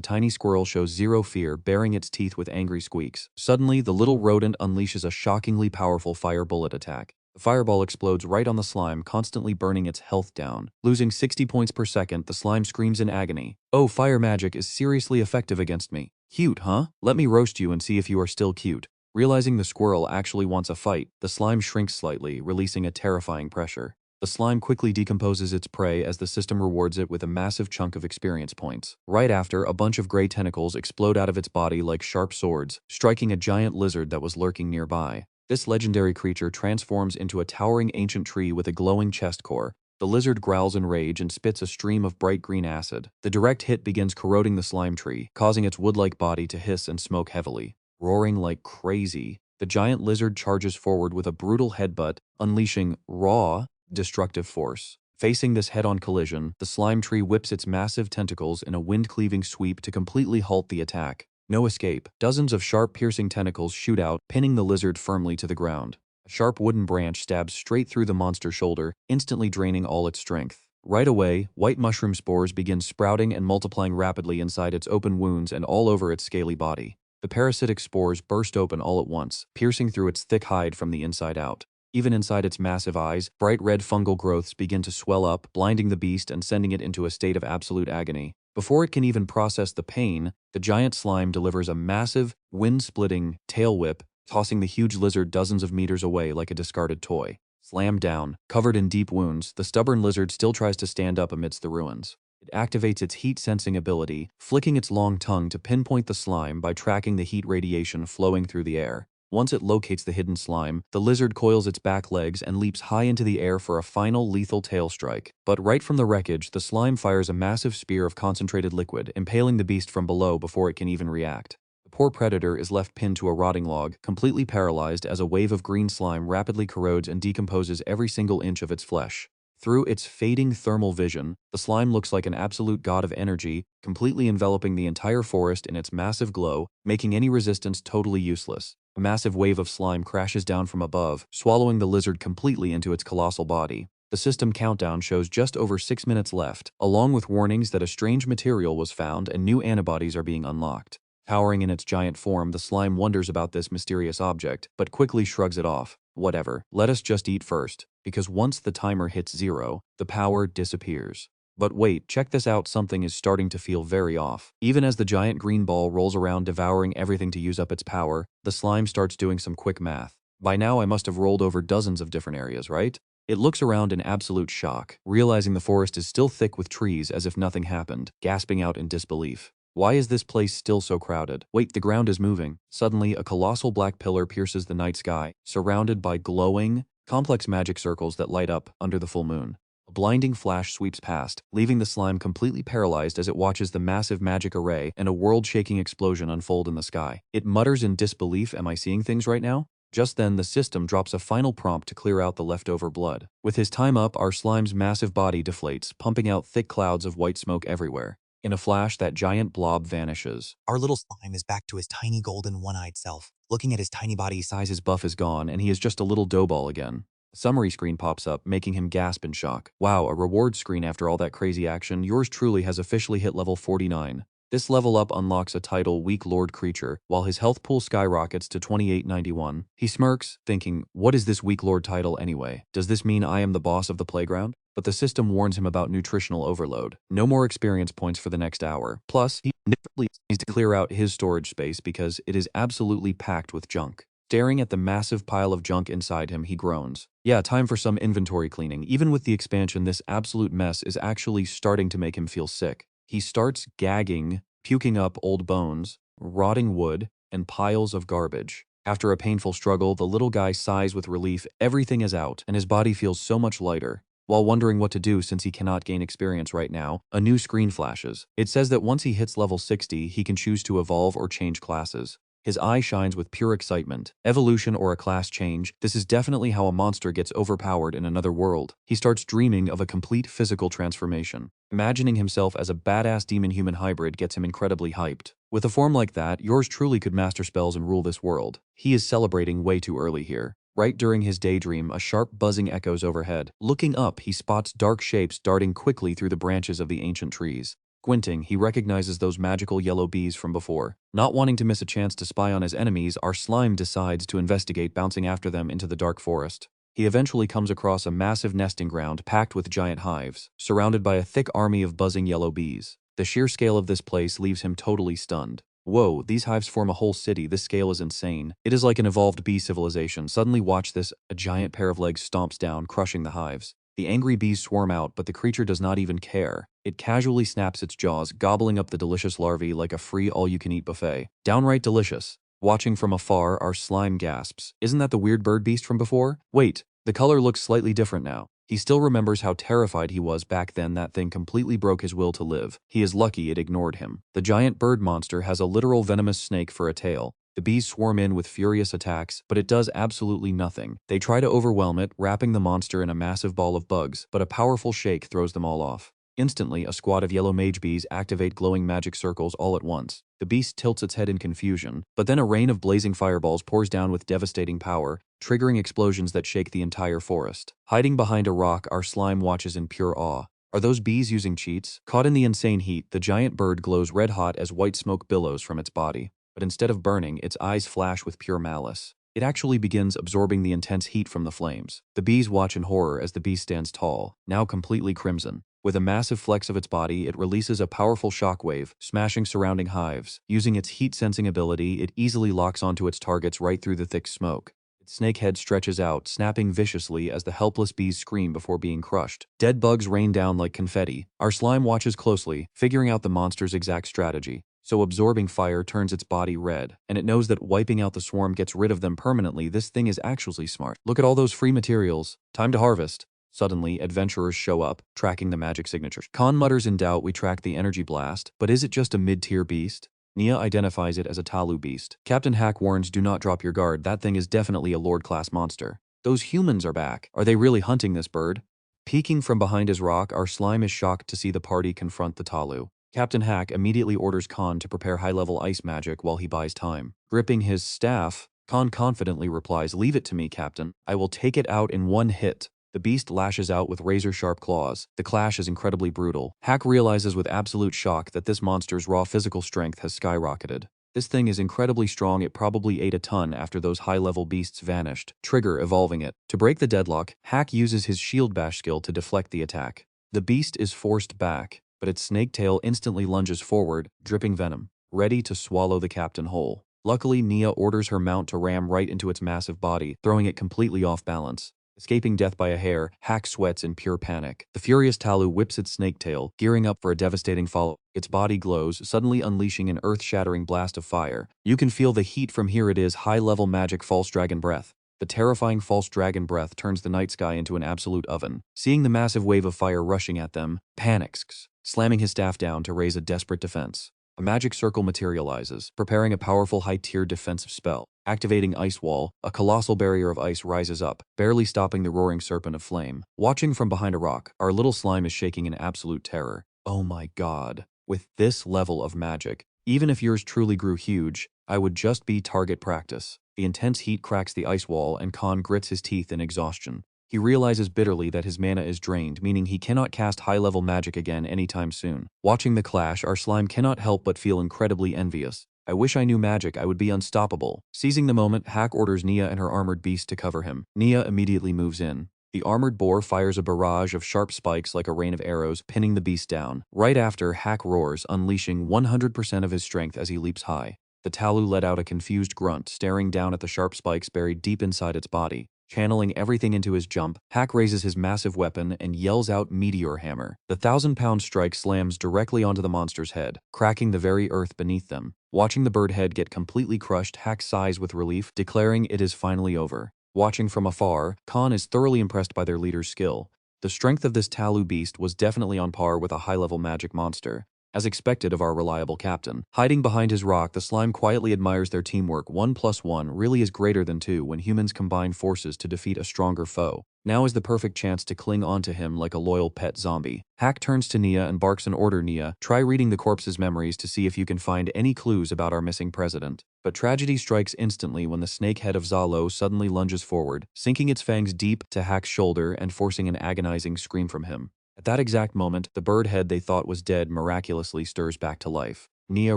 Speaker 1: tiny squirrel shows zero fear, baring its teeth with angry squeaks. Suddenly, the little rodent unleashes a shockingly powerful fire bullet attack. The fireball explodes right on the slime, constantly burning its health down. Losing 60 points per second, the slime screams in agony. "Oh, fire magic is seriously effective against me. Cute, huh? Let me roast you and see if you are still cute." Realizing the squirrel actually wants a fight, the slime shrinks slightly, releasing a terrifying pressure. The slime quickly decomposes its prey as the system rewards it with a massive chunk of experience points. Right after, a bunch of gray tentacles explode out of its body like sharp swords, striking a giant lizard that was lurking nearby. This legendary creature transforms into a towering ancient tree with a glowing chest core. The lizard growls in rage and spits a stream of bright green acid. The direct hit begins corroding the slime tree, causing its wood-like body to hiss and smoke heavily. Roaring like crazy, the giant lizard charges forward with a brutal headbutt, unleashing raw, destructive force. Facing this head-on collision, the slime tree whips its massive tentacles in a wind-cleaving sweep to completely halt the attack. No escape. Dozens of sharp piercing tentacles shoot out, pinning the lizard firmly to the ground. A sharp wooden branch stabs straight through the monster's shoulder, instantly draining all its strength. Right away, white mushroom spores begin sprouting and multiplying rapidly inside its open wounds and all over its scaly body. The parasitic spores burst open all at once, piercing through its thick hide from the inside out. Even inside its massive eyes, bright red fungal growths begin to swell up, blinding the beast and sending it into a state of absolute agony. Before it can even process the pain, the giant slime delivers a massive, wind-splitting tail whip, tossing the huge lizard dozens of meters away like a discarded toy. Slammed down, covered in deep wounds, the stubborn lizard still tries to stand up amidst the ruins. It activates its heat-sensing ability, flicking its long tongue to pinpoint the slime by tracking the heat radiation flowing through the air. Once it locates the hidden slime, the lizard coils its back legs and leaps high into the air for a final lethal tail strike. But right from the wreckage, the slime fires a massive spear of concentrated liquid, impaling the beast from below before it can even react. The poor predator is left pinned to a rotting log, completely paralyzed as a wave of green slime rapidly corrodes and decomposes every single inch of its flesh. Through its fading thermal vision, the slime looks like an absolute god of energy, completely enveloping the entire forest in its massive glow, making any resistance totally useless. A massive wave of slime crashes down from above, swallowing the lizard completely into its colossal body. The system countdown shows just over 6 minutes left, along with warnings that a strange material was found and new antibodies are being unlocked. Towering in its giant form, the slime wonders about this mysterious object, but quickly shrugs it off. Whatever, let us just eat first, because once the timer hits 0, the power disappears. But wait, check this out, something is starting to feel very off. Even as the giant green ball rolls around devouring everything to use up its power, the slime starts doing some quick math. By now I must have rolled over dozens of different areas, right? It looks around in absolute shock, realizing the forest is still thick with trees as if nothing happened, gasping out in disbelief. Why is this place still so crowded? Wait, the ground is moving. Suddenly, a colossal black pillar pierces the night sky, surrounded by glowing, complex magic circles that light up under the full moon. A blinding flash sweeps past, leaving the slime completely paralyzed as it watches the massive magic array and a world-shaking explosion unfold in the sky. It mutters in disbelief, am I seeing things right now? Just then, the system drops a final prompt to clear out the leftover blood. With his time up, our slime's massive body deflates, pumping out thick clouds of white smoke everywhere. In a flash, that giant blob vanishes.
Speaker 2: Our little slime is back to his tiny golden one-eyed self. Looking at his tiny body size,
Speaker 1: His buff is gone, and he is just a little dough ball again. A summary screen pops up, making him gasp in shock. Wow, a reward screen after all that crazy action. Yours truly has officially hit level 49. This level up unlocks a title Weak Lord creature, while his health pool skyrockets to 2891. He smirks, thinking, what is this Weak Lord title anyway? Does this mean I am the boss of the playground? But the system warns him about nutritional overload. No more experience points for the next hour. Plus, he needs to clear out his storage space because it is absolutely packed with junk. Staring at the massive pile of junk inside him, he groans. Yeah, time for some inventory cleaning. Even with the expansion, this absolute mess is actually starting to make him feel sick. He starts gagging, puking up old bones, rotting wood, and piles of garbage. After a painful struggle, the little guy sighs with relief. Everything is out, and his body feels so much lighter. While wondering what to do since he cannot gain experience right now, a new screen flashes. It says that once he hits level 60, he can choose to evolve or change classes. His eye shines with pure excitement. Evolution or a class change, this is definitely how a monster gets overpowered in another world. He starts dreaming of a complete physical transformation. Imagining himself as a badass demon-human hybrid gets him incredibly hyped. With a form like that, yours truly could master spells and rule this world. He is celebrating way too early here. Right during his daydream, a sharp buzzing echoes overhead. Looking up, he spots dark shapes darting quickly through the branches of the ancient trees. Squinting, he recognizes those magical yellow bees from before. Not wanting to miss a chance to spy on his enemies, our slime decides to investigate, bouncing after them into the dark forest. He eventually comes across a massive nesting ground packed with giant hives, surrounded by a thick army of buzzing yellow bees. The sheer scale of this place leaves him totally stunned. Whoa, these hives form a whole city. This scale is insane. It is like an evolved bee civilization. Suddenly watch this, a giant pair of legs stomps down, crushing the hives. The angry bees swarm out, but the creature does not even care. It casually snaps its jaws, gobbling up the delicious larvae like a free all-you-can-eat buffet. Downright delicious. Watching from afar, our slime gasps. Isn't that the weird bird beast from before? Wait, the color looks slightly different now. He still remembers how terrified he was back then. That thing completely broke his will to live. He is lucky it ignored him. The giant bird monster has a literal venomous snake for a tail. The bees swarm in with furious attacks, but it does absolutely nothing. They try to overwhelm it, wrapping the monster in a massive ball of bugs, but a powerful shake throws them all off. Instantly, a squad of yellow mage bees activate glowing magic circles all at once. The beast tilts its head in confusion, but then a rain of blazing fireballs pours down with devastating power, triggering explosions that shake the entire forest. Hiding behind a rock, our slime watches in pure awe. Are those bees using cheats? Caught in the insane heat, the giant bird glows red-hot as white smoke billows from its body. But instead of burning, its eyes flash with pure malice. It actually begins absorbing the intense heat from the flames. The bees watch in horror as the beast stands tall, now completely crimson. With a massive flex of its body, it releases a powerful shockwave, smashing surrounding hives. Using its heat-sensing ability, it easily locks onto its targets right through the thick smoke. Its snake head stretches out, snapping viciously as the helpless bees scream before being crushed. Dead bugs rain down like confetti. Our slime watches closely, figuring out the monster's exact strategy. So absorbing fire turns its body red, and it knows that wiping out the swarm gets rid of them permanently. This thing is actually smart. Look at all those free materials. Time to harvest. Suddenly, adventurers show up, tracking the magic signatures. Khan mutters in doubt. We track the energy blast, but is it just a mid-tier beast? Nia identifies it as a Talu beast. Captain Hack warns, do not drop your guard. That thing is definitely a Lord-class monster. Those humans are back. Are they really hunting this bird? Peeking from behind his rock, our slime is shocked to see the party confront the Talu. Captain Hack immediately orders Khan to prepare high-level ice magic while he buys time. Gripping his staff, Khan confidently replies, leave it to me, Captain. I will take it out in one hit. The beast lashes out with razor-sharp claws. The clash is incredibly brutal. Hack realizes with absolute shock that this monster's raw physical strength has skyrocketed. This thing is incredibly strong. It probably ate a ton after those high-level beasts vanished, Trigger evolving it. To break the deadlock, Hack uses his shield bash skill to deflect the attack. The beast is forced back, but its snake tail instantly lunges forward, dripping venom, ready to swallow the captain whole. Luckily, Nia orders her mount to ram right into its massive body, throwing it completely off balance. Escaping death by a hair, Hack sweats in pure panic. The furious Talu whips its snake tail, gearing up for a devastating follow. Its body glows, suddenly unleashing an earth-shattering blast of fire. You can feel the heat from here. It is high-level magic false dragon breath. The terrifying false dragon breath turns the night sky into an absolute oven. Seeing the massive wave of fire rushing at them, panics, slamming his staff down to raise a desperate defense. A magic circle materializes, preparing a powerful high-tier defensive spell. Activating Ice Wall, a colossal barrier of ice rises up, barely stopping the roaring serpent of flame. Watching from behind a rock, our little slime is shaking in absolute terror. Oh my god. With this level of magic, even if yours truly grew huge, I would just be target practice. The intense heat cracks the ice wall and Khan grits his teeth in exhaustion. He realizes bitterly that his mana is drained, meaning he cannot cast high-level magic again anytime soon. Watching the clash, our slime cannot help but feel incredibly envious. I wish I knew magic. I would be unstoppable. Seizing the moment, Hack orders Nia and her armored beast to cover him. Nia immediately moves in. The armored boar fires a barrage of sharp spikes like a rain of arrows, pinning the beast down. Right after, Hack roars, unleashing 100% of his strength as he leaps high. The Talu let out a confused grunt, staring down at the sharp spikes buried deep inside its body. Channeling everything into his jump, Hack raises his massive weapon and yells out Meteor Hammer. The 1,000-pound strike slams directly onto the monster's head, cracking the very earth beneath them. Watching the bird head get completely crushed, Hack sighs with relief, declaring it is finally over. Watching from afar, Khan is thoroughly impressed by their leader's skill. The strength of this Talu beast was definitely on par with a high-level magic monster, as expected of our reliable captain. Hiding behind his rock, the slime quietly admires their teamwork. 1 + 1 really is greater than 2 when humans combine forces to defeat a stronger foe. Now is the perfect chance to cling onto him like a loyal pet zombie. Hack turns to Nia and barks an order. Nia, try reading the corpse's memories to see if you can find any clues about our missing president. But tragedy strikes instantly when the snake head of Zalo suddenly lunges forward, sinking its fangs deep to Hack's shoulder and forcing an agonizing scream from him. At that exact moment, the bird head they thought was dead miraculously stirs back to life. Nia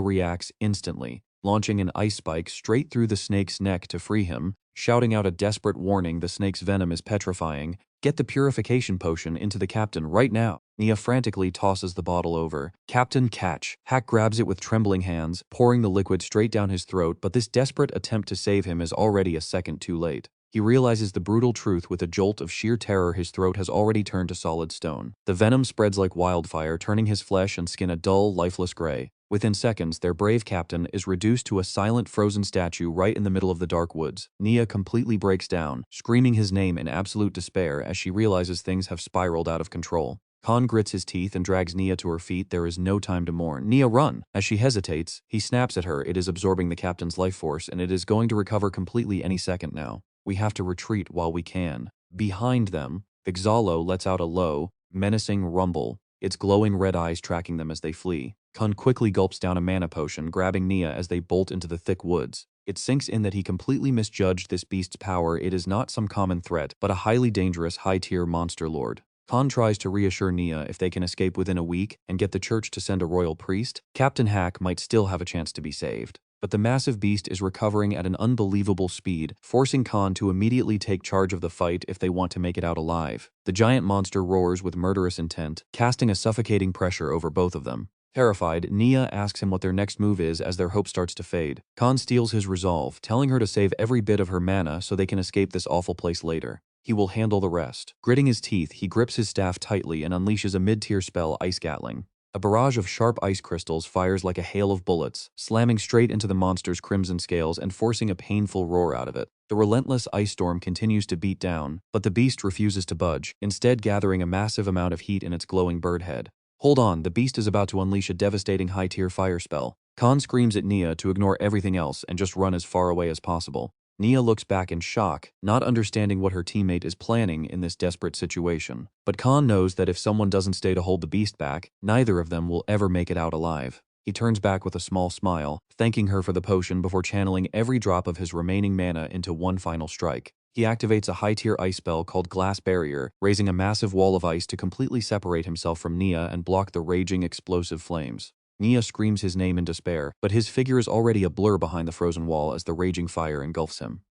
Speaker 1: reacts instantly, launching an ice spike straight through the snake's neck to free him, shouting out a desperate warning. The snake's venom is petrifying. Get the purification potion into the captain right now. Nia frantically tosses the bottle over. Captain, catch. Hack grabs it with trembling hands, pouring the liquid straight down his throat, but this desperate attempt to save him is already a second too late. He realizes the brutal truth with a jolt of sheer terror. His throat has already turned to solid stone. The venom spreads like wildfire, turning his flesh and skin a dull, lifeless gray. Within seconds, their brave captain is reduced to a silent, frozen statue right in the middle of the dark woods. Nia completely breaks down, screaming his name in absolute despair as she realizes things have spiraled out of control. Khan grits his teeth and drags Nia to her feet. There is no time to mourn. Nia, run! As she hesitates, he snaps at her. It is absorbing the captain's life force, and it is going to recover completely any second now. We have to retreat while we can. Behind them, Xalo lets out a low, menacing rumble. its glowing red eyes tracking them as they flee. Kun quickly gulps down a mana potion, grabbing Nia as they bolt into the thick woods. It sinks in that he completely misjudged this beast's power. It is not some common threat, but a highly dangerous high-tier monster lord. Khan tries to reassure Nia if they can escape within a week and get the church to send a royal priest, Captain Hack might still have a chance to be saved. But the massive beast is recovering at an unbelievable speed, forcing Khan to immediately take charge of the fight if they want to make it out alive. The giant monster roars with murderous intent, casting a suffocating pressure over both of them. Terrified, Nia asks him what their next move is as their hope starts to fade. Khan steals his resolve, telling her to save every bit of her mana so they can escape this awful place later. He will handle the rest. Gritting his teeth, he grips his staff tightly and unleashes a mid-tier spell, Ice Gatling. A barrage of sharp ice crystals fires like a hail of bullets, slamming straight into the monster's crimson scales and forcing a painful roar out of it. The relentless ice storm continues to beat down, but the beast refuses to budge, instead gathering a massive amount of heat in its glowing bird head. Hold on, the beast is about to unleash a devastating high-tier fire spell. Khan screams at Nia to ignore everything else and just run as far away as possible. Nia looks back in shock, not understanding what her teammate is planning in this desperate situation. But Khan knows that if someone doesn't stay to hold the beast back, neither of them will ever make it out alive. He turns back with a small smile, thanking her for the potion before channeling every drop of his remaining mana into one final strike. He activates a high-tier ice spell called Glass Barrier, raising a massive wall of ice to completely separate himself from Nia and block the raging explosive flames. Nia screams his name in despair, but his figure is already a blur behind the frozen wall as the raging fire engulfs him.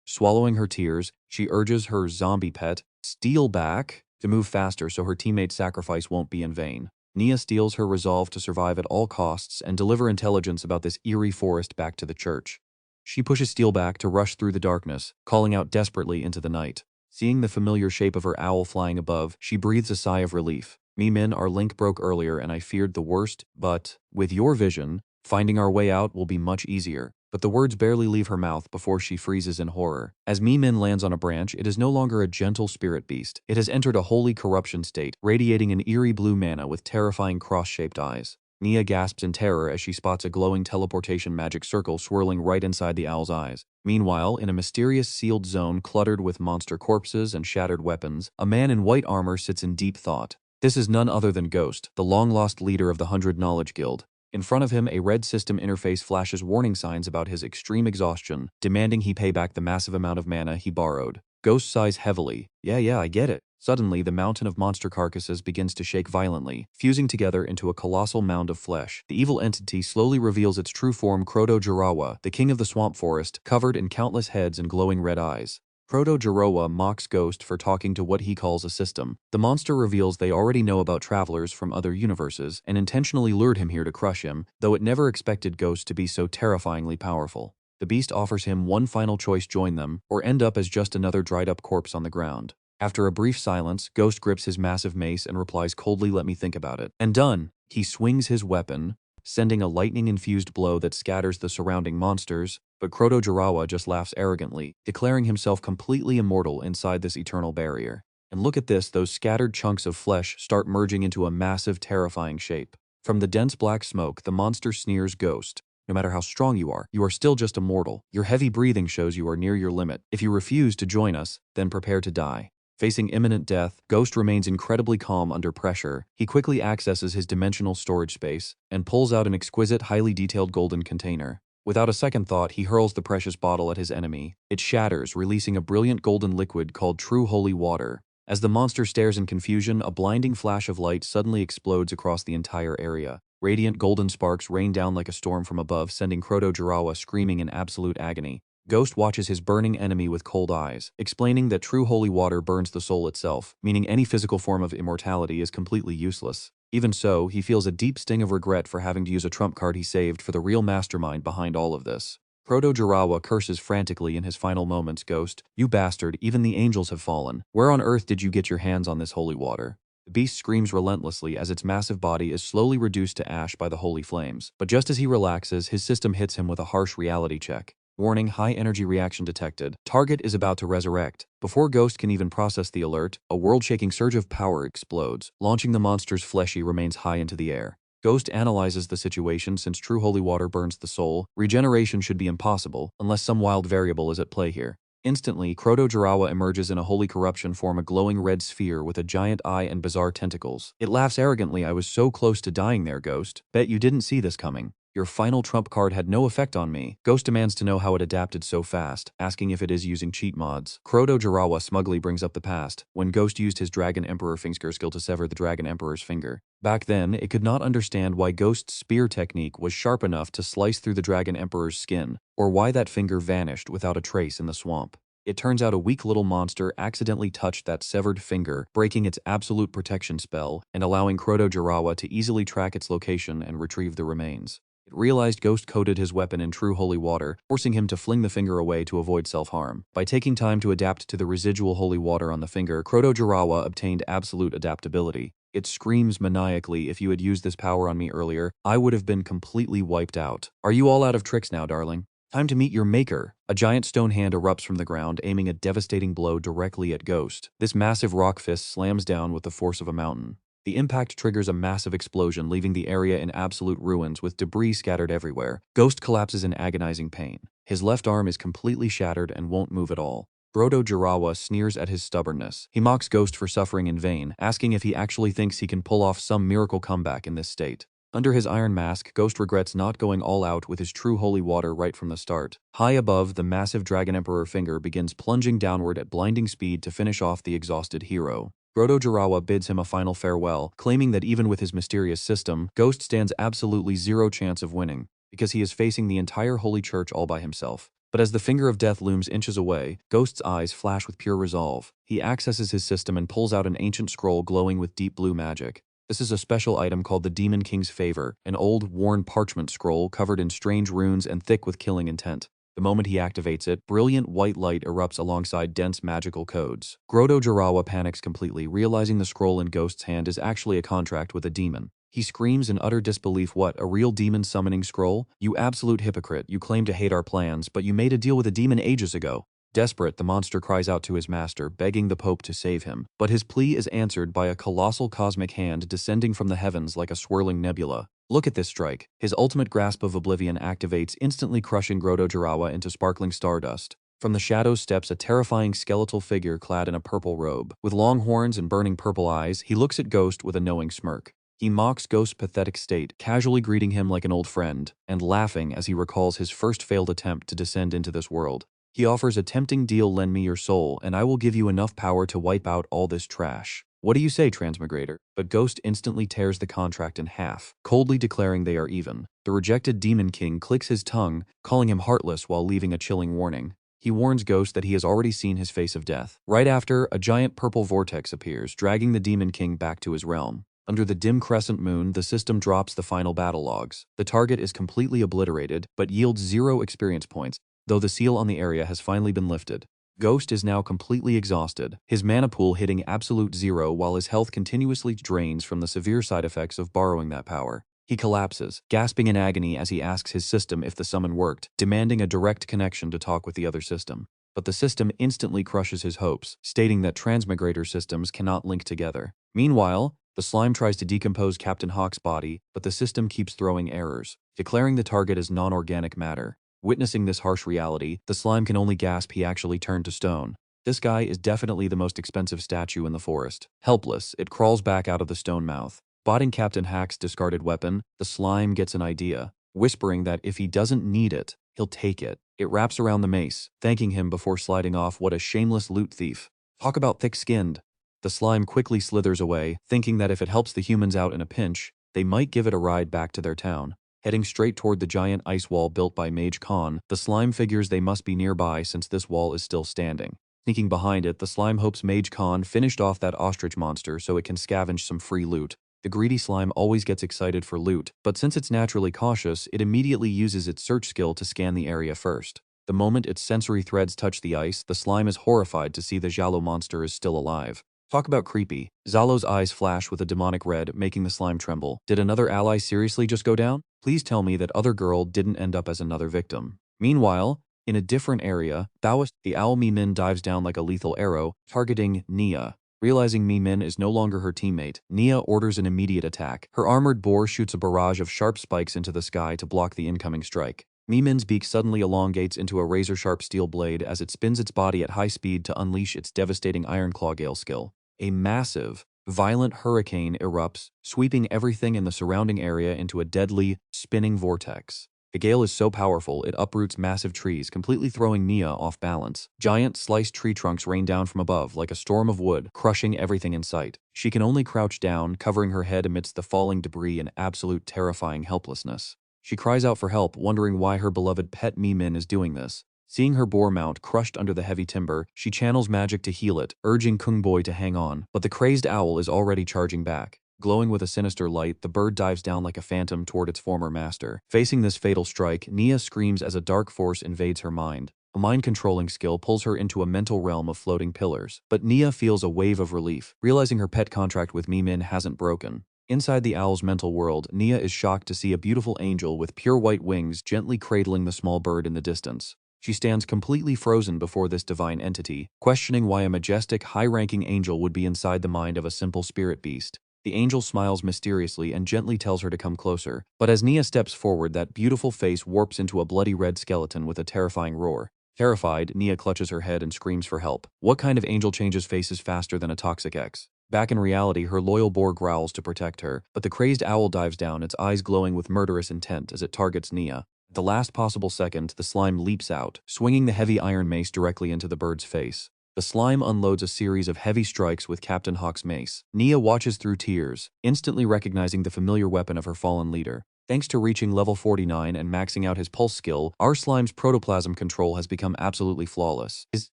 Speaker 1: Swallowing her tears, she urges her zombie pet, Steel back, to move faster so her teammate's sacrifice won't be in vain. Nia steals her resolve to survive at all costs and deliver intelligence about this eerie forest back to the church. She pushes Steel back to rush through the darkness, calling out desperately into the night. Seeing the familiar shape of her owl flying above, she breathes a sigh of relief. Min, our link broke earlier and I feared the worst, but, with your vision, finding our way out will be much easier. But the words barely leave her mouth before she freezes in horror. As Min lands on a branch, it is no longer a gentle spirit beast. It has entered a holy corruption state, radiating an eerie blue mana with terrifying cross-shaped eyes. Nia gasps in terror as she spots a glowing teleportation magic circle swirling right inside the owl's eyes. Meanwhile, in a mysterious sealed zone cluttered with monster corpses and shattered weapons, a man in white armor sits in deep thought. This is none other than Ghost, the long-lost leader of the 100 Knowledge Guild. In front of him, a red system interface flashes warning signs about his extreme exhaustion, demanding he pay back the massive amount of mana he borrowed. Ghost sighs heavily. Yeah, I get it. Suddenly, the mountain of monster carcasses begins to shake violently, fusing together into a colossal mound of flesh. The evil entity slowly reveals its true form, Proto-Jirawa, the king of the swamp forest, covered in countless heads and glowing red eyes. Proto-Jirawa mocks Ghost for talking to what he calls a system. The monster reveals they already know about travelers from other universes and intentionally lured him here to crush him, though it never expected Ghost to be so terrifyingly powerful. The beast offers him one final choice: join them, or end up as just another dried-up corpse on the ground. After a brief silence, Ghost grips his massive mace and replies coldly, "Let me think about it." And done! He swings his weapon, sending a lightning-infused blow that scatters the surrounding monsters, but Proto-Jirawa just laughs arrogantly, declaring himself completely immortal inside this eternal barrier. And look at this, those scattered chunks of flesh start merging into a massive, terrifying shape. From the dense black smoke, the monster sneers, "Ghost, no matter how strong you are still just a mortal. Your heavy breathing shows you are near your limit. If you refuse to join us, then prepare to die." Facing imminent death, Ghost remains incredibly calm under pressure. He quickly accesses his dimensional storage space and pulls out an exquisite, highly detailed golden container. Without a second thought, he hurls the precious bottle at his enemy. It shatters, releasing a brilliant golden liquid called true holy water. As the monster stares in confusion, a blinding flash of light suddenly explodes across the entire area. Radiant golden sparks rain down like a storm from above, sending Proto-Jirawa screaming in absolute agony. Ghost watches his burning enemy with cold eyes, explaining that true holy water burns the soul itself, meaning any physical form of immortality is completely useless. Even so, he feels a deep sting of regret for having to use a trump card he saved for the real mastermind behind all of this. Proto-Jirawa curses frantically in his final moments, "Ghost, you bastard, even the angels have fallen. Where on earth did you get your hands on this holy water?" The beast screams relentlessly as its massive body is slowly reduced to ash by the holy flames. But just as he relaxes, his system hits him with a harsh reality check. Warning, high energy reaction detected. Target is about to resurrect. Before Ghost can even process the alert, a world-shaking surge of power explodes, launching the monster's fleshy remains high into the air. Ghost analyzes the situation. Since true holy water burns the soul, regeneration should be impossible, unless some wild variable is at play here. Instantly, Kroto-Jirawa emerges in a holy corruption form, a glowing red sphere with a giant eye and bizarre tentacles. It laughs arrogantly. "I was so close to dying there, Ghost. Bet you didn't see this coming. Your final trump card had no effect on me." Ghost demands to know how it adapted so fast, asking if it is using cheat mods. Kroto-Jirawa smugly brings up the past, when Ghost used his Dragon Emperor finger skill to sever the Dragon Emperor's finger. Back then, it could not understand why Ghost's spear technique was sharp enough to slice through the Dragon Emperor's skin, or why that finger vanished without a trace in the swamp. It turns out a weak little monster accidentally touched that severed finger, breaking its absolute protection spell and allowing Kroto-Jirawa to easily track its location and retrieve the remains. It realized Ghost coated his weapon in true holy water, forcing him to fling the finger away to avoid self-harm. By taking time to adapt to the residual holy water on the finger, Kroto-Jirawa obtained absolute adaptability. It screams maniacally, "If you had used this power on me earlier, I would have been completely wiped out. Are you all out of tricks now, darling? Time to meet your maker." A giant stone hand erupts from the ground, aiming a devastating blow directly at Ghost. This massive rock fist slams down with the force of a mountain. The impact triggers a massive explosion, leaving the area in absolute ruins with debris scattered everywhere. Ghost collapses in agonizing pain. His left arm is completely shattered and won't move at all. Kroto-Jirawa sneers at his stubbornness. He mocks Ghost for suffering in vain, asking if he actually thinks he can pull off some miracle comeback in this state. Under his iron mask, Ghost regrets not going all out with his true holy water right from the start. High above, the massive Dragon Emperor finger begins plunging downward at blinding speed to finish off the exhausted hero. Kroto-Jirawa bids him a final farewell, claiming that even with his mysterious system, Ghost stands absolutely zero chance of winning, because he is facing the entire Holy Church all by himself. But as the finger of death looms inches away, Ghost's eyes flash with pure resolve. He accesses his system and pulls out an ancient scroll glowing with deep blue magic. This is a special item called the Demon King's Favor, an old, worn parchment scroll covered in strange runes and thick with killing intent. The moment he activates it, brilliant white light erupts alongside dense magical codes. Kroto-Jirawa panics completely, realizing the scroll in Ghost's hand is actually a contract with a demon. He screams in utter disbelief. "What, a real demon summoning scroll? You absolute hypocrite, you claim to hate our plans, but you made a deal with a demon ages ago." Desperate, the monster cries out to his master, begging the Pope to save him. But his plea is answered by a colossal cosmic hand descending from the heavens like a swirling nebula. Look at this strike. His ultimate grasp of oblivion activates, instantly crushing Kroto-Jirawa into sparkling stardust. From the shadows steps a terrifying skeletal figure clad in a purple robe. With long horns and burning purple eyes, he looks at Ghost with a knowing smirk. He mocks Ghost's pathetic state, casually greeting him like an old friend, and laughing as he recalls his first failed attempt to descend into this world. He offers a tempting deal: "Lend me your soul, and I will give you enough power to wipe out all this trash. What do you say, Transmigrator?" But Ghost instantly tears the contract in half, coldly declaring they are even. The rejected Demon King clicks his tongue, calling him heartless while leaving a chilling warning. He warns Ghost that he has already seen his face of death. Right after, a giant purple vortex appears, dragging the Demon King back to his realm. Under the dim crescent moon, the system drops the final battle logs. The target is completely obliterated, but yields 0 experience points, though the seal on the area has finally been lifted. Ghost is now completely exhausted, his mana pool hitting absolute 0 while his health continuously drains from the severe side effects of borrowing that power. He collapses, gasping in agony as he asks his system if the summon worked, demanding a direct connection to talk with the other system. But the system instantly crushes his hopes, stating that transmigrator systems cannot link together. Meanwhile, the slime tries to decompose Captain Hawk's body, but the system keeps throwing errors, declaring the target as non-organic matter. Witnessing this harsh reality, the slime can only gasp he actually turned to stone. This guy is definitely the most expensive statue in the forest. Helpless, it crawls back out of the stone mouth. Spotting Captain Hack's discarded weapon, the slime gets an idea, whispering that if he doesn't need it, he'll take it. It wraps around the mace, thanking him before sliding off. What a shameless loot thief. Talk about thick-skinned. The slime quickly slithers away, thinking that if it helps the humans out in a pinch, they might give it a ride back to their town. Heading straight toward the giant ice wall built by Mage Khan, the slime figures they must be nearby since this wall is still standing. Sneaking behind it, the slime hopes Mage Khan finished off that ostrich monster so it can scavenge some free loot. The greedy slime always gets excited for loot, but since it's naturally cautious, it immediately uses its search skill to scan the area first. The moment its sensory threads touch the ice, the slime is horrified to see the Jalo monster is still alive. Talk about creepy. Zalo's eyes flash with a demonic red, making the slime tremble. Did another ally seriously just go down? Please tell me that other girl didn't end up as another victim. Meanwhile, in a different area, Taoist, the owl Mi-Min dives down like a lethal arrow, targeting Nia. Realizing Mi-Min is no longer her teammate, Nia orders an immediate attack. Her armored boar shoots a barrage of sharp spikes into the sky to block the incoming strike. Mimin's beak suddenly elongates into a razor-sharp steel blade as it spins its body at high speed to unleash its devastating Iron Claw Gale skill. A massive, violent hurricane erupts, sweeping everything in the surrounding area into a deadly, spinning vortex. The gale is so powerful it uproots massive trees, completely throwing Nia off balance. Giant, sliced tree trunks rain down from above like a storm of wood, crushing everything in sight. She can only crouch down, covering her head amidst the falling debris in absolute terrifying helplessness. She cries out for help, wondering why her beloved pet Mimin is doing this. Seeing her boar mount crushed under the heavy timber, she channels magic to heal it, urging Kung Boy to hang on, but the crazed owl is already charging back. Glowing with a sinister light, the bird dives down like a phantom toward its former master. Facing this fatal strike, Nia screams as a dark force invades her mind. A mind-controlling skill pulls her into a mental realm of floating pillars, but Nia feels a wave of relief, realizing her pet contract with Mimin hasn't broken. Inside the owl's mental world, Nia is shocked to see a beautiful angel with pure white wings gently cradling the small bird in the distance. She stands completely frozen before this divine entity, questioning why a majestic, high-ranking angel would be inside the mind of a simple spirit beast. The angel smiles mysteriously and gently tells her to come closer, but as Nia steps forward, that beautiful face warps into a bloody red skeleton with a terrifying roar. Terrified, Nia clutches her head and screams for help. What kind of angel changes faces faster than a toxic ex? Back in reality, her loyal boar growls to protect her, but the crazed owl dives down, its eyes glowing with murderous intent as it targets Nia. At the last possible second, the slime leaps out, swinging the heavy iron mace directly into the bird's face. The slime unloads a series of heavy strikes with Captain Hawk's mace. Nia watches through tears, instantly recognizing the familiar weapon of her fallen leader. Thanks to reaching level 49 and maxing out his pulse skill, our slime's protoplasm control has become absolutely flawless. Is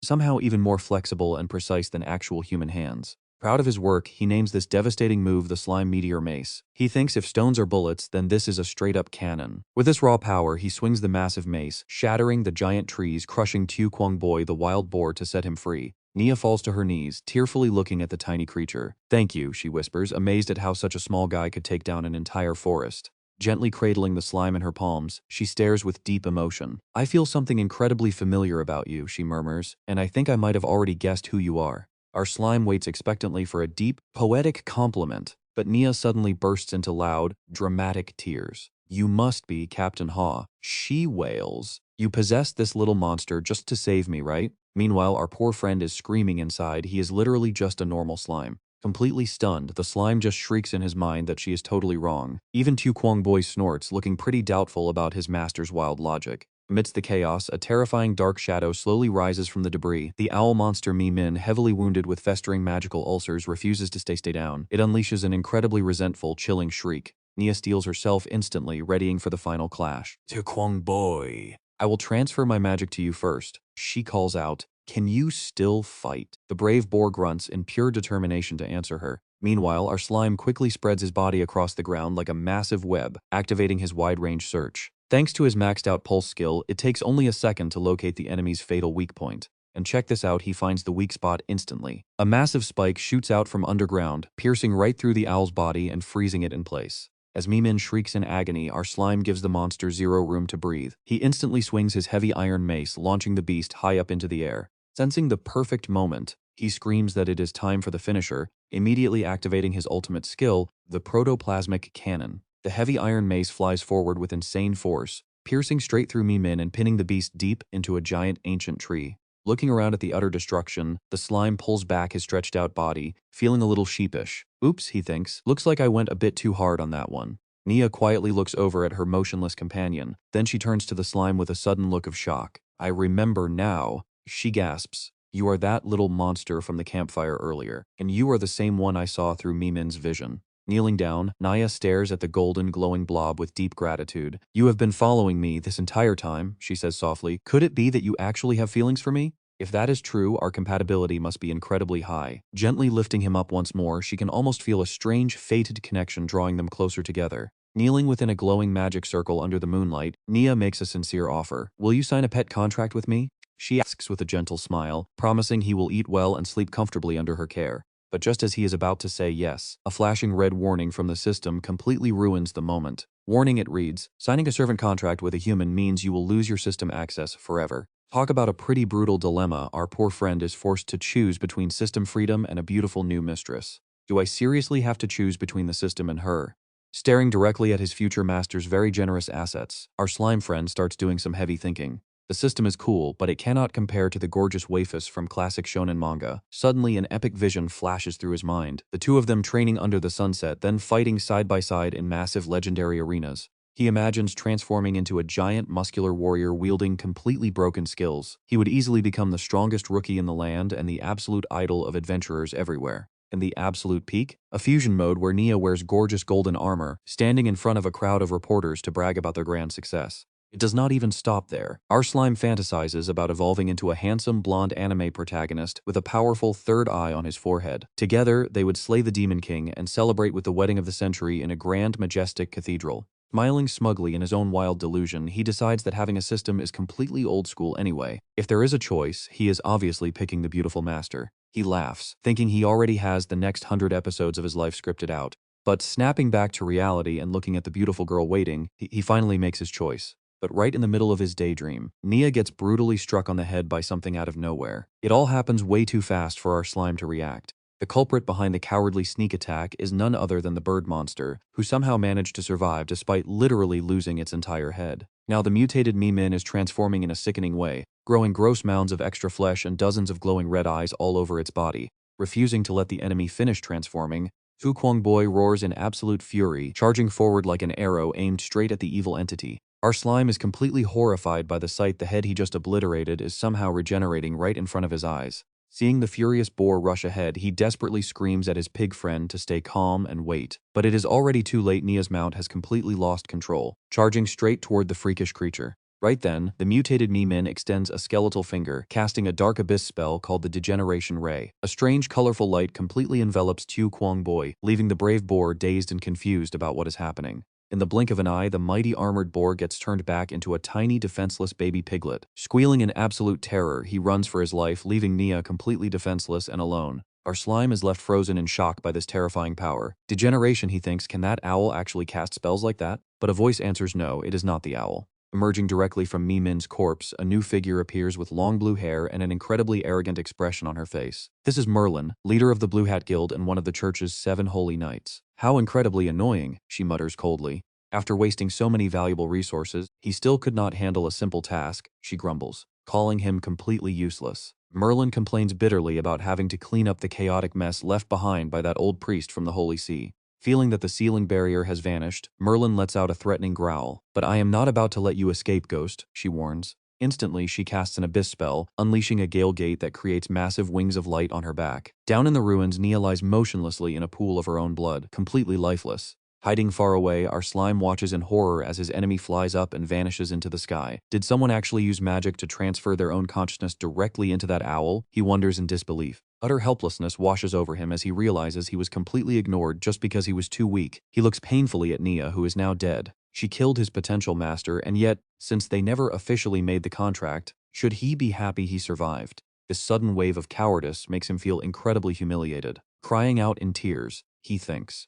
Speaker 1: somehow even more flexible and precise than actual human hands. Proud of his work, he names this devastating move the Slime Meteor Mace. He thinks if stones are bullets, then this is a straight-up cannon. With this raw power, he swings the massive mace, shattering the giant trees, crushing Tu Kwang Boy, the wild boar, to set him free. Nia falls to her knees, tearfully looking at the tiny creature. "Thank you," she whispers, amazed at how such a small guy could take down an entire forest. Gently cradling the slime in her palms, she stares with deep emotion. "I feel something incredibly familiar about you," she murmurs, "and I think I might have already guessed who you are." Our slime waits expectantly for a deep, poetic compliment, but Nia suddenly bursts into loud, dramatic tears. "You must be Captain Haw," she wails. "You possessed this little monster just to save me, right?" Meanwhile, our poor friend is screaming inside. He is literally just a normal slime. Completely stunned, the slime just shrieks in his mind that she is totally wrong. Even Tu Kwang Boy snorts, looking pretty doubtful about his master's wild logic. Amidst the chaos, a terrifying dark shadow slowly rises from the debris. The owl monster Mimin, heavily wounded with festering magical ulcers, refuses to stay down. It unleashes an incredibly resentful, chilling shriek. Nia steels herself instantly, readying for the final clash. "Tu Kwang Boy, I will transfer my magic to you first," she calls out. "Can you still fight?" The brave boar grunts in pure determination to answer her. Meanwhile, our slime quickly spreads his body across the ground like a massive web, activating his wide-range search. Thanks to his maxed-out pulse skill, it takes only a second to locate the enemy's fatal weak point. And check this out, he finds the weak spot instantly. A massive spike shoots out from underground, piercing right through the owl's body and freezing it in place. As Mimin shrieks in agony, our slime gives the monster zero room to breathe. He instantly swings his heavy iron mace, launching the beast high up into the air. Sensing the perfect moment, he screams that it is time for the finisher, immediately activating his ultimate skill, the protoplasmic cannon. The heavy iron mace flies forward with insane force, piercing straight through Mimin and pinning the beast deep into a giant ancient tree. Looking around at the utter destruction, the slime pulls back his stretched-out body, feeling a little sheepish. "Oops," he thinks, "looks like I went a bit too hard on that one." Nia quietly looks over at her motionless companion, then she turns to the slime with a sudden look of shock. "I remember now," she gasps. "You are that little monster from the campfire earlier, and you are the same one I saw through Mimin's vision." Kneeling down, Nia stares at the golden, glowing blob with deep gratitude. "You have been following me this entire time," she says softly. "Could it be that you actually have feelings for me? If that is true, our compatibility must be incredibly high." Gently lifting him up once more, she can almost feel a strange, fated connection drawing them closer together. Kneeling within a glowing magic circle under the moonlight, Nia makes a sincere offer. "Will you sign a pet contract with me?" she asks with a gentle smile, promising he will eat well and sleep comfortably under her care. But just as he is about to say yes, a flashing red warning from the system completely ruins the moment. Warning, it reads, "Signing a servant contract with a human means you will lose your system access forever." Talk about a pretty brutal dilemma. Our poor friend is forced to choose between system freedom and a beautiful new mistress. Do I seriously have to choose between the system and her? Staring directly at his future master's very generous assets, our slime friend starts doing some heavy thinking. The system is cool, but it cannot compare to the gorgeous waifus from classic shonen manga. Suddenly, an epic vision flashes through his mind, the two of them training under the sunset, then fighting side by side in massive legendary arenas. He imagines transforming into a giant muscular warrior wielding completely broken skills. He would easily become the strongest rookie in the land and the absolute idol of adventurers everywhere. And the absolute peak? A fusion mode where Nia wears gorgeous golden armor, standing in front of a crowd of reporters to brag about their grand success. It does not even stop there. Our slime fantasizes about evolving into a handsome blonde anime protagonist with a powerful third eye on his forehead. Together, they would slay the Demon King and celebrate with the wedding of the century in a grand, majestic cathedral. Smiling smugly in his own wild delusion, he decides that having a system is completely old school anyway. If there is a choice, he is obviously picking the beautiful master. He laughs, thinking he already has the next 100 episodes of his life scripted out. But snapping back to reality and looking at the beautiful girl waiting, he finally makes his choice. But right in the middle of his daydream, Nia gets brutally struck on the head by something out of nowhere. It all happens way too fast for our slime to react. The culprit behind the cowardly sneak attack is none other than the bird monster, who somehow managed to survive despite literally losing its entire head. Now the mutated Min is transforming in a sickening way, growing gross mounds of extra flesh and dozens of glowing red eyes all over its body. Refusing to let the enemy finish transforming, Fu Boy roars in absolute fury, charging forward like an arrow aimed straight at the evil entity. Our slime is completely horrified by the sight the head he just obliterated is somehow regenerating right in front of his eyes. Seeing the furious boar rush ahead, he desperately screams at his pig friend to stay calm and wait. But it is already too late. Nia's mount has completely lost control, charging straight toward the freakish creature. Right then, the mutated Min extends a skeletal finger, casting a dark abyss spell called the Degeneration Ray. A strange, colorful light completely envelops Tu Boy, leaving the brave boar dazed and confused about what is happening. In the blink of an eye, the mighty armored boar gets turned back into a tiny, defenseless baby piglet. Squealing in absolute terror, he runs for his life, leaving Nia completely defenseless and alone. Our slime is left frozen in shock by this terrifying power. Degeneration, he thinks, can that owl actually cast spells like that? But a voice answers no, it is not the owl. Emerging directly from Min's corpse, a new figure appears with long blue hair and an incredibly arrogant expression on her face. This is Merlin, leader of the Blue Hat Guild and one of the church's 7 holy knights. How incredibly annoying, she mutters coldly. After wasting so many valuable resources, he still could not handle a simple task, she grumbles, calling him completely useless. Merlin complains bitterly about having to clean up the chaotic mess left behind by that old priest from the Holy See. Feeling that the ceiling barrier has vanished, Merlin lets out a threatening growl. But I am not about to let you escape, Ghost, she warns. Instantly, she casts an abyss spell, unleashing a gale gate that creates massive wings of light on her back. Down in the ruins, Nia lies motionlessly in a pool of her own blood, completely lifeless. Hiding far away, our slime watches in horror as his enemy flies up and vanishes into the sky. Did someone actually use magic to transfer their own consciousness directly into that owl? He wonders in disbelief. Utter helplessness washes over him as he realizes he was completely ignored just because he was too weak. He looks painfully at Nia, who is now dead. She killed his potential master, and yet, since they never officially made the contract, should he be happy he survived? This sudden wave of cowardice makes him feel incredibly humiliated. Crying out in tears, he thinks,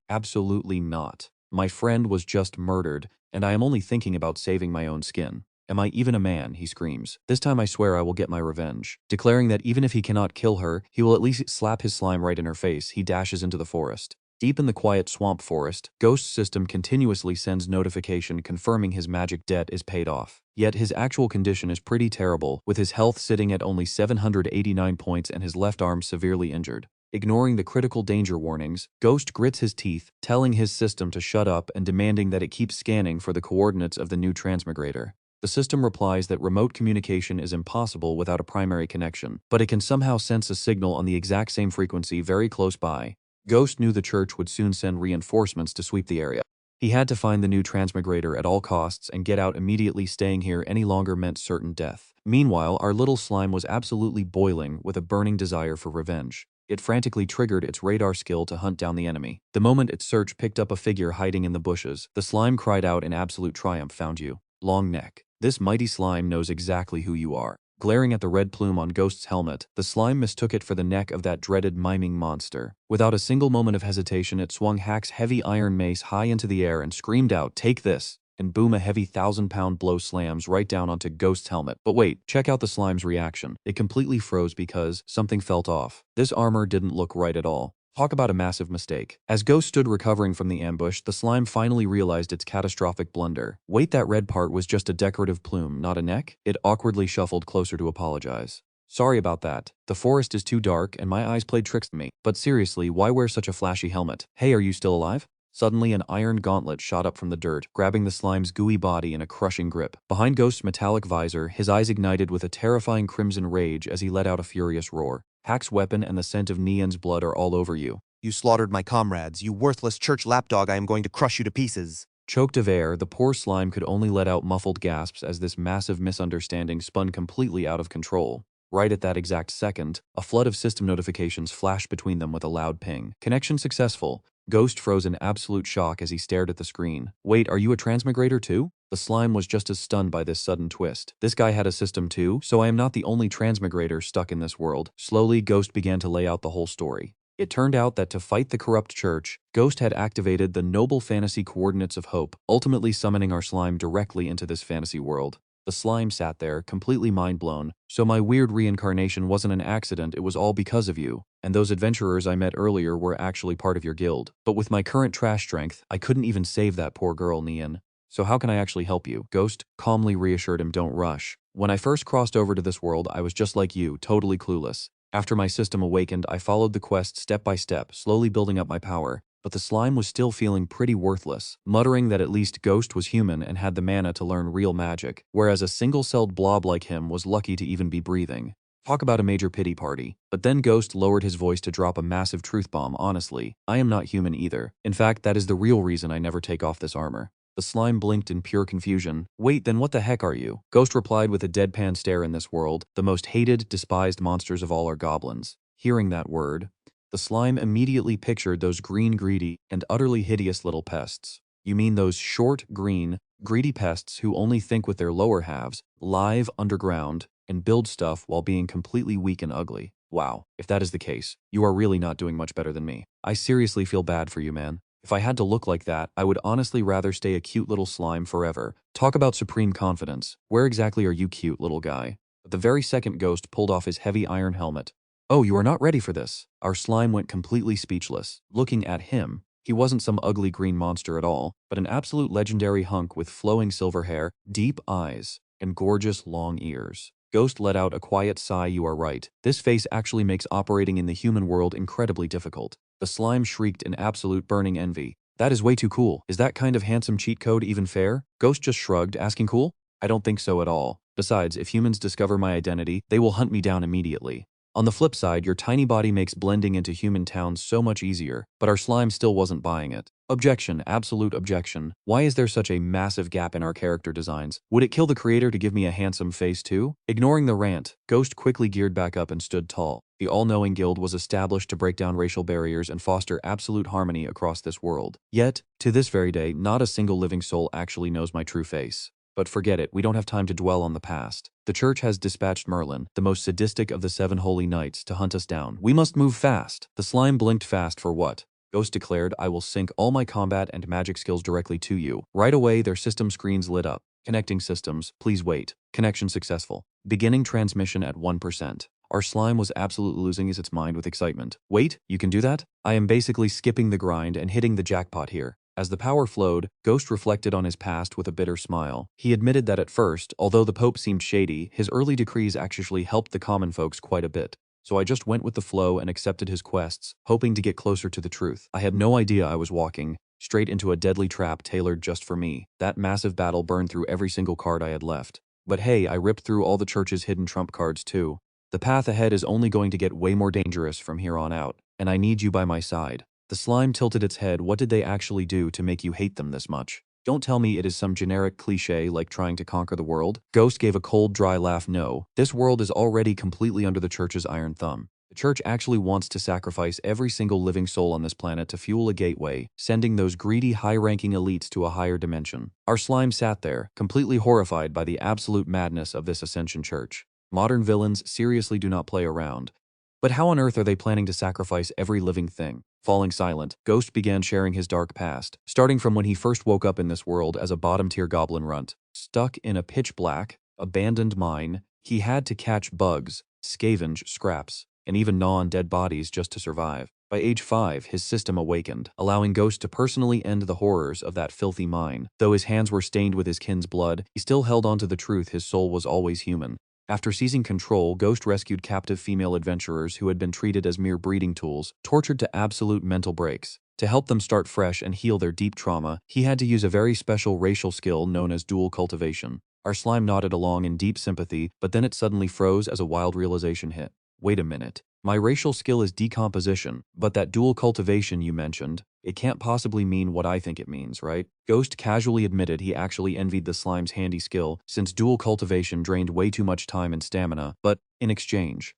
Speaker 1: absolutely not. My friend was just murdered, and I am only thinking about saving my own skin. Am I even a man? He screams. This time I swear I will get my revenge. Declaring that even if he cannot kill her, he will at least slap his slime right in her face, he dashes into the forest. Deep in the quiet swamp forest, Ghost's system continuously sends notification confirming his magic debt is paid off. Yet his actual condition is pretty terrible, with his health sitting at only 789 points and his left arm severely injured. Ignoring the critical danger warnings, Ghost grits his teeth, telling his system to shut up and demanding that it keep scanning for the coordinates of the new transmigrator. The system replies that remote communication is impossible without a primary connection, but it can somehow sense a signal on the exact same frequency very close by. Ghost knew the church would soon send reinforcements to sweep the area. He had to find the new transmigrator at all costs and get out immediately. Staying here any longer meant certain death. Meanwhile, our little slime was absolutely boiling with a burning desire for revenge. It frantically triggered its radar skill to hunt down the enemy. The moment its search picked up a figure hiding in the bushes, the slime cried out in absolute triumph, "Found you. Long neck. This mighty slime knows exactly who you are." Glaring at the red plume on Ghost's helmet, the slime mistook it for the neck of that dreaded miming monster. Without a single moment of hesitation, it swung Hack's heavy iron mace high into the air and screamed out, "Take this!" And boom, a heavy 1,000-pound blow slams right down onto Ghost's helmet. But wait, check out the slime's reaction. It completely froze because something felt off. This armor didn't look right at all. Talk about a massive mistake. As Ghost stood recovering from the ambush, the slime finally realized its catastrophic blunder. Wait, that red part was just a decorative plume, not a neck? It awkwardly shuffled closer to apologize. Sorry about that. The forest is too dark and my eyes played tricks on me. But seriously, why wear such a flashy helmet? Hey, are you still alive? Suddenly, an iron gauntlet shot up from the dirt, grabbing the slime's gooey body in a crushing grip. Behind Ghost's metallic visor, his eyes ignited with a terrifying crimson rage as he let out a furious roar. Hack's weapon and the scent of Neon's blood are all over you.
Speaker 2: You slaughtered my comrades, you worthless church lapdog, I am going to crush you to pieces.
Speaker 1: Choked of air, the poor slime could only let out muffled gasps as this massive misunderstanding spun completely out of control. Right at that exact second, a flood of system notifications flashed between them with a loud ping. Connection successful. Ghost froze in absolute shock as he stared at the screen. Wait, are you a transmigrator too? The slime was just as stunned by this sudden twist. This guy had a system too, so I am not the only transmigrator stuck in this world. Slowly, Ghost began to lay out the whole story. It turned out that to fight the corrupt church, Ghost had activated the noble fantasy coordinates of hope, ultimately summoning our slime directly into this fantasy world. The slime sat there, completely mind-blown. So my weird reincarnation wasn't an accident, it was all because of you. And those adventurers I met earlier were actually part of your guild. But with my current trash strength, I couldn't even save that poor girl, Neon. So how can I actually help you? Ghost calmly reassured him, don't rush. When I first crossed over to this world, I was just like you, totally clueless. After my system awakened, I followed the quest step by step, slowly building up my power. But the slime was still feeling pretty worthless, muttering that at least Ghost was human and had the mana to learn real magic, whereas a single-celled blob like him was lucky to even be breathing. Talk about a major pity party. But then Ghost lowered his voice to drop a massive truth bomb. Honestly, I am not human either. In fact, that is the real reason I never take off this armor. The slime blinked in pure confusion. Wait, then what the heck are you? Ghost replied with a deadpan stare. In this world, the most hated, despised monsters of all are goblins. Hearing that word, the slime immediately pictured those green, greedy, and utterly hideous little pests. You mean those short, green, greedy pests who only think with their lower halves, live underground, and build stuff while being completely weak and ugly? Wow, if that is the case, you are really not doing much better than me. I seriously feel bad for you, man. If I had to look like that, I would honestly rather stay a cute little slime forever. Talk about supreme confidence. Where exactly are you, cute little guy? But the very second Ghost pulled off his heavy iron helmet. Oh, you are not ready for this. Our slime went completely speechless. Looking at him, he wasn't some ugly green monster at all, but an absolute legendary hunk with flowing silver hair, deep eyes, and gorgeous long ears. Ghost let out a quiet sigh. You are right. This face actually makes operating in the human world incredibly difficult. The slime shrieked in absolute burning envy. That is way too cool. Is that kind of handsome cheat code even fair? Ghost just shrugged, asking cool? I don't think so at all. Besides, if humans discover my identity, they will hunt me down immediately. On the flip side, your tiny body makes blending into human towns so much easier, but our slime still wasn't buying it. Objection, absolute objection. Why is there such a massive gap in our character designs? Would it kill the creator to give me a handsome face too? Ignoring the rant, Ghost quickly geared back up and stood tall. The all-knowing guild was established to break down racial barriers and foster absolute harmony across this world. Yet, to this very day, not a single living soul actually knows my true face. But forget it, we don't have time to dwell on the past. The church has dispatched Merlin, the most sadistic of the 7 holy knights, to hunt us down. We must move fast. The slime blinked fast for what? Ghost declared, I will sync all my combat and magic skills directly to you. Right away, their system screens lit up. Connecting systems, please wait. Connection successful. Beginning transmission at 1%. Our slime was absolutely losing its mind with excitement. Wait, you can do that? I am basically skipping the grind and hitting the jackpot here. As the power flowed, Ghost reflected on his past with a bitter smile. He admitted that at first, although the Pope seemed shady, his early decrees actually helped the common folks quite a bit. So I just went with the flow and accepted his quests, hoping to get closer to the truth. I had no idea I was walking straight into a deadly trap tailored just for me. That massive battle burned through every single card I had left. But hey, I ripped through all the church's hidden trump cards too. The path ahead is only going to get way more dangerous from here on out, and I need you by my side. The slime tilted its head. What did they actually do to make you hate them this much? Don't tell me it is some generic cliché like trying to conquer the world. Ghost gave a cold, dry laugh. No, this world is already completely under the church's iron thumb. The church actually wants to sacrifice every single living soul on this planet to fuel a gateway, sending those greedy, high-ranking elites to a higher dimension. Our slime sat there, completely horrified by the absolute madness of this Ascension Church. Modern villains seriously do not play around. But how on earth are they planning to sacrifice every living thing? Falling silent, Ghost began sharing his dark past, starting from when he first woke up in this world as a bottom-tier goblin runt. Stuck in a pitch-black, abandoned mine, he had to catch bugs, scavenge scraps, and even gnaw on dead bodies just to survive. By age 5, his system awakened, allowing Ghost to personally end the horrors of that filthy mine. Though his hands were stained with his kin's blood, he still held on to the truth his soul was always human. After seizing control, Ghost rescued captive female adventurers who had been treated as mere breeding tools, tortured to absolute mental breaks. To help them start fresh and heal their deep trauma, he had to use a very special racial skill known as dual cultivation. Our slime nodded along in deep sympathy, but then it suddenly froze as a wild realization hit. Wait a minute. My racial skill is decomposition, but that dual cultivation you mentioned, it can't possibly mean what I think it means, right? Ghost casually admitted he actually envied the slime's handy skill, since dual cultivation drained way too much time and stamina, but, in exchange,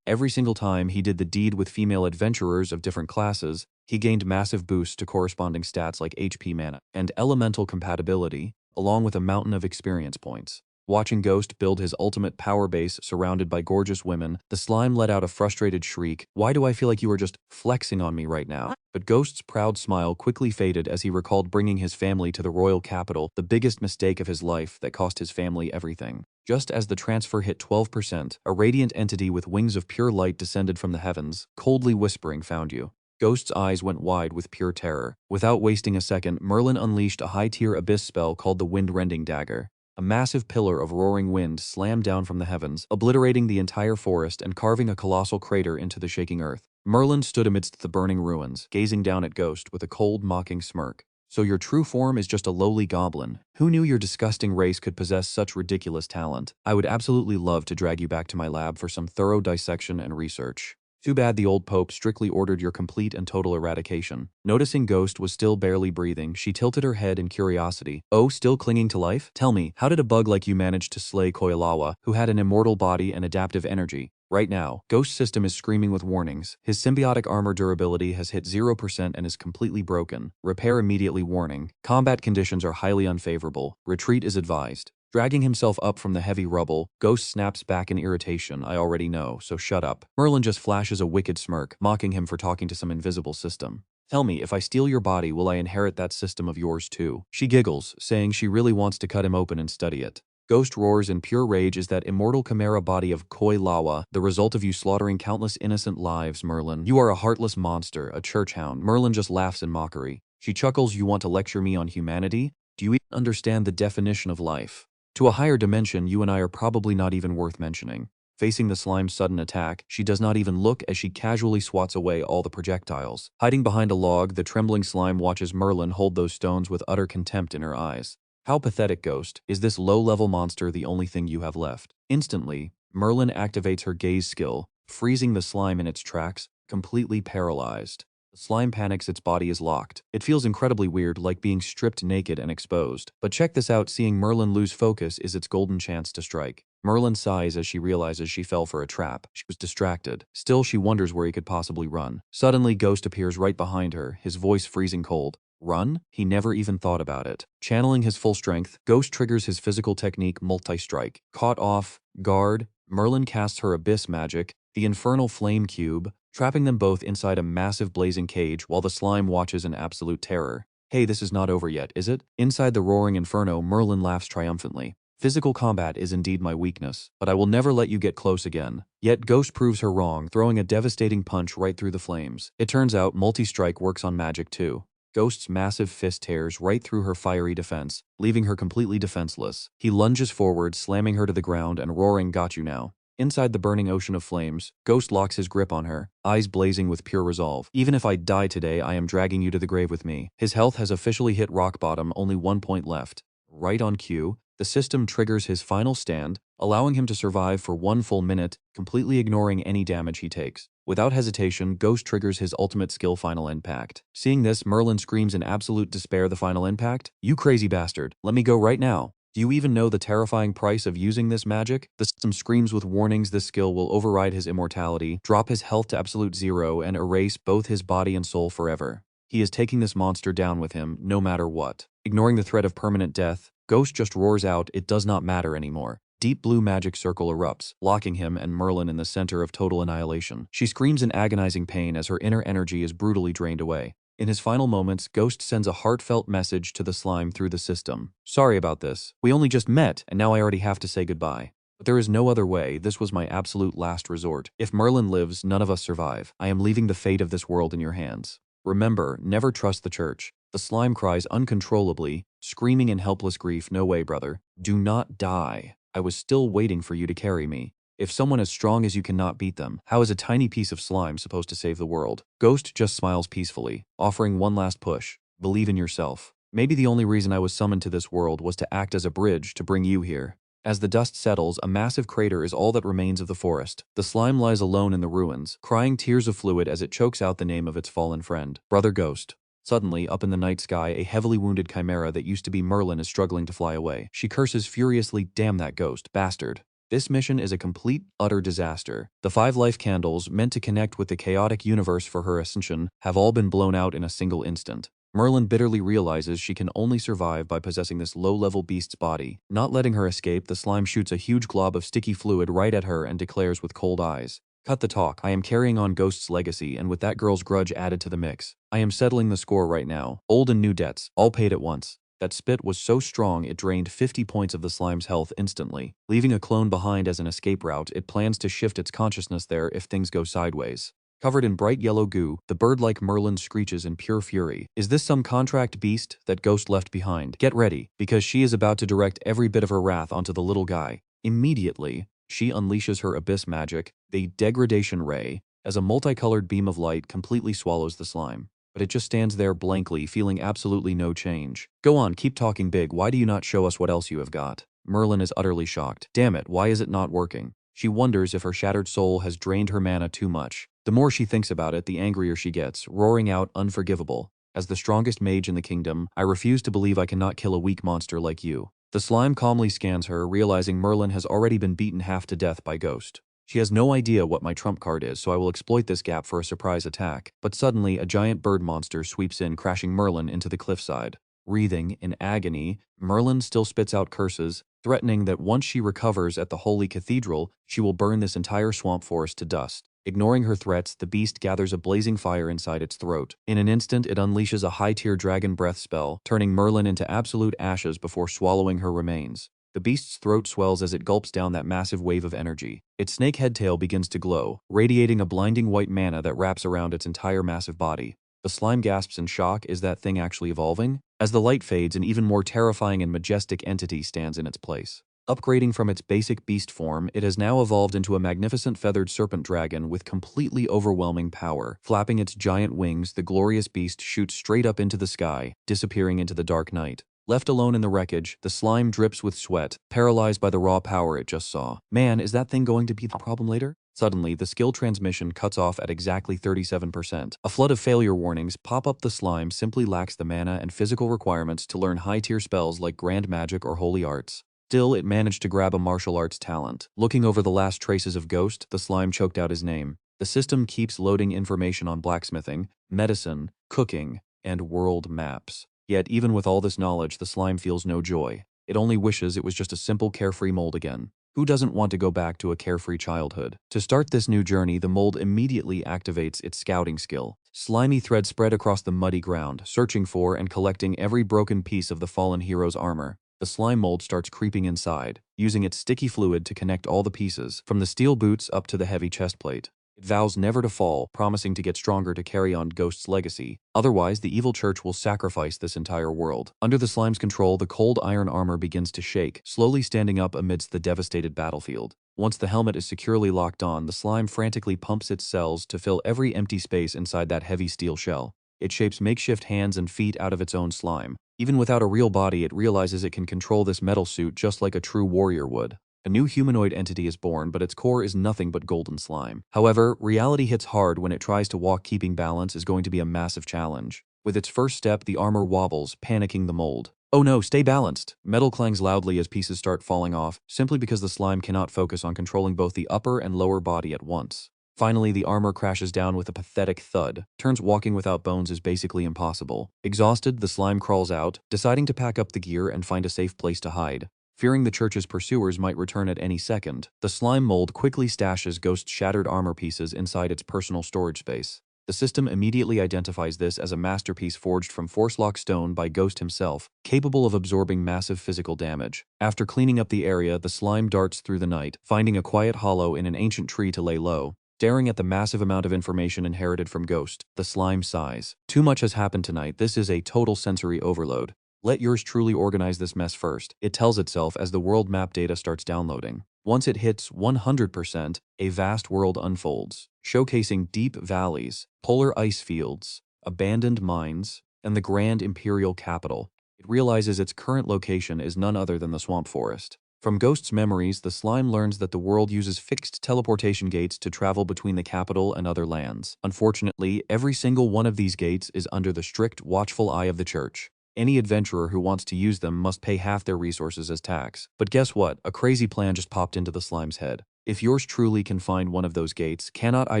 Speaker 1: every single time he did the deed with female adventurers of different classes, he gained massive boosts to corresponding stats like HP mana and elemental compatibility, along with a mountain of experience points. Watching Ghost build his ultimate power base surrounded by gorgeous women, the slime let out a frustrated shriek. Why do I feel like you are just flexing on me right now? But Ghost's proud smile quickly faded as he recalled bringing his family to the royal capital, the biggest mistake of his life that cost his family everything. Just as the transfer hit 12%, a radiant entity with wings of pure light descended from the heavens, coldly whispering, "Found you." Ghost's eyes went wide with pure terror. Without wasting a second, Merlin unleashed a high-tier abyss spell called the Wind-Rending Dagger. A massive pillar of roaring wind slammed down from the heavens, obliterating the entire forest and carving a colossal crater into the shaking earth. Merlin stood amidst the burning ruins, gazing down at Ghost with a cold, mocking smirk. "So your true form is just a lowly goblin? Who knew your disgusting race could possess such ridiculous talent? I would absolutely love to drag you back to my lab for some thorough dissection and research. Too bad the old pope strictly ordered your complete and total eradication." Noticing Ghost was still barely breathing, she tilted her head in curiosity. "Oh, still clinging to life? Tell me, how did a bug like you manage to slay Koilawa, who had an immortal body and adaptive energy?" Right now, Ghost's system is screaming with warnings. His symbiotic armor durability has hit 0% and is completely broken. Repair immediately warning. Combat conditions are highly unfavorable. Retreat is advised. Dragging himself up from the heavy rubble, Ghost snaps back in irritation. "I already know, so shut up." Merlin just flashes a wicked smirk, mocking him for talking to some invisible system. "Tell me, if I steal your body, will I inherit that system of yours too?" She giggles, saying she really wants to cut him open and study it. Ghost roars in pure rage. "Is that immortal chimera body of Koi Lawa the result of you slaughtering countless innocent lives, Merlin? You are a heartless monster, a church hound." Merlin just laughs in mockery. She chuckles. "You want to lecture me on humanity? Do you even understand the definition of life? To a higher dimension, you and I are probably not even worth mentioning." Facing the slime's sudden attack, she does not even look as she casually swats away all the projectiles. Hiding behind a log, the trembling slime watches Merlin hold those stones with utter contempt in her eyes. "How pathetic, Ghost. Is this low-level monster the only thing you have left?" Instantly, Merlin activates her gaze skill, freezing the slime in its tracks, completely paralyzed. The slime panics. Its body is locked. It feels incredibly weird, like being stripped naked and exposed. But check this out, seeing Merlin lose focus is its golden chance to strike. Merlin sighs as she realizes she fell for a trap. She was distracted. Still, she wonders where he could possibly run. Suddenly, Ghost appears right behind her, his voice freezing cold. Run? He never even thought about it. Channeling his full strength, Ghost triggers his physical technique multi-strike. Caught off guard, Merlin casts her abyss magic, the infernal flame cube, trapping them both inside a massive blazing cage while the slime watches in absolute terror. "Hey, this is not over yet, is it?" Inside the roaring inferno, Merlin laughs triumphantly. "Physical combat is indeed my weakness, but I will never let you get close again." Yet Ghost proves her wrong, throwing a devastating punch right through the flames. It turns out multi-strike works on magic too. Ghost's massive fist tears right through her fiery defense, leaving her completely defenseless. He lunges forward, slamming her to the ground and roaring, "Got you now." Inside the burning ocean of flames, Ghost locks his grip on her, eyes blazing with pure resolve. "Even if I die today, I am dragging you to the grave with me." His health has officially hit rock bottom, only 1 point left. Right on cue, the system triggers his final stand, allowing him to survive for 1 full minute, completely ignoring any damage he takes. Without hesitation, Ghost triggers his ultimate skill, Final Impact. Seeing this, Merlin screams in absolute despair, "The Final Impact? You crazy bastard, let me go right now. Do you even know the terrifying price of using this magic?" The system screams with warnings. This skill will override his immortality, drop his health to absolute 0, and erase both his body and soul forever. He is taking this monster down with him, no matter what. Ignoring the threat of permanent death, Ghost just roars out, "It does not matter anymore." Deep blue magic circle erupts, locking him and Merlin in the center of total annihilation. She screams in agonizing pain as her inner energy is brutally drained away. In his final moments, Ghost sends a heartfelt message to the slime through the system. "Sorry about this. We only just met, and now I already have to say goodbye." But there is no other way. This was my absolute last resort. If Merlin lives, none of us survive. I am leaving the fate of this world in your hands. Remember, never trust the church. The slime cries uncontrollably, screaming in helpless grief. No way, brother. Do not die. I was still waiting for you to carry me. If someone as strong as you cannot beat them, how is a tiny piece of slime supposed to save the world? Ghost just smiles peacefully, offering one last push. Believe in yourself. Maybe the only reason I was summoned to this world was to act as a bridge to bring you here. As the dust settles, a massive crater is all that remains of the forest. The slime lies alone in the ruins, crying tears of fluid as it chokes out the name of its fallen friend, Brother Ghost. Suddenly, up in the night sky, a heavily wounded chimera that used to be Merlin is struggling to fly away. She curses furiously, "Damn that ghost, bastard." This mission is a complete, utter disaster. The 5 life candles, meant to connect with the chaotic universe for her ascension, have all been blown out in a single instant. Merlin bitterly realizes she can only survive by possessing this low-level beast's body. Not letting her escape, the slime shoots a huge glob of sticky fluid right at her and declares with cold eyes, "Cut the talk. I am carrying on Ghost's legacy, and with that girl's grudge added to the mix, I am settling the score right now. Old and new debts, all paid at once." That spit was so strong it drained 50 points of the slime's health instantly. Leaving a clone behind as an escape route, it plans to shift its consciousness there if things go sideways. Covered in bright yellow goo, the bird-like Merlin screeches in pure fury. Is this some contract beast that Ghost left behind? Get ready, because she is about to direct every bit of her wrath onto the little guy. Immediately, she unleashes her abyss magic, the degradation ray, as a multicolored beam of light completely swallows the slime. But it just stands there blankly, feeling absolutely no change. Go on, keep talking big. Why do you not show us what else you have got? Merlin is utterly shocked. Damn it, why is it not working? She wonders if her shattered soul has drained her mana too much. The more she thinks about it, the angrier she gets, roaring out unforgivable. As the strongest mage in the kingdom, I refuse to believe I cannot kill a weak monster like you. The slime calmly scans her, realizing Merlin has already been beaten half to death by Ghost. She has no idea what my trump card is, so I will exploit this gap for a surprise attack. But suddenly, a giant bird monster sweeps in, crashing Merlin into the cliffside. Wreathing in agony, Merlin still spits out curses, threatening that once she recovers at the Holy Cathedral, she will burn this entire swamp forest to dust. Ignoring her threats, the beast gathers a blazing fire inside its throat. In an instant, it unleashes a high-tier dragon breath spell, turning Merlin into absolute ashes before swallowing her remains. The beast's throat swells as it gulps down that massive wave of energy. Its snake head tail begins to glow, radiating a blinding white mana that wraps around its entire massive body. The slime gasps in shock. Is that thing actually evolving? As the light fades, an even more terrifying and majestic entity stands in its place. Upgrading from its basic beast form, it has now evolved into a magnificent feathered serpent dragon with completely overwhelming power. Flapping its giant wings, the glorious beast shoots straight up into the sky, disappearing into the dark night. Left alone in the wreckage, the slime drips with sweat, paralyzed by the raw power it just saw. Man, is that thing going to be the problem later? Suddenly, the skill transmission cuts off at exactly 37%. A flood of failure warnings pop up. The slime simply lacks the mana and physical requirements to learn high-tier spells like Grand Magic or Holy Arts. Still, it managed to grab a martial arts talent. Looking over the last traces of Ghost, the slime choked out his name. The system keeps loading information on blacksmithing, medicine, cooking, and world maps. Yet, even with all this knowledge, the slime feels no joy. It only wishes it was just a simple carefree mold again. Who doesn't want to go back to a carefree childhood? To start this new journey, the mold immediately activates its scouting skill. Slimy threads spread across the muddy ground, searching for and collecting every broken piece of the fallen hero's armor. The slime mold starts creeping inside, using its sticky fluid to connect all the pieces, from the steel boots up to the heavy chest plate. It vows never to fall, promising to get stronger to carry on Ghost's legacy. Otherwise, the evil church will sacrifice this entire world. Under the slime's control, the cold iron armor begins to shake, slowly standing up amidst the devastated battlefield. Once the helmet is securely locked on, the slime frantically pumps its cells to fill every empty space inside that heavy steel shell. It shapes makeshift hands and feet out of its own slime. Even without a real body, it realizes it can control this metal suit just like a true warrior would. A new humanoid entity is born, but its core is nothing but golden slime. However, reality hits hard when it tries to walk. Keeping balance is going to be a massive challenge. With its first step, the armor wobbles, panicking the mold. Oh no, stay balanced! Metal clangs loudly as pieces start falling off, simply because the slime cannot focus on controlling both the upper and lower body at once. Finally, the armor crashes down with a pathetic thud. Turns walking without bones is basically impossible. Exhausted, the slime crawls out, deciding to pack up the gear and find a safe place to hide. Fearing the church's pursuers might return at any second, the slime mold quickly stashes Ghost's shattered armor pieces inside its personal storage space. The system immediately identifies this as a masterpiece forged from force-lock stone by Ghost himself, capable of absorbing massive physical damage. After cleaning up the area, the slime darts through the night, finding a quiet hollow in an ancient tree to lay low. Staring at the massive amount of information inherited from Ghost, the slime sighs. Too much has happened tonight. This is a total sensory overload. Let yours truly organize this mess first, it tells itself as the world map data starts downloading. Once it hits 100%, a vast world unfolds, showcasing deep valleys, polar ice fields, abandoned mines, and the grand imperial capital. It realizes its current location is none other than the swamp forest. From Ghost's memories, the slime learns that the world uses fixed teleportation gates to travel between the capital and other lands. Unfortunately, every single one of these gates is under the strict, watchful eye of the church. Any adventurer who wants to use them must pay half their resources as tax. But guess what? A crazy plan just popped into the slime's head. If yours truly can find one of those gates, cannot I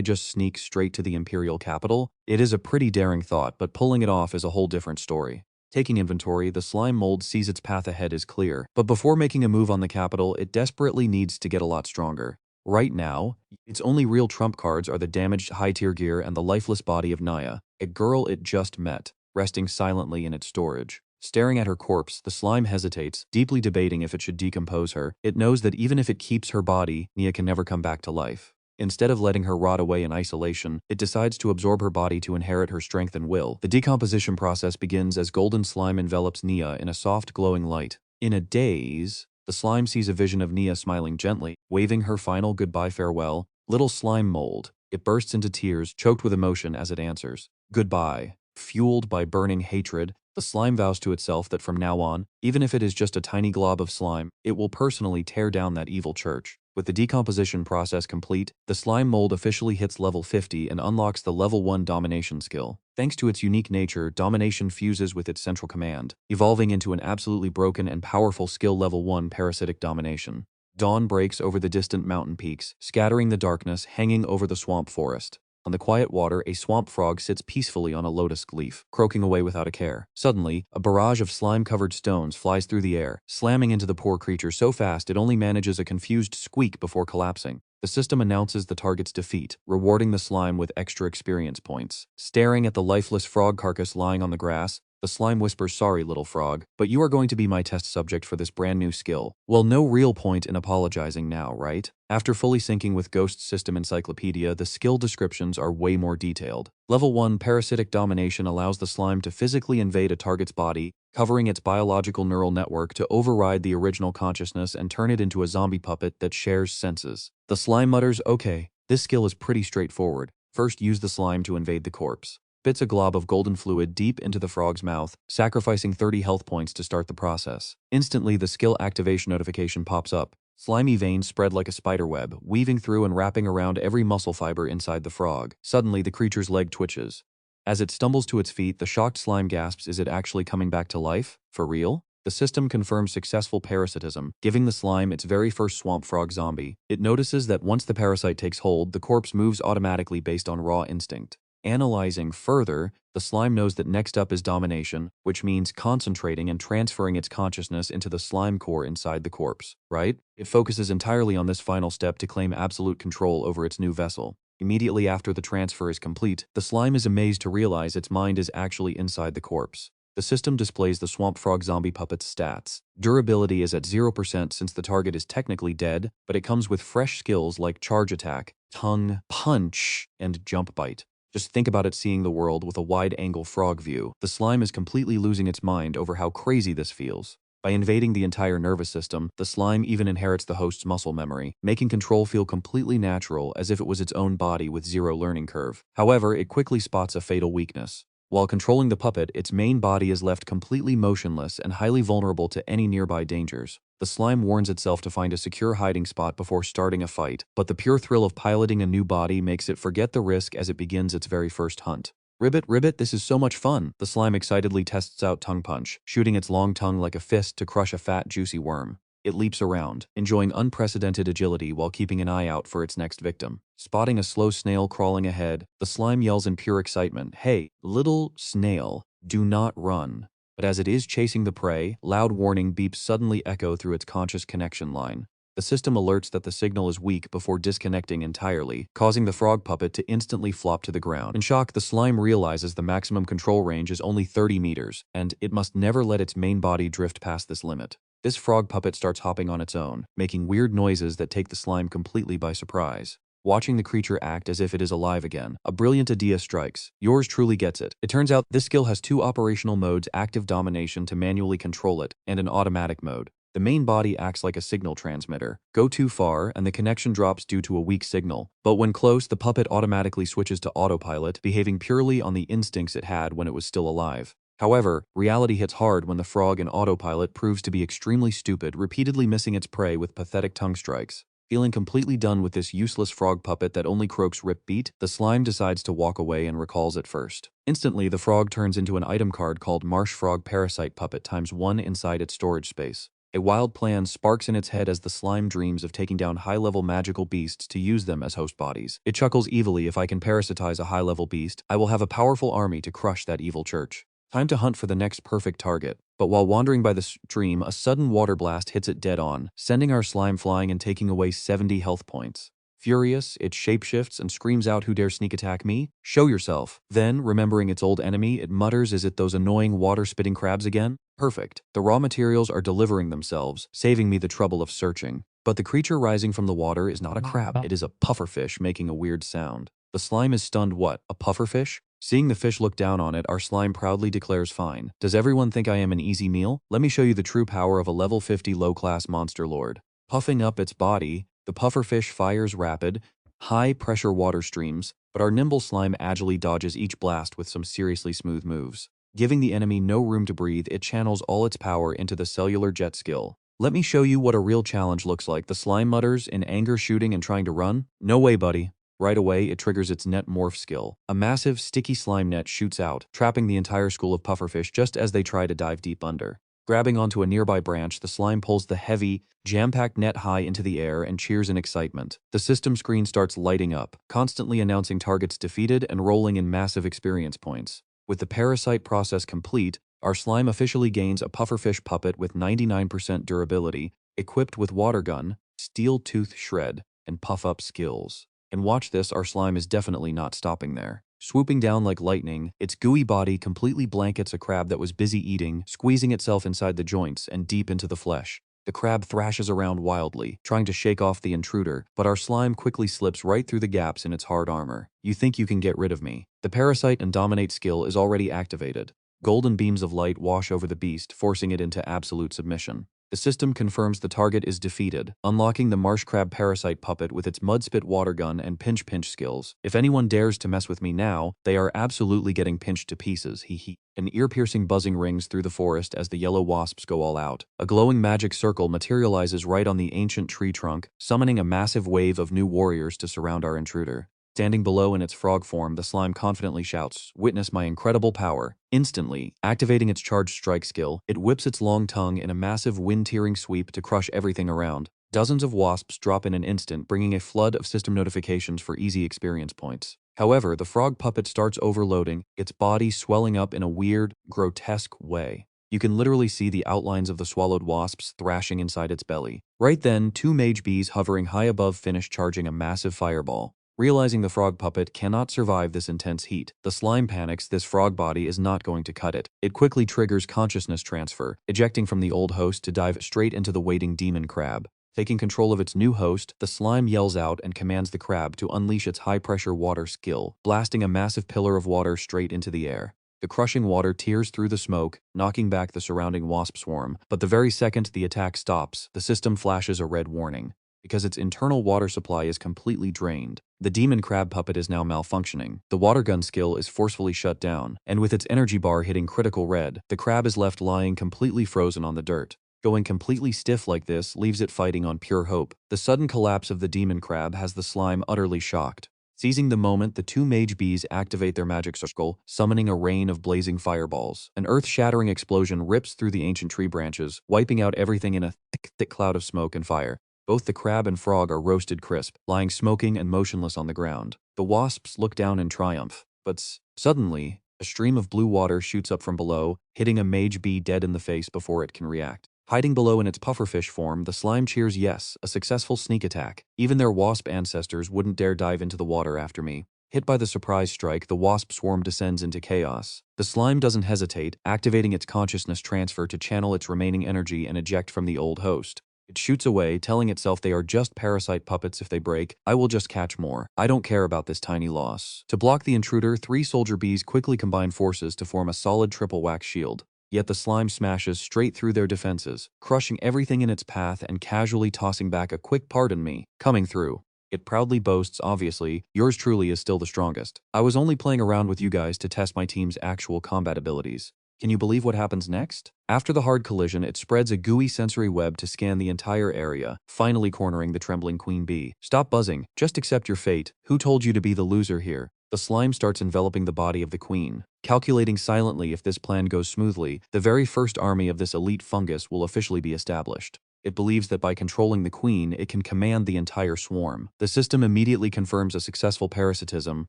Speaker 1: just sneak straight to the imperial capital? It is a pretty daring thought, but pulling it off is a whole different story. Taking inventory, the slime mold sees its path ahead is clear, but before making a move on the capital, it desperately needs to get a lot stronger. Right now, its only real trump cards are the damaged high-tier gear and the lifeless body of Naya, a girl it just met, resting silently in its storage. Staring at her corpse, the slime hesitates, deeply debating if it should decompose her. It knows that even if it keeps her body, Nia can never come back to life. Instead of letting her rot away in isolation, it decides to absorb her body to inherit her strength and will. The decomposition process begins as golden slime envelops Nia in a soft, glowing light. In a daze, the slime sees a vision of Nia smiling gently, waving her final goodbye farewell. Little slime mold. It bursts into tears, choked with emotion as it answers. Goodbye. Fueled by burning hatred, the slime vows to itself that from now on, even if it is just a tiny glob of slime, it will personally tear down that evil church. With the decomposition process complete, the slime mold officially hits level 50 and unlocks the level 1 domination skill. Thanks to its unique nature, domination fuses with its central command, evolving into an absolutely broken and powerful skill level 1 parasitic domination. Dawn breaks over the distant mountain peaks, scattering the darkness hanging over the swamp forest. On the quiet water, a swamp frog sits peacefully on a lotus leaf, croaking away without a care. Suddenly, a barrage of slime-covered stones flies through the air, slamming into the poor creature so fast it only manages a confused squeak before collapsing. The system announces the target's defeat, rewarding the slime with extra experience points. Staring at the lifeless frog carcass lying on the grass, the slime whispers, "Sorry, little frog, but you are going to be my test subject for this brand new skill." Well, no real point in apologizing now, right? After fully syncing with Ghost System Encyclopedia, the skill descriptions are way more detailed. Level 1 Parasitic Domination allows the slime to physically invade a target's body, covering its biological neural network to override the original consciousness and turn it into a zombie puppet that shares senses. The slime mutters, "Okay, this skill is pretty straightforward. First, use the slime to invade the corpse." Spits a glob of golden fluid deep into the frog's mouth, sacrificing 30 health points to start the process. Instantly, the skill activation notification pops up. Slimy veins spread like a spiderweb, weaving through and wrapping around every muscle fiber inside the frog. Suddenly, the creature's leg twitches. As it stumbles to its feet, the shocked slime gasps, "Is it actually coming back to life? For real?" The system confirms successful parasitism, giving the slime its very first swamp frog zombie. It notices that once the parasite takes hold, the corpse moves automatically based on raw instinct. Analyzing further, the slime knows that next up is domination, which means concentrating and transferring its consciousness into the slime core inside the corpse, right? It focuses entirely on this final step to claim absolute control over its new vessel. Immediately after the transfer is complete, the slime is amazed to realize its mind is actually inside the corpse. The system displays the swamp frog zombie puppet's stats. Durability is at 0% since the target is technically dead, but it comes with fresh skills like charge attack, tongue punch, and jump bite. Just think about it seeing the world with a wide-angle frog view. The slime is completely losing its mind over how crazy this feels. By invading the entire nervous system, the slime even inherits the host's muscle memory, making control feel completely natural as if it was its own body with zero learning curve. However, it quickly spots a fatal weakness. While controlling the puppet, its main body is left completely motionless and highly vulnerable to any nearby dangers. The slime warns itself to find a secure hiding spot before starting a fight, but the pure thrill of piloting a new body makes it forget the risk as it begins its very first hunt. "Ribbit, ribbit, this is so much fun!" The slime excitedly tests out tongue punch, shooting its long tongue like a fist to crush a fat, juicy worm. It leaps around, enjoying unprecedented agility while keeping an eye out for its next victim. Spotting a slow snail crawling ahead, the slime yells in pure excitement, "Hey, little snail, do not run." But as it is chasing the prey, loud warning beeps suddenly echo through its conscious connection line. The system alerts that the signal is weak before disconnecting entirely, causing the frog puppet to instantly flop to the ground. In shock, the slime realizes the maximum control range is only 30 meters, and it must never let its main body drift past this limit. This frog puppet starts hopping on its own, making weird noises that take the slime completely by surprise. Watching the creature act as if it is alive again, a brilliant idea strikes. Yours truly gets it. It turns out this skill has two operational modes: active domination to manually control it, and an automatic mode. The main body acts like a signal transmitter. Go too far, and the connection drops due to a weak signal. But when close, the puppet automatically switches to autopilot, behaving purely on the instincts it had when it was still alive. However, reality hits hard when the frog in autopilot proves to be extremely stupid, repeatedly missing its prey with pathetic tongue strikes. Feeling completely done with this useless frog puppet that only croaks rip beat, the slime decides to walk away and recalls it first. Instantly, the frog turns into an item card called Marsh Frog Parasite Puppet ×1 inside its storage space. A wild plan sparks in its head as the slime dreams of taking down high-level magical beasts to use them as host bodies. It chuckles evilly, if I can parasitize a high-level beast, I will have a powerful army to crush that evil church. Time to hunt for the next perfect target. But while wandering by the stream, a sudden water blast hits it dead on, sending our slime flying and taking away 70 health points. Furious, it shapeshifts and screams out, "Who dare sneak attack me? Show yourself." Then, remembering its old enemy, it mutters, "Is it those annoying water-spitting crabs again?" Perfect. The raw materials are delivering themselves, saving me the trouble of searching. But the creature rising from the water is not a crab, it is a pufferfish making a weird sound. The slime is stunned. What, a pufferfish? Seeing the fish look down on it, our slime proudly declares, "Fine. Does everyone think I am an easy meal? Let me show you the true power of a level 50 low-class monster lord." Puffing up its body, the pufferfish fires rapid, high-pressure water streams, but our nimble slime agilely dodges each blast with some seriously smooth moves. Giving the enemy no room to breathe, it channels all its power into the cellular jet skill. "Let me show you what a real challenge looks like," the slime mutters, in anger, shooting and trying to run. "No way, buddy." Right away, it triggers its net morph skill. A massive, sticky slime net shoots out, trapping the entire school of pufferfish just as they try to dive deep under. Grabbing onto a nearby branch, the slime pulls the heavy, jam-packed net high into the air and cheers in excitement. The system screen starts lighting up, constantly announcing targets defeated and rolling in massive experience points. With the parasite process complete, our slime officially gains a pufferfish puppet with 99% durability, equipped with water gun, steel tooth shred, and puff-up skills. And watch this, our slime is definitely not stopping there. Swooping down like lightning, its gooey body completely blankets a crab that was busy eating, squeezing itself inside the joints and deep into the flesh. The crab thrashes around wildly, trying to shake off the intruder, but our slime quickly slips right through the gaps in its hard armor. "You think you can get rid of me?" The parasite and dominate skill is already activated. Golden beams of light wash over the beast, forcing it into absolute submission. The system confirms the target is defeated, unlocking the marsh crab parasite puppet with its mudspit water gun and pinch skills. "If anyone dares to mess with me now, they are absolutely getting pinched to pieces, hee." An ear-piercing buzzing rings through the forest as the yellow wasps go all out. A glowing magic circle materializes right on the ancient tree trunk, summoning a massive wave of new warriors to surround our intruder. Standing below in its frog form, the slime confidently shouts, "Witness my incredible power." Instantly, activating its charged strike skill, it whips its long tongue in a massive wind-tearing sweep to crush everything around. Dozens of wasps drop in an instant, bringing a flood of system notifications for easy experience points. However, the frog puppet starts overloading, its body swelling up in a weird, grotesque way. You can literally see the outlines of the swallowed wasps thrashing inside its belly. Right then, two mage bees hovering high above finish charging a massive fireball. Realizing the frog puppet cannot survive this intense heat, the slime panics this frog body is not going to cut it. It quickly triggers consciousness transfer, ejecting from the old host to dive straight into the waiting demon crab. Taking control of its new host, the slime yells out and commands the crab to unleash its high-pressure water skill, blasting a massive pillar of water straight into the air. The crushing water tears through the smoke, knocking back the surrounding wasp swarm, but the very second the attack stops, the system flashes a red warning. Because its internal water supply is completely drained. The demon crab puppet is now malfunctioning. The water gun skill is forcefully shut down, and with its energy bar hitting critical red, the crab is left lying completely frozen on the dirt. Going completely stiff like this leaves it fighting on pure hope. The sudden collapse of the demon crab has the slime utterly shocked. Seizing the moment, the two mage bees activate their magic circle, summoning a rain of blazing fireballs. An earth-shattering explosion rips through the ancient tree branches, wiping out everything in a thick cloud of smoke and fire. Both the crab and frog are roasted crisp, lying smoking and motionless on the ground. The wasps look down in triumph, but suddenly, a stream of blue water shoots up from below, hitting a mage bee dead in the face before it can react. Hiding below in its pufferfish form, the slime cheers yes, a successful sneak attack. Even their wasp ancestors wouldn't dare dive into the water after me. Hit by the surprise strike, the wasp swarm descends into chaos. The slime doesn't hesitate, activating its consciousness transfer to channel its remaining energy and eject from the old host. It shoots away, telling itself they are just parasite puppets. If they break, I will just catch more. I don't care about this tiny loss. To block the intruder, 3 soldier bees quickly combine forces to form a solid triple wax shield. Yet the slime smashes straight through their defenses, crushing everything in its path and casually tossing back a quick "pardon me" coming through. It proudly boasts, obviously, yours truly is still the strongest. I was only playing around with you guys to test my team's actual combat abilities. Can you believe what happens next? After the hard collision, it spreads a gooey sensory web to scan the entire area, finally cornering the trembling queen bee. Stop buzzing, just accept your fate. Who told you to be the loser here? The slime starts enveloping the body of the queen. Calculating silently, if this plan goes smoothly, the very first army of this elite fungus will officially be established. It believes that by controlling the queen, it can command the entire swarm. The system immediately confirms a successful parasitism,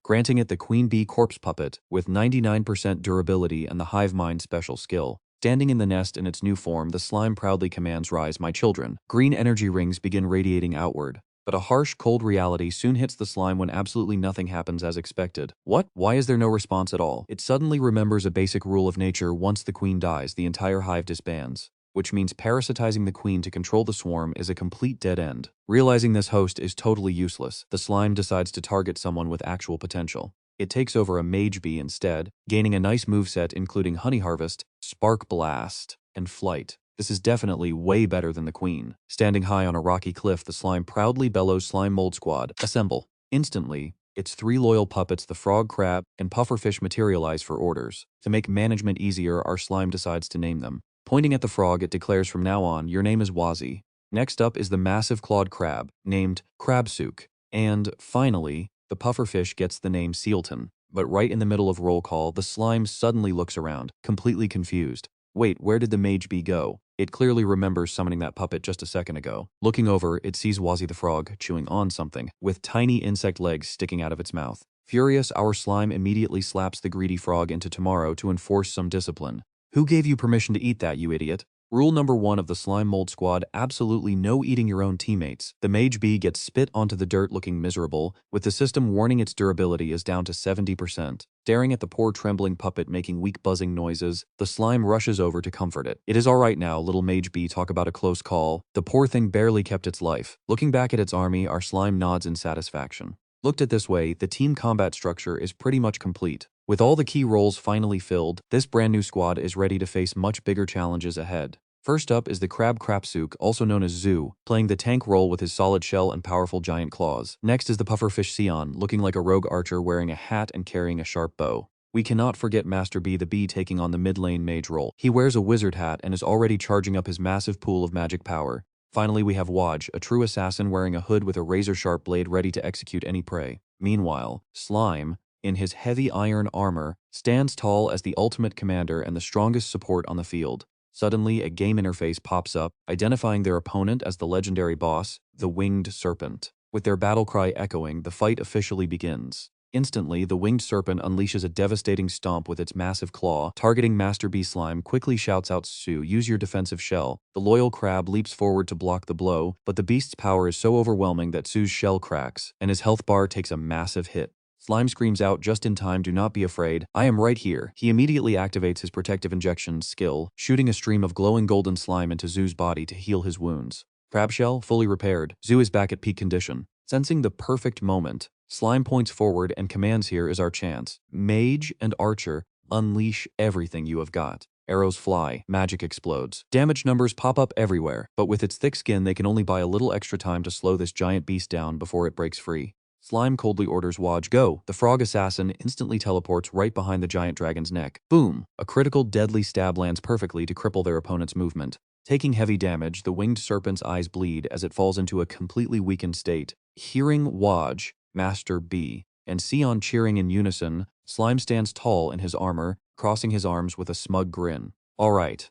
Speaker 1: granting it the queen bee corpse puppet, with 99% durability and the hive mind special skill. Standing in the nest in its new form, the slime proudly commands, "Rise, my children." Green energy rings begin radiating outward. But a harsh, cold reality soon hits the slime when absolutely nothing happens as expected. What? Why is there no response at all? It suddenly remembers a basic rule of nature: once the queen dies, the entire hive disbands. Which means parasitizing the queen to control the swarm is a complete dead end. Realizing this host is totally useless, the slime decides to target someone with actual potential. It takes over a mage bee instead, gaining a nice moveset including Honey Harvest, Spark Blast, and Flight. This is definitely way better than the queen. Standing high on a rocky cliff, the slime proudly bellows, "Slime Mold Squad, assemble." Instantly, its 3 loyal puppets, the frog, crab, and pufferfish, materialize for orders. To make management easier, our slime decides to name them. Pointing at the frog, it declares, "From now on, your name is Wazi." Next up is the massive clawed crab, named Crabsook. And, finally, the pufferfish gets the name Sealton. But right in the middle of roll call, the slime suddenly looks around, completely confused. Wait, where did the mage bee go? It clearly remembers summoning that puppet just a second ago. Looking over, it sees Wazi the frog chewing on something, with tiny insect legs sticking out of its mouth. Furious, our slime immediately slaps the greedy frog into tomorrow to enforce some discipline. Who gave you permission to eat that, you idiot? Rule number 1 of the Slime Mold Squad: absolutely no eating your own teammates. The mage bee gets spit onto the dirt looking miserable, with the system warning its durability is down to 70%. Staring at the poor trembling puppet making weak buzzing noises, the slime rushes over to comfort it. "It is alright now, little mage bee, talk about a close call. The poor thing barely kept its life." Looking back at its army, our slime nods in satisfaction. Looked at this way, the team combat structure is pretty much complete. With all the key roles finally filled, this brand new squad is ready to face much bigger challenges ahead. First up is the Crab Crapsook, also known as Zoo, playing the tank role with his solid shell and powerful giant claws. Next is the pufferfish Sion, looking like a rogue archer wearing a hat and carrying a sharp bow. We cannot forget Master B the Bee taking on the mid lane mage role. He wears a wizard hat and is already charging up his massive pool of magic power. Finally, we have Waj, a true assassin wearing a hood with a razor-sharp blade ready to execute any prey. Meanwhile, Slime, in his heavy iron armor, stands tall as the ultimate commander and the strongest support on the field. Suddenly, a game interface pops up, identifying their opponent as the legendary boss, the Winged Serpent. With their battle cry echoing, the fight officially begins. Instantly, the Winged Serpent unleashes a devastating stomp with its massive claw. Targeting Master B, Slime quickly shouts out, "Sue, use your defensive shell." The loyal crab leaps forward to block the blow, but the beast's power is so overwhelming that Sue's shell cracks, and his health bar takes a massive hit. Slime screams out just in time, "Do not be afraid, I am right here." He immediately activates his protective injection skill, shooting a stream of glowing golden slime into Zoo's body to heal his wounds. Crabshell fully repaired, Zoo is back at peak condition. Sensing the perfect moment, Slime points forward and commands, "Here is our chance. Mage and Archer, unleash everything you have got." Arrows fly, magic explodes. Damage numbers pop up everywhere, but with its thick skin they can only buy a little extra time to slow this giant beast down before it breaks free. Slime coldly orders Waj, "Go." The frog assassin instantly teleports right behind the giant dragon's neck. Boom! A critical deadly stab lands perfectly to cripple their opponent's movement. Taking heavy damage, the winged serpent's eyes bleed as it falls into a completely weakened state. Hearing Waj, Master B, and Sion cheering in unison, Slime stands tall in his armor, crossing his arms with a smug grin. Alright,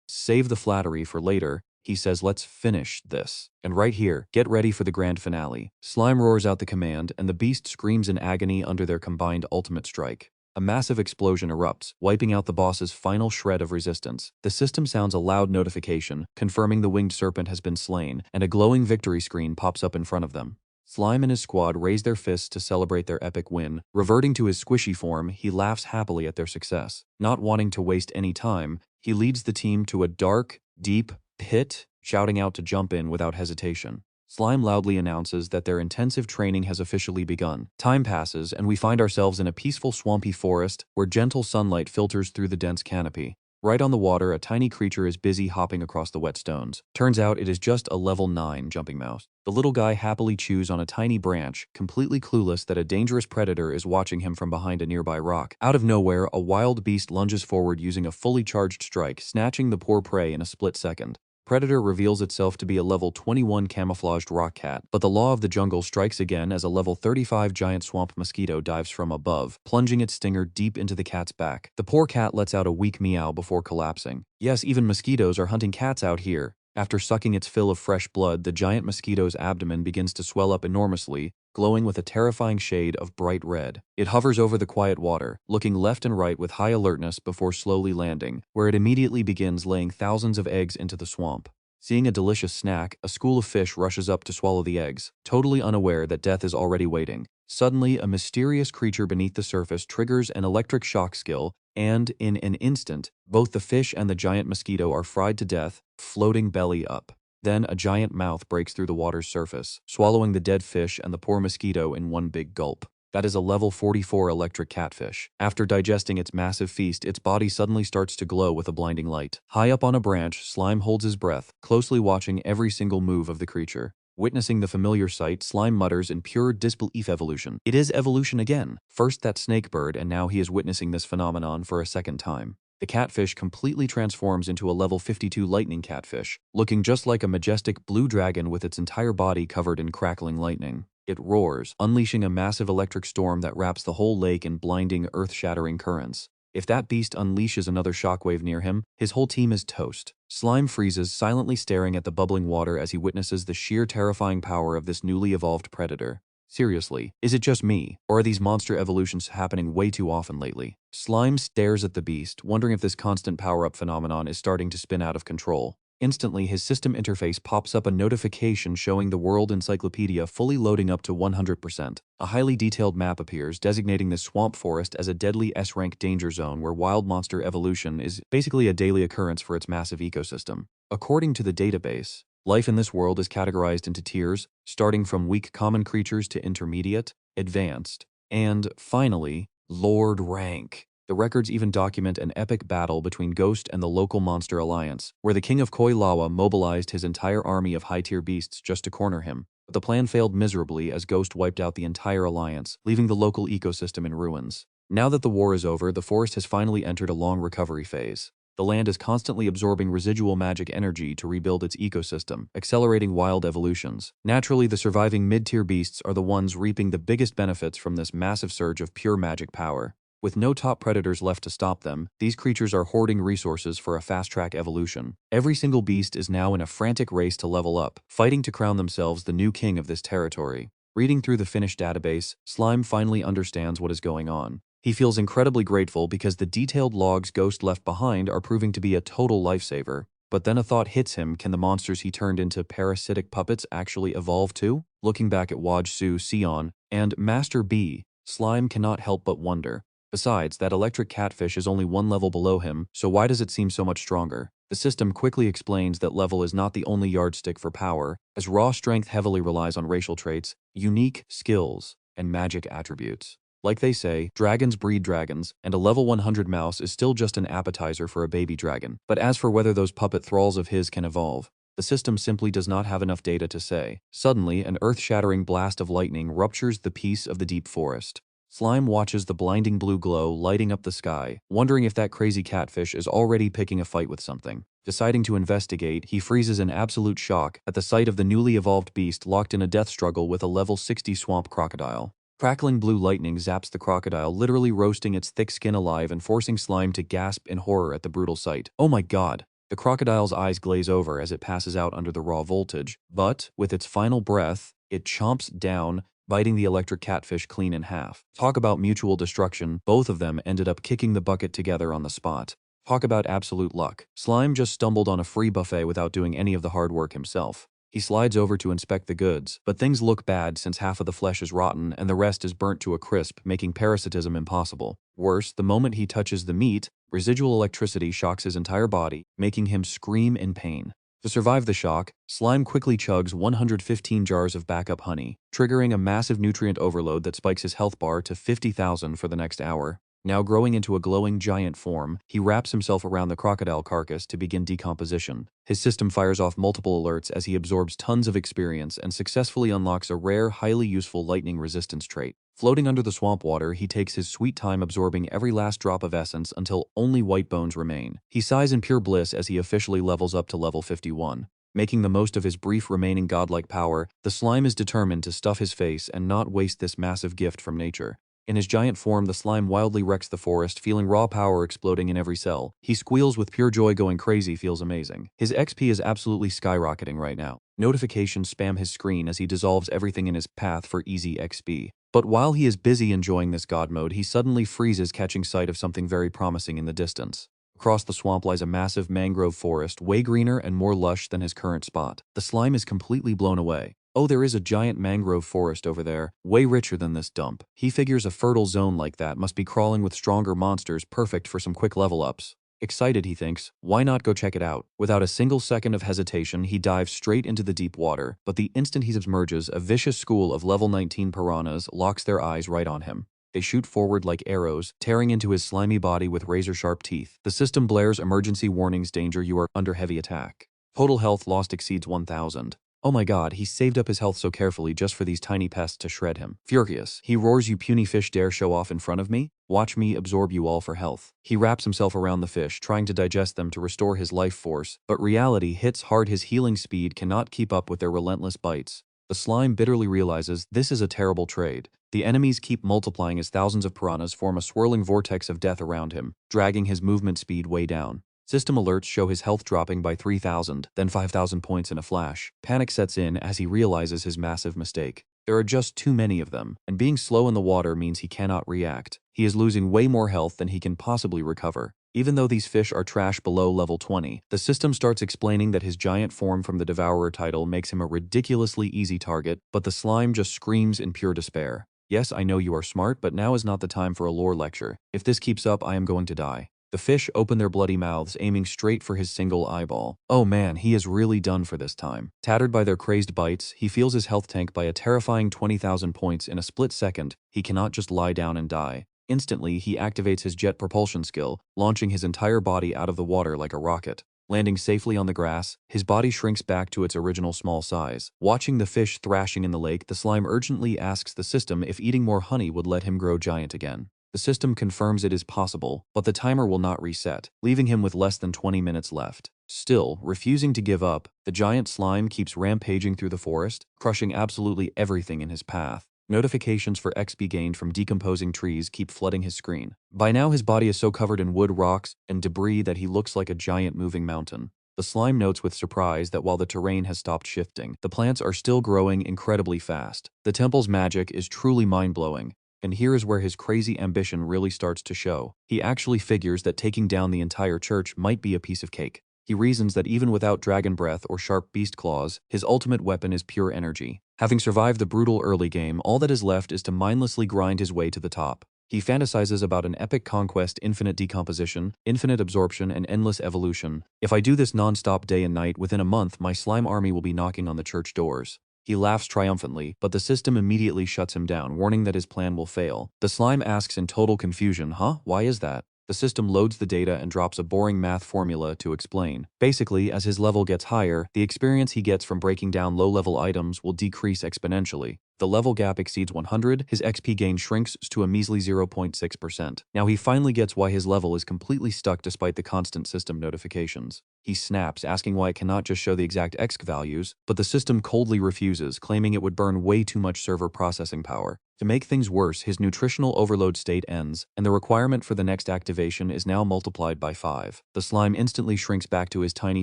Speaker 1: save the flattery for later," he says. "Let's finish this. And right here, get ready for the grand finale." Slime roars out the command, and the beast screams in agony under their combined ultimate strike. A massive explosion erupts, wiping out the boss's final shred of resistance. The system sounds a loud notification, confirming the winged serpent has been slain, and a glowing victory screen pops up in front of them. Slime and his squad raise their fists to celebrate their epic win. Reverting to his squishy form, he laughs happily at their success. Not wanting to waste any time, he leads the team to a dark, deep pit, shouting out to jump in without hesitation. Slime loudly announces that their intensive training has officially begun. Time passes, and we find ourselves in a peaceful swampy forest where gentle sunlight filters through the dense canopy. Right on the water, a tiny creature is busy hopping across the wet stones. Turns out it is just a level 9 jumping mouse. The little guy happily chews on a tiny branch, completely clueless that a dangerous predator is watching him from behind a nearby rock. Out of nowhere, a wild beast lunges forward using a fully charged strike, snatching the poor prey in a split second. Predator reveals itself to be a level 21 camouflaged rock cat, but the law of the jungle strikes again as a level 35 giant swamp mosquito dives from above, plunging its stinger deep into the cat's back. The poor cat lets out a weak meow before collapsing. Yes, even mosquitoes are hunting cats out here. After sucking its fill of fresh blood, the giant mosquito's abdomen begins to swell up enormously, glowing with a terrifying shade of bright red. It hovers over the quiet water, looking left and right with high alertness before slowly landing, where it immediately begins laying thousands of eggs into the swamp. Seeing a delicious snack, a school of fish rushes up to swallow the eggs, totally unaware that death is already waiting. Suddenly, a mysterious creature beneath the surface triggers an electric shock skill, and in an instant, both the fish and the giant mosquito are fried to death, floating belly up. Then a giant mouth breaks through the water's surface, swallowing the dead fish and the poor mosquito in one big gulp. That is a level 44 electric catfish. After digesting its massive feast, its body suddenly starts to glow with a blinding light. High up on a branch, Slime holds his breath, closely watching every single move of the creature. Witnessing the familiar sight, Slime mutters in pure disbelief. Evolution. It is evolution again. First that snake bird, and now he is witnessing this phenomenon for a second time. The catfish completely transforms into a level 52 lightning catfish, looking just like a majestic blue dragon with its entire body covered in crackling lightning. It roars, unleashing a massive electric storm that wraps the whole lake in blinding, earth-shattering currents. If that beast unleashes another shockwave near him, his whole team is toast. Slime freezes, silently staring at the bubbling water as he witnesses the sheer terrifying power of this newly evolved predator. Seriously, is it just me, or are these monster evolutions happening way too often lately? Slime stares at the beast, wondering if this constant power-up phenomenon is starting to spin out of control. Instantly, his system interface pops up a notification showing the World Encyclopedia fully loading up to 100%. A highly detailed map appears, designating this swamp forest as a deadly S-rank danger zone where wild monster evolution is basically a daily occurrence for its massive ecosystem. According to the database, life in this world is categorized into tiers, starting from weak common creatures to intermediate, advanced, and, finally, Lord rank. The records even document an epic battle between Ghost and the local monster alliance, where the king of Koilawa mobilized his entire army of high-tier beasts just to corner him. But the plan failed miserably as Ghost wiped out the entire alliance, leaving the local ecosystem in ruins. Now that the war is over, the forest has finally entered a long recovery phase. The land is constantly absorbing residual magic energy to rebuild its ecosystem, accelerating wild evolutions. Naturally, the surviving mid-tier beasts are the ones reaping the biggest benefits from this massive surge of pure magic power. With no top predators left to stop them, these creatures are hoarding resources for a fast-track evolution. Every single beast is now in a frantic race to level up, fighting to crown themselves the new king of this territory. Reading through the finished database, Slime finally understands what is going on. He feels incredibly grateful because the detailed logs Ghost left behind are proving to be a total lifesaver. But then a thought hits him: can the monsters he turned into parasitic puppets actually evolve too? Looking back at Wajsu, Sion, and Master B, Slime cannot help but wonder. Besides, that electric catfish is only one level below him, so why does it seem so much stronger? The system quickly explains that level is not the only yardstick for power, as raw strength heavily relies on racial traits, unique skills, and magic attributes. Like they say, dragons breed dragons, and a level 100 mouse is still just an appetizer for a baby dragon. But as for whether those puppet thralls of his can evolve, the system simply does not have enough data to say. Suddenly, an earth-shattering blast of lightning ruptures the peace of the deep forest. Slime watches the blinding blue glow lighting up the sky, wondering if that crazy catfish is already picking a fight with something. Deciding to investigate, he freezes in absolute shock at the sight of the newly evolved beast locked in a death struggle with a level 60 swamp crocodile. Crackling blue lightning zaps the crocodile, literally roasting its thick skin alive and forcing Slime to gasp in horror at the brutal sight. Oh my god! The crocodile's eyes glaze over as it passes out under the raw voltage, but, with its final breath, it chomps down, biting the electric catfish clean in half. Talk about mutual destruction, both of them ended up kicking the bucket together on the spot. Talk about absolute luck. Slime just stumbled on a free buffet without doing any of the hard work himself. He slides over to inspect the goods, but things look bad since half of the flesh is rotten and the rest is burnt to a crisp, making parasitism impossible. Worse, the moment he touches the meat, residual electricity shocks his entire body, making him scream in pain. To survive the shock, Slime quickly chugs 115 jars of backup honey, triggering a massive nutrient overload that spikes his health bar to 50,000 for the next hour. Now growing into a glowing giant form, he wraps himself around the crocodile carcass to begin decomposition. His system fires off multiple alerts as he absorbs tons of experience and successfully unlocks a rare, highly useful lightning resistance trait. Floating under the swamp water, he takes his sweet time absorbing every last drop of essence until only white bones remain. He sighs in pure bliss as he officially levels up to level 51. Making the most of his brief remaining godlike power, the slime is determined to stuff his face and not waste this massive gift from nature. In his giant form, the slime wildly wrecks the forest, feeling raw power exploding in every cell. He squeals with pure joy, going crazy, feels amazing. His XP is absolutely skyrocketing right now. Notifications spam his screen as he dissolves everything in his path for easy XP. But while he is busy enjoying this god mode, he suddenly freezes, catching sight of something very promising in the distance. Across the swamp lies a massive mangrove forest, way greener and more lush than his current spot. The slime is completely blown away. Oh, there is a giant mangrove forest over there, way richer than this dump. He figures a fertile zone like that must be crawling with stronger monsters, perfect for some quick level ups. Excited, he thinks, why not go check it out? Without a single second of hesitation, he dives straight into the deep water, but the instant he submerges, a vicious school of level 19 piranhas locks their eyes right on him. They shoot forward like arrows, tearing into his slimy body with razor-sharp teeth. The system blares emergency warnings, danger, you are under heavy attack. Total health lost exceeds 1,000. Oh my god, he saved up his health so carefully just for these tiny pests to shred him. Furious, he roars, you puny fish dare show off in front of me? Watch me absorb you all for health. He wraps himself around the fish, trying to digest them to restore his life force, but reality hits hard. His healing speed cannot keep up with their relentless bites. The slime bitterly realizes this is a terrible trade. The enemies keep multiplying as thousands of piranhas form a swirling vortex of death around him, dragging his movement speed way down. System alerts show his health dropping by 3,000, then 5,000 points in a flash. Panic sets in as he realizes his massive mistake. There are just too many of them, and being slow in the water means he cannot react. He is losing way more health than he can possibly recover. Even though these fish are trash below level 20, the system starts explaining that his giant form from the Devourer title makes him a ridiculously easy target, but the slime just screams in pure despair. Yes, I know you are smart, but now is not the time for a lore lecture. If this keeps up, I am going to die. The fish open their bloody mouths, aiming straight for his single eyeball. Oh man, he is really done for this time. Tattered by their crazed bites, he feels his health tank by a terrifying 20,000 points in a split second. He cannot just lie down and die. Instantly, he activates his jet propulsion skill, launching his entire body out of the water like a rocket. Landing safely on the grass, his body shrinks back to its original small size. Watching the fish thrashing in the lake, the slime urgently asks the system if eating more honey would let him grow giant again. The system confirms it is possible, but the timer will not reset, leaving him with less than 20 minutes left. Still, refusing to give up, the giant slime keeps rampaging through the forest, crushing absolutely everything in his path. Notifications for XP gained from decomposing trees keep flooding his screen. By now his body is so covered in wood, rocks, and debris that he looks like a giant moving mountain. The slime notes with surprise that while the terrain has stopped shifting, the plants are still growing incredibly fast. The temple's magic is truly mind-blowing. And here is where his crazy ambition really starts to show. He actually figures that taking down the entire church might be a piece of cake. He reasons that even without dragon breath or sharp beast claws, his ultimate weapon is pure energy. Having survived the brutal early game, all that is left is to mindlessly grind his way to the top. He fantasizes about an epic conquest, infinite decomposition, infinite absorption, and endless evolution. If I do this non-stop day and night, within a month my slime army will be knocking on the church doors. He laughs triumphantly, but the system immediately shuts him down, warning that his plan will fail. The slime asks in total confusion, huh? Why is that? The system loads the data and drops a boring math formula to explain. Basically, as his level gets higher, the experience he gets from breaking down low-level items will decrease exponentially. The level gap exceeds 100, his XP gain shrinks to a measly 0.6%. Now he finally gets why his level is completely stuck despite the constant system notifications. He snaps, asking why it cannot just show the exact X values, but the system coldly refuses, claiming it would burn way too much server processing power. To make things worse, his nutritional overload state ends, and the requirement for the next activation is now multiplied by 5. The slime instantly shrinks back to his tiny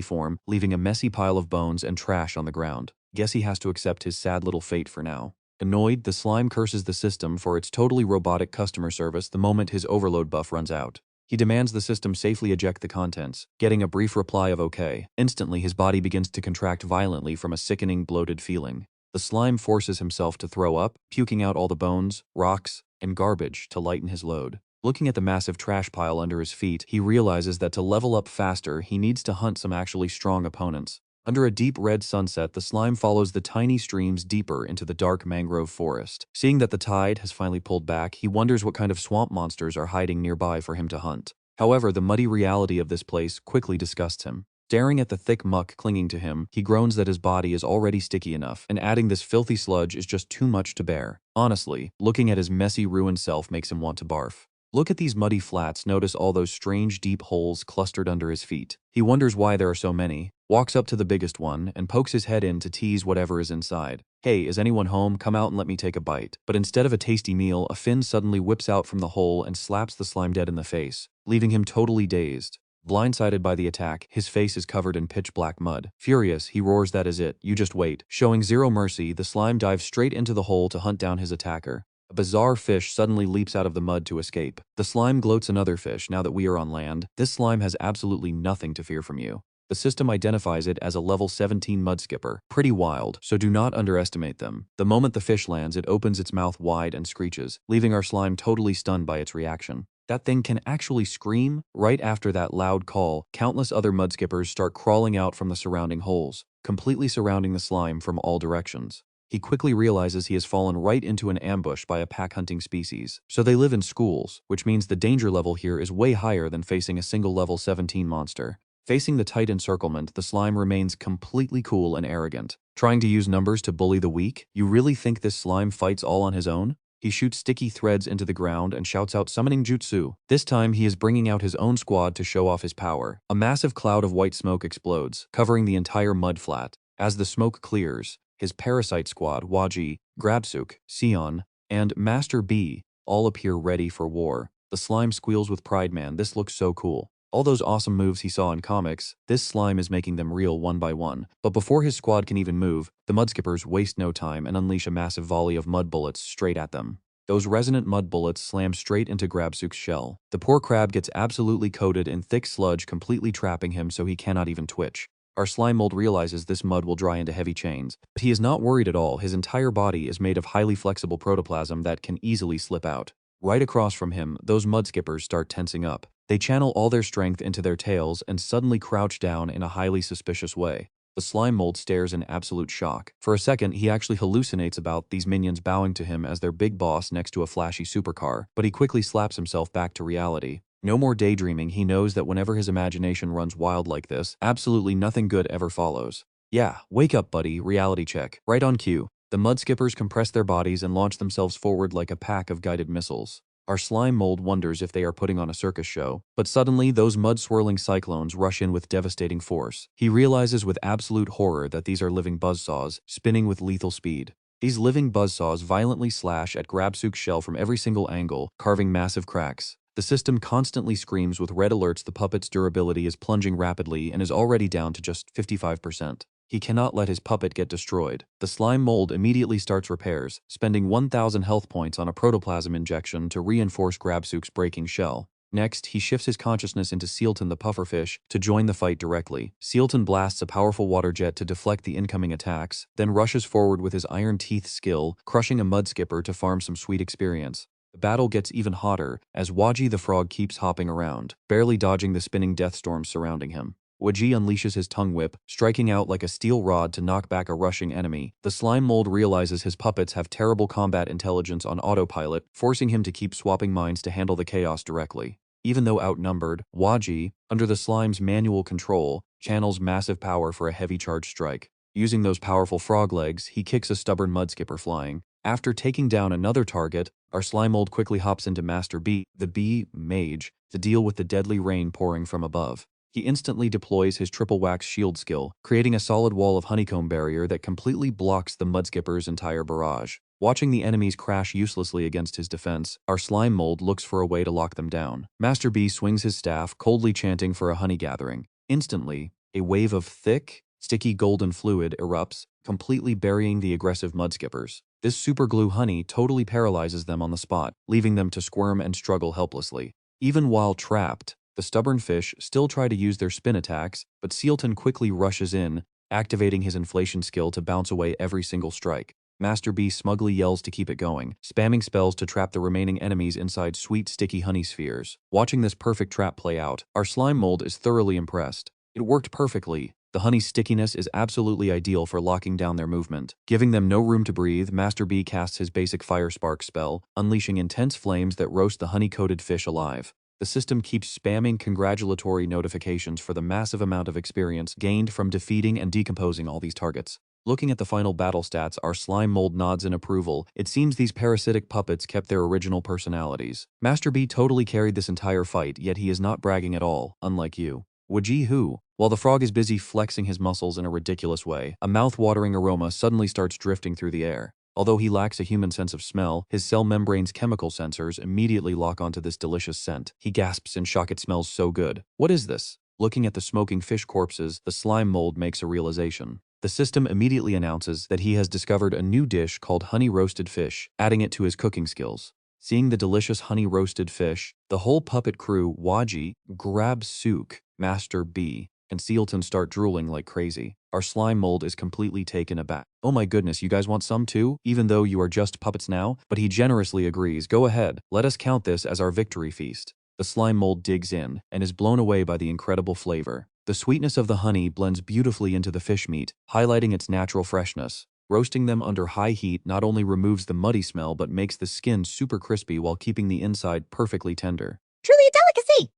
Speaker 1: form, leaving a messy pile of bones and trash on the ground. Guess he has to accept his sad little fate for now. Annoyed, the slime curses the system for its totally robotic customer service the moment his overload buff runs out. He demands the system safely eject the contents, getting a brief reply of okay. Instantly, his body begins to contract violently from a sickening, bloated feeling. The slime forces himself to throw up, puking out all the bones, rocks, and garbage to lighten his load. Looking at the massive trash pile under his feet, he realizes that to level up faster, he needs to hunt some actually strong opponents. Under a deep red sunset, the slime follows the tiny streams deeper into the dark mangrove forest. Seeing that the tide has finally pulled back, he wonders what kind of swamp monsters are hiding nearby for him to hunt. However, the muddy reality of this place quickly disgusts him. Staring at the thick muck clinging to him, he groans that his body is already sticky enough, and adding this filthy sludge is just too much to bear. Honestly, looking at his messy, ruined self makes him want to barf. Look at these muddy flats, notice all those strange deep holes clustered under his feet. He wonders why there are so many, walks up to the biggest one, and pokes his head in to tease whatever is inside. Hey, is anyone home? Come out and let me take a bite. But instead of a tasty meal, a fin suddenly whips out from the hole and slaps the slime dead in the face, leaving him totally dazed. Blindsided by the attack, his face is covered in pitch-black mud. Furious, he roars, "That is it, you just wait." Showing zero mercy, the slime dives straight into the hole to hunt down his attacker. A bizarre fish suddenly leaps out of the mud to escape. The slime gloats another fish now that we are on land. This slime has absolutely nothing to fear from you. The system identifies it as a level 17 mudskipper. Pretty wild, so do not underestimate them. The moment the fish lands, it opens its mouth wide and screeches, leaving our slime totally stunned by its reaction. That thing can actually scream? Right after that loud call, countless other mudskippers start crawling out from the surrounding holes, completely surrounding the slime from all directions. He quickly realizes he has fallen right into an ambush by a pack-hunting species. So they live in schools, which means the danger level here is way higher than facing a single level 17 monster. Facing the tight encirclement, the slime remains completely cool and arrogant. Trying to use numbers to bully the weak? You really think this slime fights all on his own? He shoots sticky threads into the ground and shouts out summoning jutsu. This time he is bringing out his own squad to show off his power. A massive cloud of white smoke explodes, covering the entire mud flat. As the smoke clears, his parasite squad, Waji, Grabsuk, Sion, and Master B, all appear ready for war. The slime squeals with pride. Man, this looks so cool. All those awesome moves he saw in comics, this slime is making them real one by one. But before his squad can even move, the mudskippers waste no time and unleash a massive volley of mud bullets straight at them. Those resonant mud bullets slam straight into Grabsuk's shell. The poor crab gets absolutely coated in thick sludge, completely trapping him so he cannot even twitch. Our slime mold realizes this mud will dry into heavy chains, but he is not worried at all. His entire body is made of highly flexible protoplasm that can easily slip out. Right across from him, those mudskippers start tensing up. They channel all their strength into their tails and suddenly crouch down in a highly suspicious way. The slime mold stares in absolute shock. For a second, he actually hallucinates about these minions bowing to him as their big boss next to a flashy supercar, but he quickly slaps himself back to reality. No more daydreaming. He knows that whenever his imagination runs wild like this, absolutely nothing good ever follows. Yeah, wake up, buddy, reality check. Right on cue. The mudskippers compress their bodies and launch themselves forward like a pack of guided missiles. Our slime mold wonders if they are putting on a circus show, but suddenly those mud-swirling cyclones rush in with devastating force. He realizes with absolute horror that these are living buzzsaws, spinning with lethal speed. These living buzzsaws violently slash at Grabsuk's shell from every single angle, carving massive cracks. The system constantly screams with red alerts. The puppet's durability is plunging rapidly and is already down to just 55%. He cannot let his puppet get destroyed. The slime mold immediately starts repairs, spending 1,000 health points on a protoplasm injection to reinforce Grabsuk's breaking shell. Next, he shifts his consciousness into Sealton the pufferfish to join the fight directly. Sealton blasts a powerful water jet to deflect the incoming attacks, then rushes forward with his iron teeth skill, crushing a mudskipper to farm some sweet experience. The battle gets even hotter as Waji the frog keeps hopping around, barely dodging the spinning death storms surrounding him. Waji unleashes his tongue whip, striking out like a steel rod to knock back a rushing enemy. The slime mold realizes his puppets have terrible combat intelligence on autopilot, forcing him to keep swapping minds to handle the chaos directly. Even though outnumbered, Waji, under the slime's manual control, channels massive power for a heavy charge strike. Using those powerful frog legs, he kicks a stubborn mudskipper flying. After taking down another target, our slime mold quickly hops into Master B, the bee mage, to deal with the deadly rain pouring from above. He instantly deploys his triple wax shield skill, creating a solid wall of honeycomb barrier that completely blocks the mudskipper's entire barrage. Watching the enemies crash uselessly against his defense, our slime mold looks for a way to lock them down. Master B swings his staff, coldly chanting for a honey gathering. Instantly, a wave of thick, Sticky golden fluid erupts, completely burying the aggressive mudskippers. This superglue honey totally paralyzes them on the spot, leaving them to squirm and struggle helplessly. Even while trapped, the stubborn fish still try to use their spin attacks, but Sealton quickly rushes in, activating his inflation skill to bounce away every single strike. Master B smugly yells to keep it going, spamming spells to trap the remaining enemies inside sweet sticky honey spheres. Watching this perfect trap play out, our slime mold is thoroughly impressed. It worked perfectly. The honey's stickiness is absolutely ideal for locking down their movement. Giving them no room to breathe, Master B casts his basic Fire Spark spell, unleashing intense flames that roast the honey-coated fish alive. The system keeps spamming congratulatory notifications for the massive amount of experience gained from defeating and decomposing all these targets. Looking at the final battle stats, our slime mold nods in approval. It seems these parasitic puppets kept their original personalities. Master B totally carried this entire fight, yet he is not bragging at all, unlike you. Wajee who? While the frog is busy flexing his muscles in a ridiculous way, a mouth-watering aroma suddenly starts drifting through the air. Although he lacks a human sense of smell, his cell membrane's chemical sensors immediately lock onto this delicious scent. He gasps in shock, it smells so good. What is this? Looking at the smoking fish corpses, the slime mold makes a realization. The system immediately announces that he has discovered a new dish called honey-roasted fish, adding it to his cooking skills. Seeing the delicious honey-roasted fish, the whole puppet crew, Wajee, grab Sook, Master B, and Sealton start drooling like crazy. Our slime mold is completely taken aback. Oh my goodness, you guys want some too? Even though you are just puppets now? But he generously agrees. Go ahead, let us count this as our victory feast. The slime mold digs in, and is blown away by the incredible flavor. The sweetness of the honey blends beautifully into the fish meat, highlighting its natural freshness. Roasting them under high heat not only removes the muddy smell but makes the skin super crispy while keeping the inside perfectly tender.
Speaker 3: Truly a delicacy!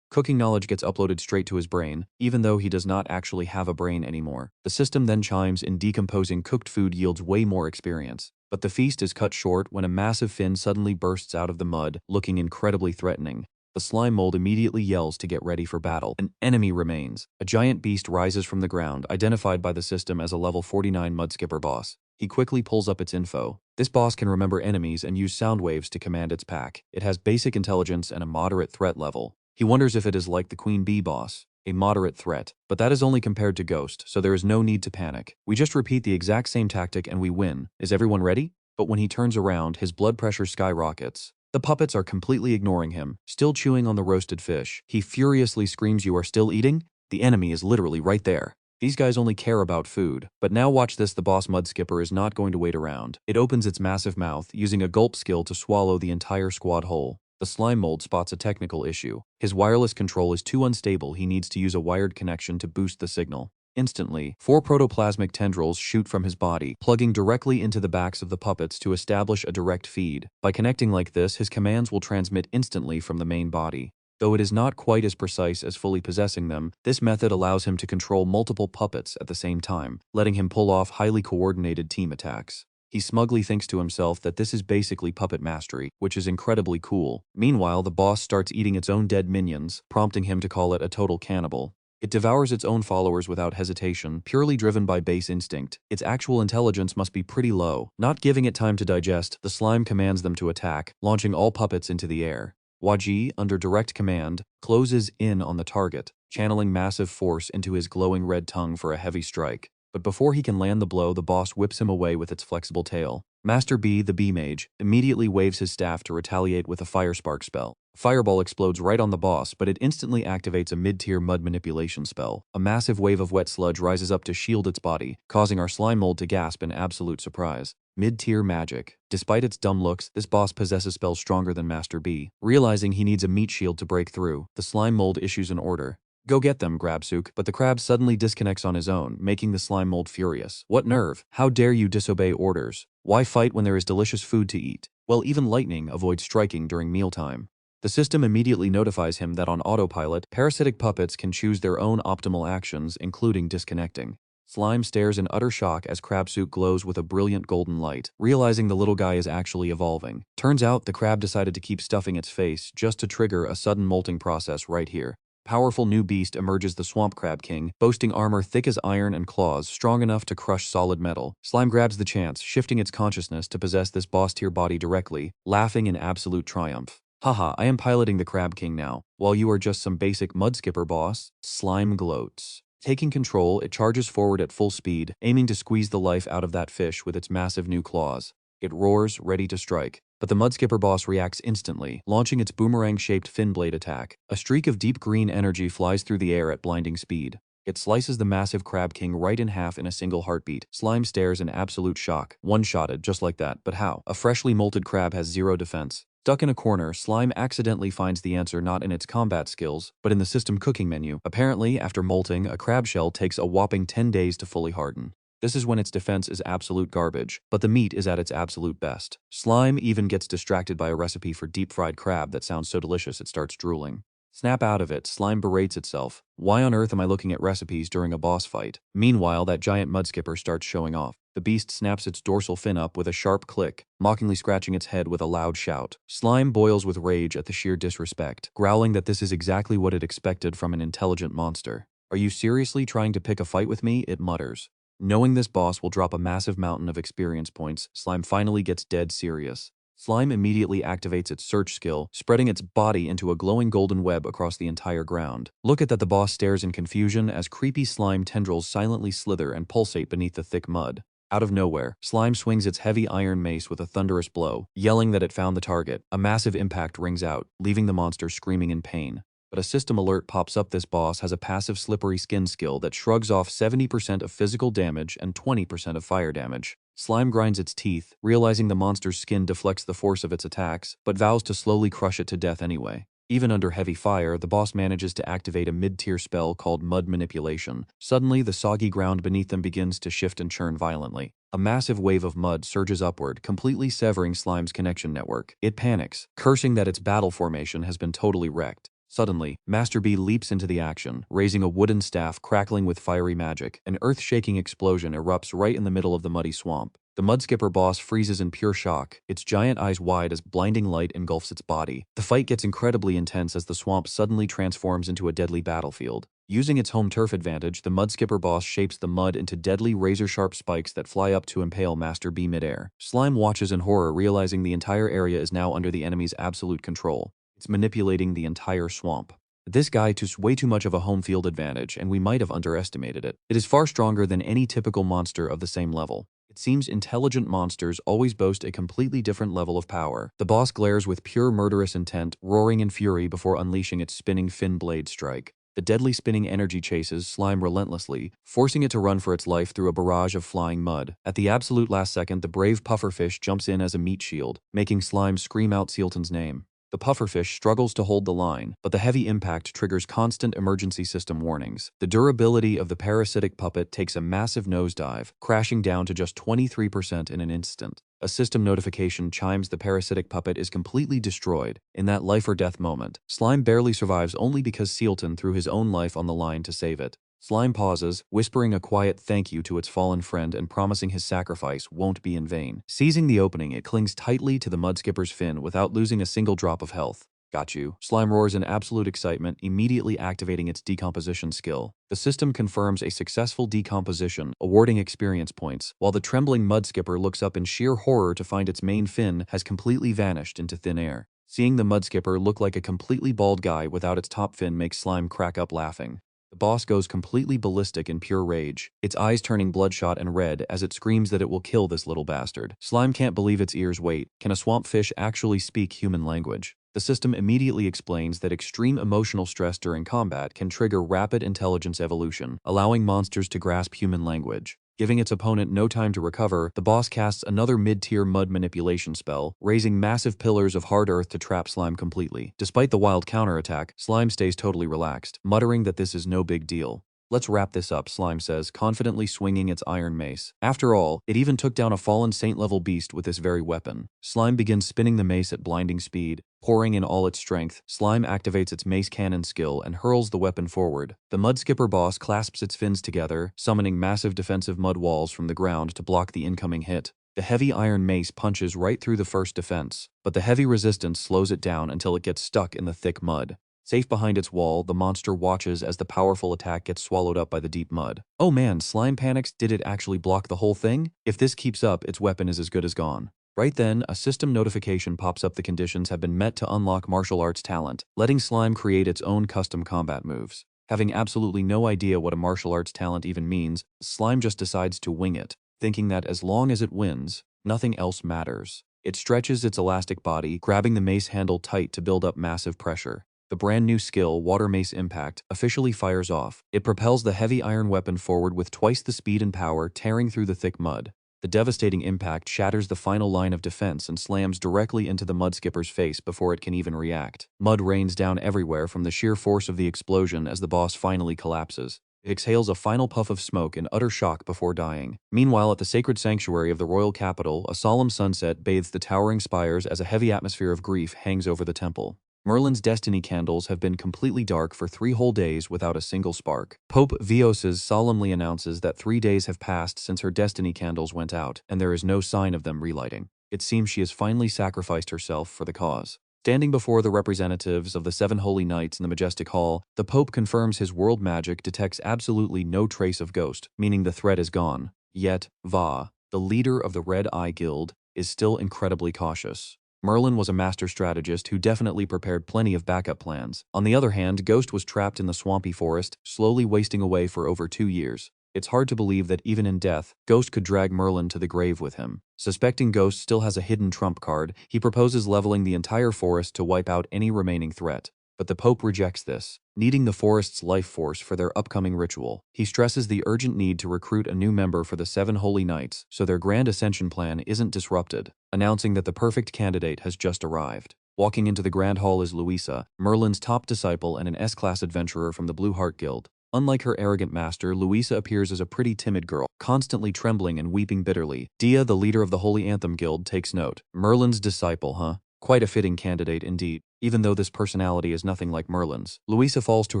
Speaker 1: Cooking knowledge gets uploaded straight to his brain, even though he does not actually have a brain anymore. The system then chimes in decomposing cooked food yields way more experience. But the feast is cut short when a massive fin suddenly bursts out of the mud, looking incredibly threatening. The slime mold immediately yells to get ready for battle. An enemy remains. A giant beast rises from the ground, identified by the system as a level 49 mudskipper boss. He quickly pulls up its info. This boss can remember enemies and use sound waves to command its pack. It has basic intelligence and a moderate threat level. He wonders if it is like the Queen Bee boss, a moderate threat, but that is only compared to Ghost, so there is no need to panic. We just repeat the exact same tactic and we win. Is everyone ready? But when he turns around, his blood pressure skyrockets. The puppets are completely ignoring him, still chewing on the roasted fish. He furiously screams, "You are still eating?" The enemy is literally right there. These guys only care about food. But now watch this, the boss mudskipper is not going to wait around. It opens its massive mouth, using a gulp skill to swallow the entire squad whole. The slime mold spots a technical issue. His wireless control is too unstable, he needs to use a wired connection to boost the signal. Instantly, 4 protoplasmic tendrils shoot from his body, plugging directly into the backs of the puppets to establish a direct feed. By connecting like this, his commands will transmit instantly from the main body. Though it is not quite as precise as fully possessing them, this method allows him to control multiple puppets at the same time, letting him pull off highly coordinated team attacks. He smugly thinks to himself that this is basically puppet mastery, which is incredibly cool. Meanwhile, the boss starts eating its own dead minions, prompting him to call it a total cannibal. It devours its own followers without hesitation, purely driven by base instinct. Its actual intelligence must be pretty low. Not giving it time to digest, the slime commands them to attack, launching all puppets into the air. Wajee, under direct command, closes in on the target, channeling massive force into his glowing red tongue for a heavy strike. But before he can land the blow, the boss whips him away with its flexible tail. Master B, the bee mage, immediately waves his staff to retaliate with a fire spark spell. Fireball explodes right on the boss, but it instantly activates a mid-tier mud manipulation spell. A massive wave of wet sludge rises up to shield its body, causing our slime mold to gasp in absolute surprise. Mid-tier magic. Despite its dumb looks, this boss possesses spells stronger than Master B. Realizing he needs a meat shield to break through, the slime mold issues an order. Go get them, Grabsook. But the crab suddenly disconnects on his own, making the slime mold furious. What nerve? How dare you disobey orders? Why fight when there is delicious food to eat? Well, even lightning avoids striking during mealtime. The system immediately notifies him that on autopilot, parasitic puppets can choose their own optimal actions, including disconnecting. Slime stares in utter shock as Crabsuit glows with a brilliant golden light, realizing the little guy is actually evolving. Turns out the crab decided to keep stuffing its face just to trigger a sudden molting process right here. Powerful new beast emerges, the Swamp Crab King, boasting armor thick as iron and claws strong enough to crush solid metal. Slime grabs the chance, shifting its consciousness to possess this boss-tier body directly, laughing in absolute triumph. Haha, I am piloting the Crab King now, while you are just some basic mudskipper boss. Slime gloats. Taking control, it charges forward at full speed, aiming to squeeze the life out of that fish with its massive new claws. It roars, ready to strike. But the mudskipper boss reacts instantly, launching its boomerang-shaped fin blade attack. A streak of deep green energy flies through the air at blinding speed. It slices the massive crab king right in half in a single heartbeat. Slime stares in absolute shock. One-shotted, just like that. But how? A freshly molted crab has zero defense. Stuck in a corner, Slime accidentally finds the answer not in its combat skills, but in the system cooking menu. Apparently, after molting, a crab shell takes a whopping 10 days to fully harden. This is when its defense is absolute garbage, but the meat is at its absolute best. Slime even gets distracted by a recipe for deep-fried crab that sounds so delicious it starts drooling. Snap out of it, Slime berates itself. Why on earth am I looking at recipes during a boss fight? Meanwhile, that giant mudskipper starts showing off. The beast snaps its dorsal fin up with a sharp click, mockingly scratching its head with a loud shout. Slime boils with rage at the sheer disrespect, growling that this is exactly what it expected from an intelligent monster. Are you seriously trying to pick a fight with me? It mutters. Knowing this boss will drop a massive mountain of experience points, Slime finally gets dead serious. Slime immediately activates its search skill, spreading its body into a glowing golden web across the entire ground. Look at that, the boss stares in confusion as creepy slime tendrils silently slither and pulsate beneath the thick mud. Out of nowhere, Slime swings its heavy iron mace with a thunderous blow, yelling that it found the target. A massive impact rings out, leaving the monster screaming in pain. But a system alert pops up. This boss has a passive slippery skin skill that shrugs off 70% of physical damage and 20% of fire damage. Slime grinds its teeth, realizing the monster's skin deflects the force of its attacks, but vows to slowly crush it to death anyway. Even under heavy fire, the boss manages to activate a mid-tier spell called Mud Manipulation. Suddenly, the soggy ground beneath them begins to shift and churn violently. A massive wave of mud surges upward, completely severing Slime's connection network. It panics, cursing that its battle formation has been totally wrecked. Suddenly, Master B leaps into the action, raising a wooden staff crackling with fiery magic. An earth-shaking explosion erupts right in the middle of the muddy swamp. The mudskipper boss freezes in pure shock, its giant eyes wide as blinding light engulfs its body. The fight gets incredibly intense as the swamp suddenly transforms into a deadly battlefield. Using its home turf advantage, the mudskipper boss shapes the mud into deadly razor-sharp spikes that fly up to impale Master B midair. Slime watches in horror, realizing the entire area is now under the enemy's absolute control. It's manipulating the entire swamp. This guy took way too much of a home field advantage, and we might have underestimated it. It is far stronger than any typical monster of the same level. It seems intelligent monsters always boast a completely different level of power. The boss glares with pure murderous intent, roaring in fury before unleashing its spinning fin blade strike. The deadly spinning energy chases Slime relentlessly, forcing it to run for its life through a barrage of flying mud. At the absolute last second, the brave pufferfish jumps in as a meat shield, making Slime scream out Sealton's name. The pufferfish struggles to hold the line, but the heavy impact triggers constant emergency system warnings. The durability of the parasitic puppet takes a massive nosedive, crashing down to just 23% in an instant. A system notification chimes. The parasitic puppet is completely destroyed. In that life-or-death moment, Slime barely survives only because Sealton threw his own life on the line to save it. Slime pauses, whispering a quiet thank you to its fallen friend and promising his sacrifice won't be in vain. Seizing the opening, it clings tightly to the mudskipper's fin without losing a single drop of health. Got you. Slime roars in absolute excitement, immediately activating its decomposition skill. The system confirms a successful decomposition, awarding experience points, while the trembling mudskipper looks up in sheer horror to find its main fin has completely vanished into thin air. Seeing the mudskipper look like a completely bald guy without its top fin makes Slime crack up laughing. The boss goes completely ballistic in pure rage, its eyes turning bloodshot and red as it screams that it will kill this little bastard. Slime can't believe its ears. Wait, can a swamp fish actually speak human language? The system immediately explains that extreme emotional stress during combat can trigger rapid intelligence evolution, allowing monsters to grasp human language. Giving its opponent no time to recover, the boss casts another mid-tier mud manipulation spell, raising massive pillars of hard earth to trap Slime completely. Despite the wild counterattack, Slime stays totally relaxed, muttering that this is no big deal. Let's wrap this up, Slime says, confidently swinging its iron mace. After all, it even took down a fallen saint-level beast with this very weapon. Slime begins spinning the mace at blinding speed. Pouring in all its strength, Slime activates its mace cannon skill and hurls the weapon forward. The mudskipper boss clasps its fins together, summoning massive defensive mud walls from the ground to block the incoming hit. The heavy iron mace punches right through the first defense, but the heavy resistance slows it down until it gets stuck in the thick mud. Safe behind its wall, the monster watches as the powerful attack gets swallowed up by the deep mud. Oh man, Slime panics. Did it actually block the whole thing? If this keeps up, its weapon is as good as gone. Right then, a system notification pops up. The conditions have been met to unlock martial arts talent, letting Slime create its own custom combat moves. Having absolutely no idea what a martial arts talent even means, Slime just decides to wing it, thinking that as long as it wins, nothing else matters. It stretches its elastic body, grabbing the mace handle tight to build up massive pressure. The brand new skill, Water Mace Impact, officially fires off. It propels the heavy iron weapon forward with twice the speed and power, tearing through the thick mud. The devastating impact shatters the final line of defense and slams directly into the mudskipper's face before it can even react. Mud rains down everywhere from the sheer force of the explosion as the boss finally collapses. It exhales a final puff of smoke in utter shock before dying. Meanwhile, at the sacred sanctuary of the royal capital, a solemn sunset bathes the towering spires as a heavy atmosphere of grief hangs over the temple. Merlin's destiny candles have been completely dark for 3 whole days without a single spark. Pope Vioses solemnly announces that 3 days have passed since her destiny candles went out, and there is no sign of them relighting. It seems she has finally sacrificed herself for the cause. Standing before the representatives of the 7 holy knights in the majestic hall, the Pope confirms his world magic detects absolutely no trace of ghost, meaning the threat is gone. Yet, Va, the leader of the Red Eye Guild, is still incredibly cautious. Merlin was a master strategist who definitely prepared plenty of backup plans. On the other hand, Ghost was trapped in the swampy forest, slowly wasting away for over 2 years. It's hard to believe that even in death, Ghost could drag Merlin to the grave with him. Suspecting Ghost still has a hidden trump card, he proposes leveling the entire forest to wipe out any remaining threat. But the Pope rejects this, needing the forest's life force for their upcoming ritual. He stresses the urgent need to recruit a new member for the 7 holy knights so their grand ascension plan isn't disrupted, announcing that the perfect candidate has just arrived. Walking into the grand hall is Louisa, Merlin's top disciple and an S-class adventurer from the Blue Heart Guild. Unlike her arrogant master, Louisa appears as a pretty timid girl, constantly trembling and weeping bitterly. Dia, the leader of the Holy Anthem Guild, takes note. Merlin's disciple, huh? Quite a fitting candidate indeed. Even though this personality is nothing like Merlin's, Louisa falls to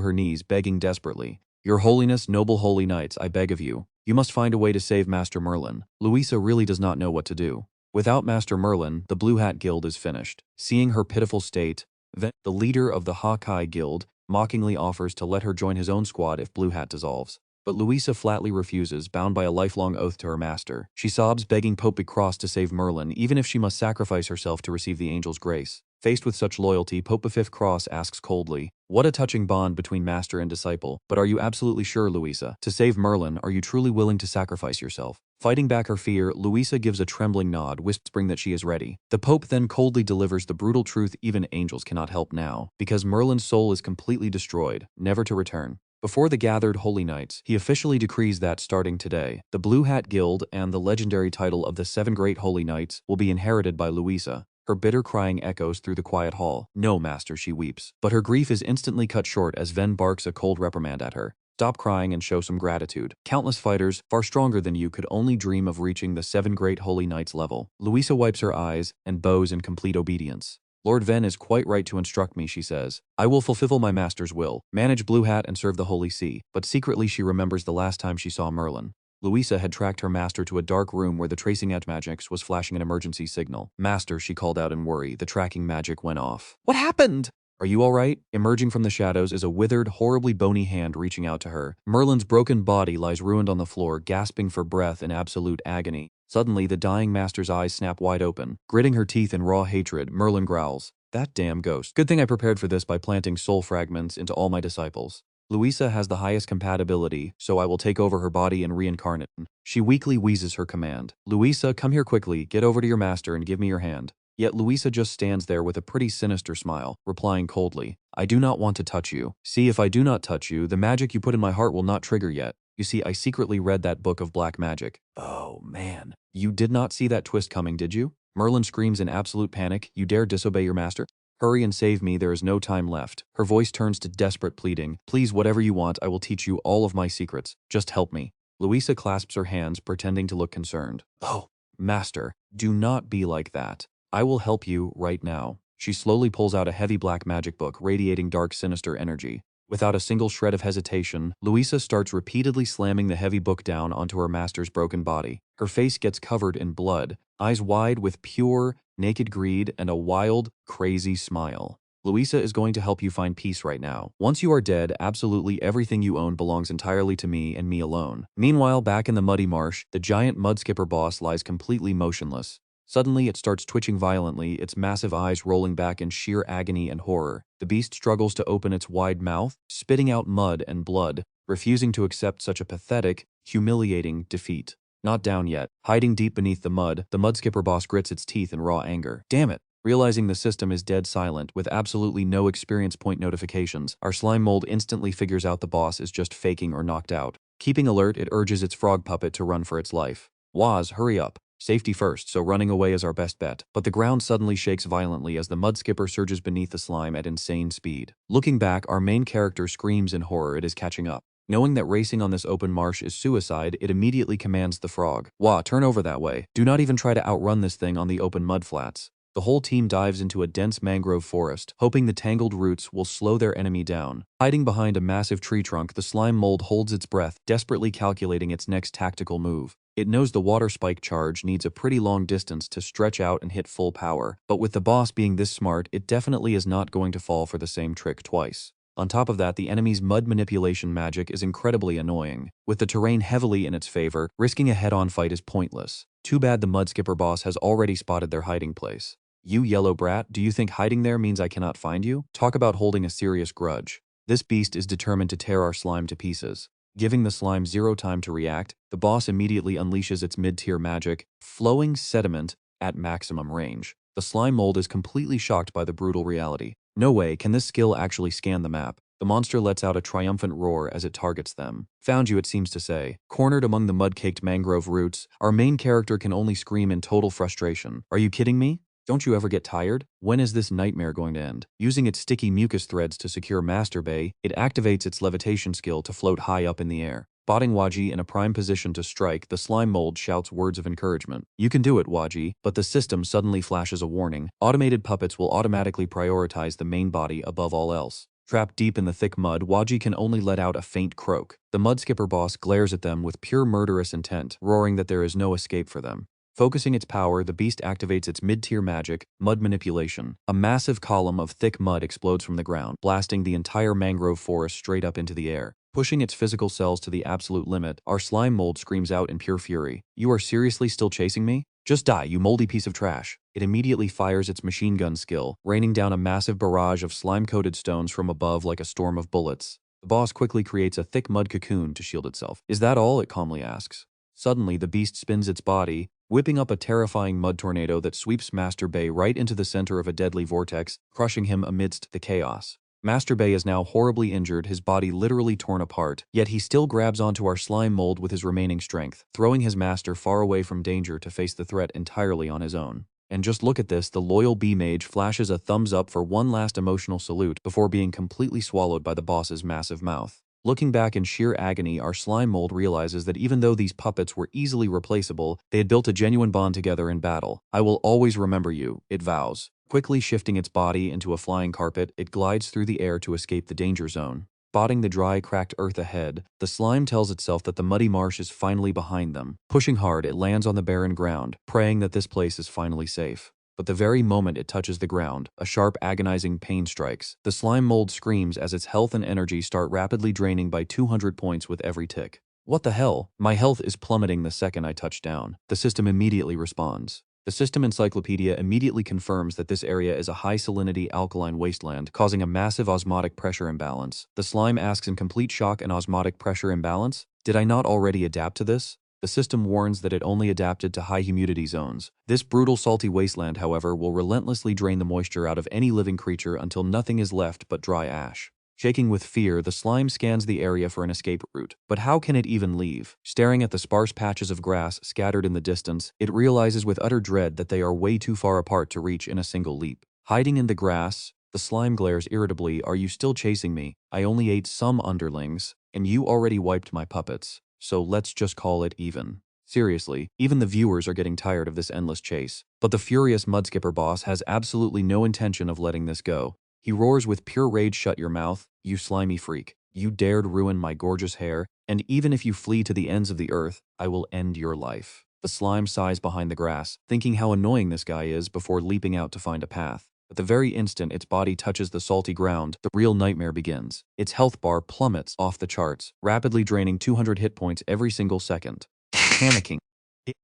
Speaker 1: her knees, begging desperately. Your Holiness, noble holy knights, I beg of you. You must find a way to save Master Merlin. Louisa really does not know what to do. Without Master Merlin, the Blue Hat Guild is finished. Seeing her pitiful state, Ven, the leader of the Hawkeye Guild, mockingly offers to let her join his own squad if Blue Hat dissolves. But Louisa flatly refuses, bound by a lifelong oath to her master. She sobs, begging Pope Cross to save Merlin, even if she must sacrifice herself to receive the angel's grace. Faced with such loyalty, Pope V Cross asks coldly, "What a touching bond between master and disciple. But are you absolutely sure, Louisa? To save Merlin, are you truly willing to sacrifice yourself?" Fighting back her fear, Louisa gives a trembling nod, whispering that she is ready. The Pope then coldly delivers the brutal truth even angels cannot help now, because Merlin's soul is completely destroyed, never to return. Before the gathered holy knights, he officially decrees that starting today, the Blue Hat Guild and the legendary title of the 7 Great Holy Knights will be inherited by Louisa. Her bitter crying echoes through the quiet hall. "No, master," she weeps. But her grief is instantly cut short as Ven barks a cold reprimand at her. "Stop crying and show some gratitude. Countless fighters, far stronger than you, could only dream of reaching the 7 Great Holy Knights level." Louisa wipes her eyes and bows in complete obedience. "Lord Ven is quite right to instruct me," she says. "I will fulfill my master's will, manage Blue Hat and serve the Holy See." But secretly she remembers the last time she saw Merlin. Louisa had tracked her master to a dark room where the tracing magics was flashing an emergency signal. "Master," she called out in worry. The tracking magic went off. "What happened?" "Are you all right?" Emerging from the shadows is a withered, horribly bony hand reaching out to her. Merlin's broken body lies ruined on the floor, gasping for breath in absolute agony. Suddenly, the dying master's eyes snap wide open. Gritting her teeth in raw hatred, Merlin growls, "That damn ghost. Good thing I prepared for this by planting soul fragments into all my disciples. Louisa has the highest compatibility, so I will take over her body and reincarnate." She weakly wheezes her command. "Louisa, come here quickly, get over to your master and give me your hand." Yet Louisa just stands there with a pretty sinister smile, replying coldly, "I do not want to touch you. See, if I do not touch you, the magic you put in my heart will not trigger yet. You see, I secretly read that book of black magic." "Oh, man. You did not see that twist coming, did you?" Merlin screams in absolute panic. "You dare disobey your master? Hurry and save me, there is no time left." Her voice turns to desperate pleading. "Please, whatever you want, I will teach you all of my secrets. Just help me." Louisa clasps her hands, pretending to look concerned. "Oh, master, do not be like that. I will help you right now." She slowly pulls out a heavy black magic book, radiating dark, sinister energy. Without a single shred of hesitation, Louisa starts repeatedly slamming the heavy book down onto her master's broken body. Her face gets covered in blood, eyes wide with pure, naked greed, and a wild, crazy smile. "Louisa is going to help you find peace right now. Once you are dead, absolutely everything you own belongs entirely to me and me alone." Meanwhile, back in the muddy marsh, the giant mudskipper boss lies completely motionless. Suddenly, it starts twitching violently, its massive eyes rolling back in sheer agony and horror. The beast struggles to open its wide mouth, spitting out mud and blood, refusing to accept such a pathetic, humiliating defeat. Not down yet. Hiding deep beneath the mudskipper boss grits its teeth in raw anger. Damn it! Realizing the system is dead silent, with absolutely no experience point notifications, our slime mold instantly figures out the boss is just faking or knocked out. Keeping alert, it urges its frog puppet to run for its life. Waz, hurry up. Safety first, so running away is our best bet. But the ground suddenly shakes violently as the mudskipper surges beneath the slime at insane speed. Looking back, our main character screams in horror it is catching up. Knowing that racing on this open marsh is suicide, it immediately commands the frog. Wah, turn over that way. Do not even try to outrun this thing on the open mud flats. The whole team dives into a dense mangrove forest, hoping the tangled roots will slow their enemy down. Hiding behind a massive tree trunk, the slime mold holds its breath, desperately calculating its next tactical move. It knows the water spike charge needs a pretty long distance to stretch out and hit full power, but with the boss being this smart, it definitely is not going to fall for the same trick twice. On top of that, the enemy's mud manipulation magic is incredibly annoying. With the terrain heavily in its favor, risking a head-on fight is pointless. Too bad the mudskipper boss has already spotted their hiding place. You yellow brat, do you think hiding there means I cannot find you? Talk about holding a serious grudge. This beast is determined to tear our slime to pieces. Giving the slime zero time to react, the boss immediately unleashes its mid-tier magic, flowing sediment, at maximum range. The slime mold is completely shocked by the brutal reality. No way can this skill actually scan the map. The monster lets out a triumphant roar as it targets them. Found you, it seems to say. Cornered among the mud-caked mangrove roots, our main character can only scream in total frustration. Are you kidding me? Don't you ever get tired? When is this nightmare going to end? Using its sticky mucus threads to secure Master Bay, it activates its levitation skill to float high up in the air. Spotting Waji in a prime position to strike, the slime mold shouts words of encouragement. You can do it, Waji, but the system suddenly flashes a warning. Automated puppets will automatically prioritize the main body above all else. Trapped deep in the thick mud, Waji can only let out a faint croak. The mudskipper boss glares at them with pure murderous intent, roaring that there is no escape for them. Focusing its power, the beast activates its mid-tier magic, mud manipulation. A massive column of thick mud explodes from the ground, blasting the entire mangrove forest straight up into the air. Pushing its physical cells to the absolute limit, our slime mold screams out in pure fury. You are seriously still chasing me? Just die, you moldy piece of trash. It immediately fires its machine gun skill, raining down a massive barrage of slime-coated stones from above like a storm of bullets. The boss quickly creates a thick mud cocoon to shield itself. Is that all? It calmly asks. Suddenly, the beast spins its body, whipping up a terrifying mud tornado that sweeps Master Bay right into the center of a deadly vortex, crushing him amidst the chaos. Master Bay is now horribly injured, his body literally torn apart, yet he still grabs onto our slime mold with his remaining strength, throwing his master far away from danger to face the threat entirely on his own. And just look at this, the loyal bee mage flashes a thumbs up for one last emotional salute before being completely swallowed by the boss's massive mouth. Looking back in sheer agony, our slime mold realizes that even though these puppets were easily replaceable, they had built a genuine bond together in battle. I will always remember you, it vows. Quickly shifting its body into a flying carpet, it glides through the air to escape the danger zone. Spotting the dry, cracked earth ahead, the slime tells itself that the muddy marsh is finally behind them. Pushing hard, it lands on the barren ground, praying that this place is finally safe. But the very moment it touches the ground, a sharp, agonizing pain strikes. The slime mold screams as its health and energy start rapidly draining by 200 points with every tick. What the hell? My health is plummeting the second I touch down. The system immediately responds. The system encyclopedia immediately confirms that this area is a high-salinity alkaline wasteland, causing a massive osmotic pressure imbalance. The slime asks in complete shock, an osmotic pressure imbalance? Did I not already adapt to this? The system warns that it only adapted to high humidity zones. This brutal salty wasteland, however, will relentlessly drain the moisture out of any living creature until nothing is left but dry ash. Shaking with fear, the slime scans the area for an escape route. But how can it even leave? Staring at the sparse patches of grass scattered in the distance, it realizes with utter dread that they are way too far apart to reach in a single leap. Hiding in the grass, the slime glares irritably. Are you still chasing me? I only ate some underlings, and you already wiped my puppets. So let's just call it even. Seriously, even the viewers are getting tired of this endless chase. But the furious mudskipper boss has absolutely no intention of letting this go. He roars with pure rage, shut your mouth, you slimy freak. You dared ruin my gorgeous hair, and even if you flee to the ends of the earth, I will end your life. The slime sighs behind the grass, thinking how annoying this guy is before leaping out to find a path. At the very instant its body touches the salty ground, the real nightmare begins. Its health bar plummets off the charts, rapidly draining 200 hit points every single second. Panicking,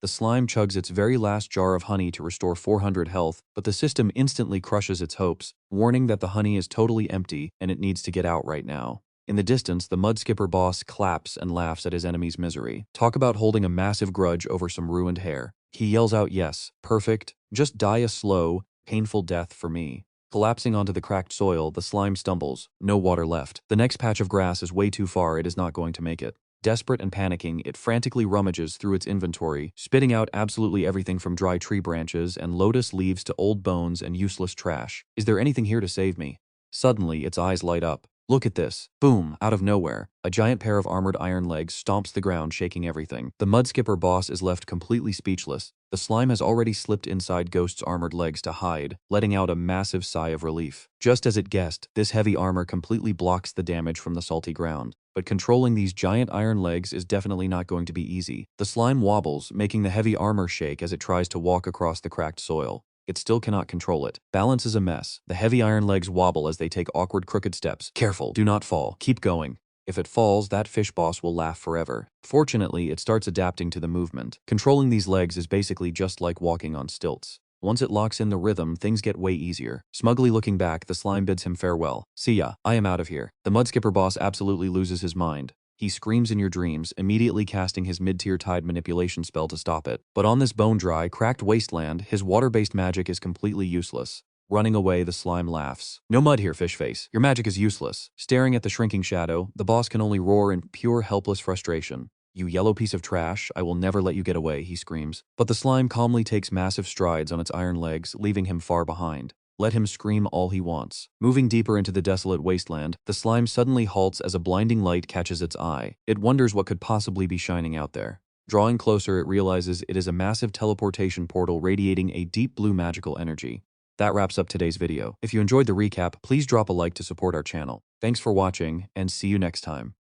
Speaker 1: The slime chugs its very last jar of honey to restore 400 health, but the system instantly crushes its hopes, warning that the honey is totally empty and it needs to get out right now. In the distance, the mudskipper boss claps and laughs at his enemy's misery. Talk about holding a massive grudge over some ruined hair. He yells out, "Yes, perfect. Just die a slow, painful death for me." Collapsing onto the cracked soil, the slime stumbles. No water left. The next patch of grass is way too far, it is not going to make it. Desperate and panicking, it frantically rummages through its inventory, spitting out absolutely everything from dry tree branches and lotus leaves to old bones and useless trash. Is there anything here to save me? Suddenly, its eyes light up. Look at this. Boom! Out of nowhere, a giant pair of armored iron legs stomps the ground, shaking everything. The mudskipper boss is left completely speechless. The slime has already slipped inside Ghost's armored legs to hide, letting out a massive sigh of relief. Just as it guessed, this heavy armor completely blocks the damage from the salty ground. But controlling these giant iron legs is definitely not going to be easy. The slime wobbles, making the heavy armor shake as it tries to walk across the cracked soil. It still cannot control it. Balance is a mess. The heavy iron legs wobble as they take awkward, crooked steps. Careful, do not fall. Keep going. If it falls, that fish boss will laugh forever. Fortunately, it starts adapting to the movement. Controlling these legs is basically just like walking on stilts. Once it locks in the rhythm, things get way easier. Smugly looking back, the slime bids him farewell. "See ya, I am out of here." The mudskipper boss absolutely loses his mind. He screams in your dreams, immediately casting his mid-tier tide manipulation spell to stop it. But on this bone-dry, cracked wasteland, his water-based magic is completely useless. Running away, the slime laughs. "No mud here, fish face. Your magic is useless." Staring at the shrinking shadow, the boss can only roar in pure helpless frustration. "You yellow piece of trash, I will never let you get away," he screams. But the slime calmly takes massive strides on its iron legs, leaving him far behind. Let him scream all he wants. Moving deeper into the desolate wasteland, the slime suddenly halts as a blinding light catches its eye. It wonders what could possibly be shining out there. Drawing closer, it realizes it is a massive teleportation portal radiating a deep blue magical energy. That wraps up today's video. If you enjoyed the recap, please drop a like to support our channel. Thanks for watching, and see you next time.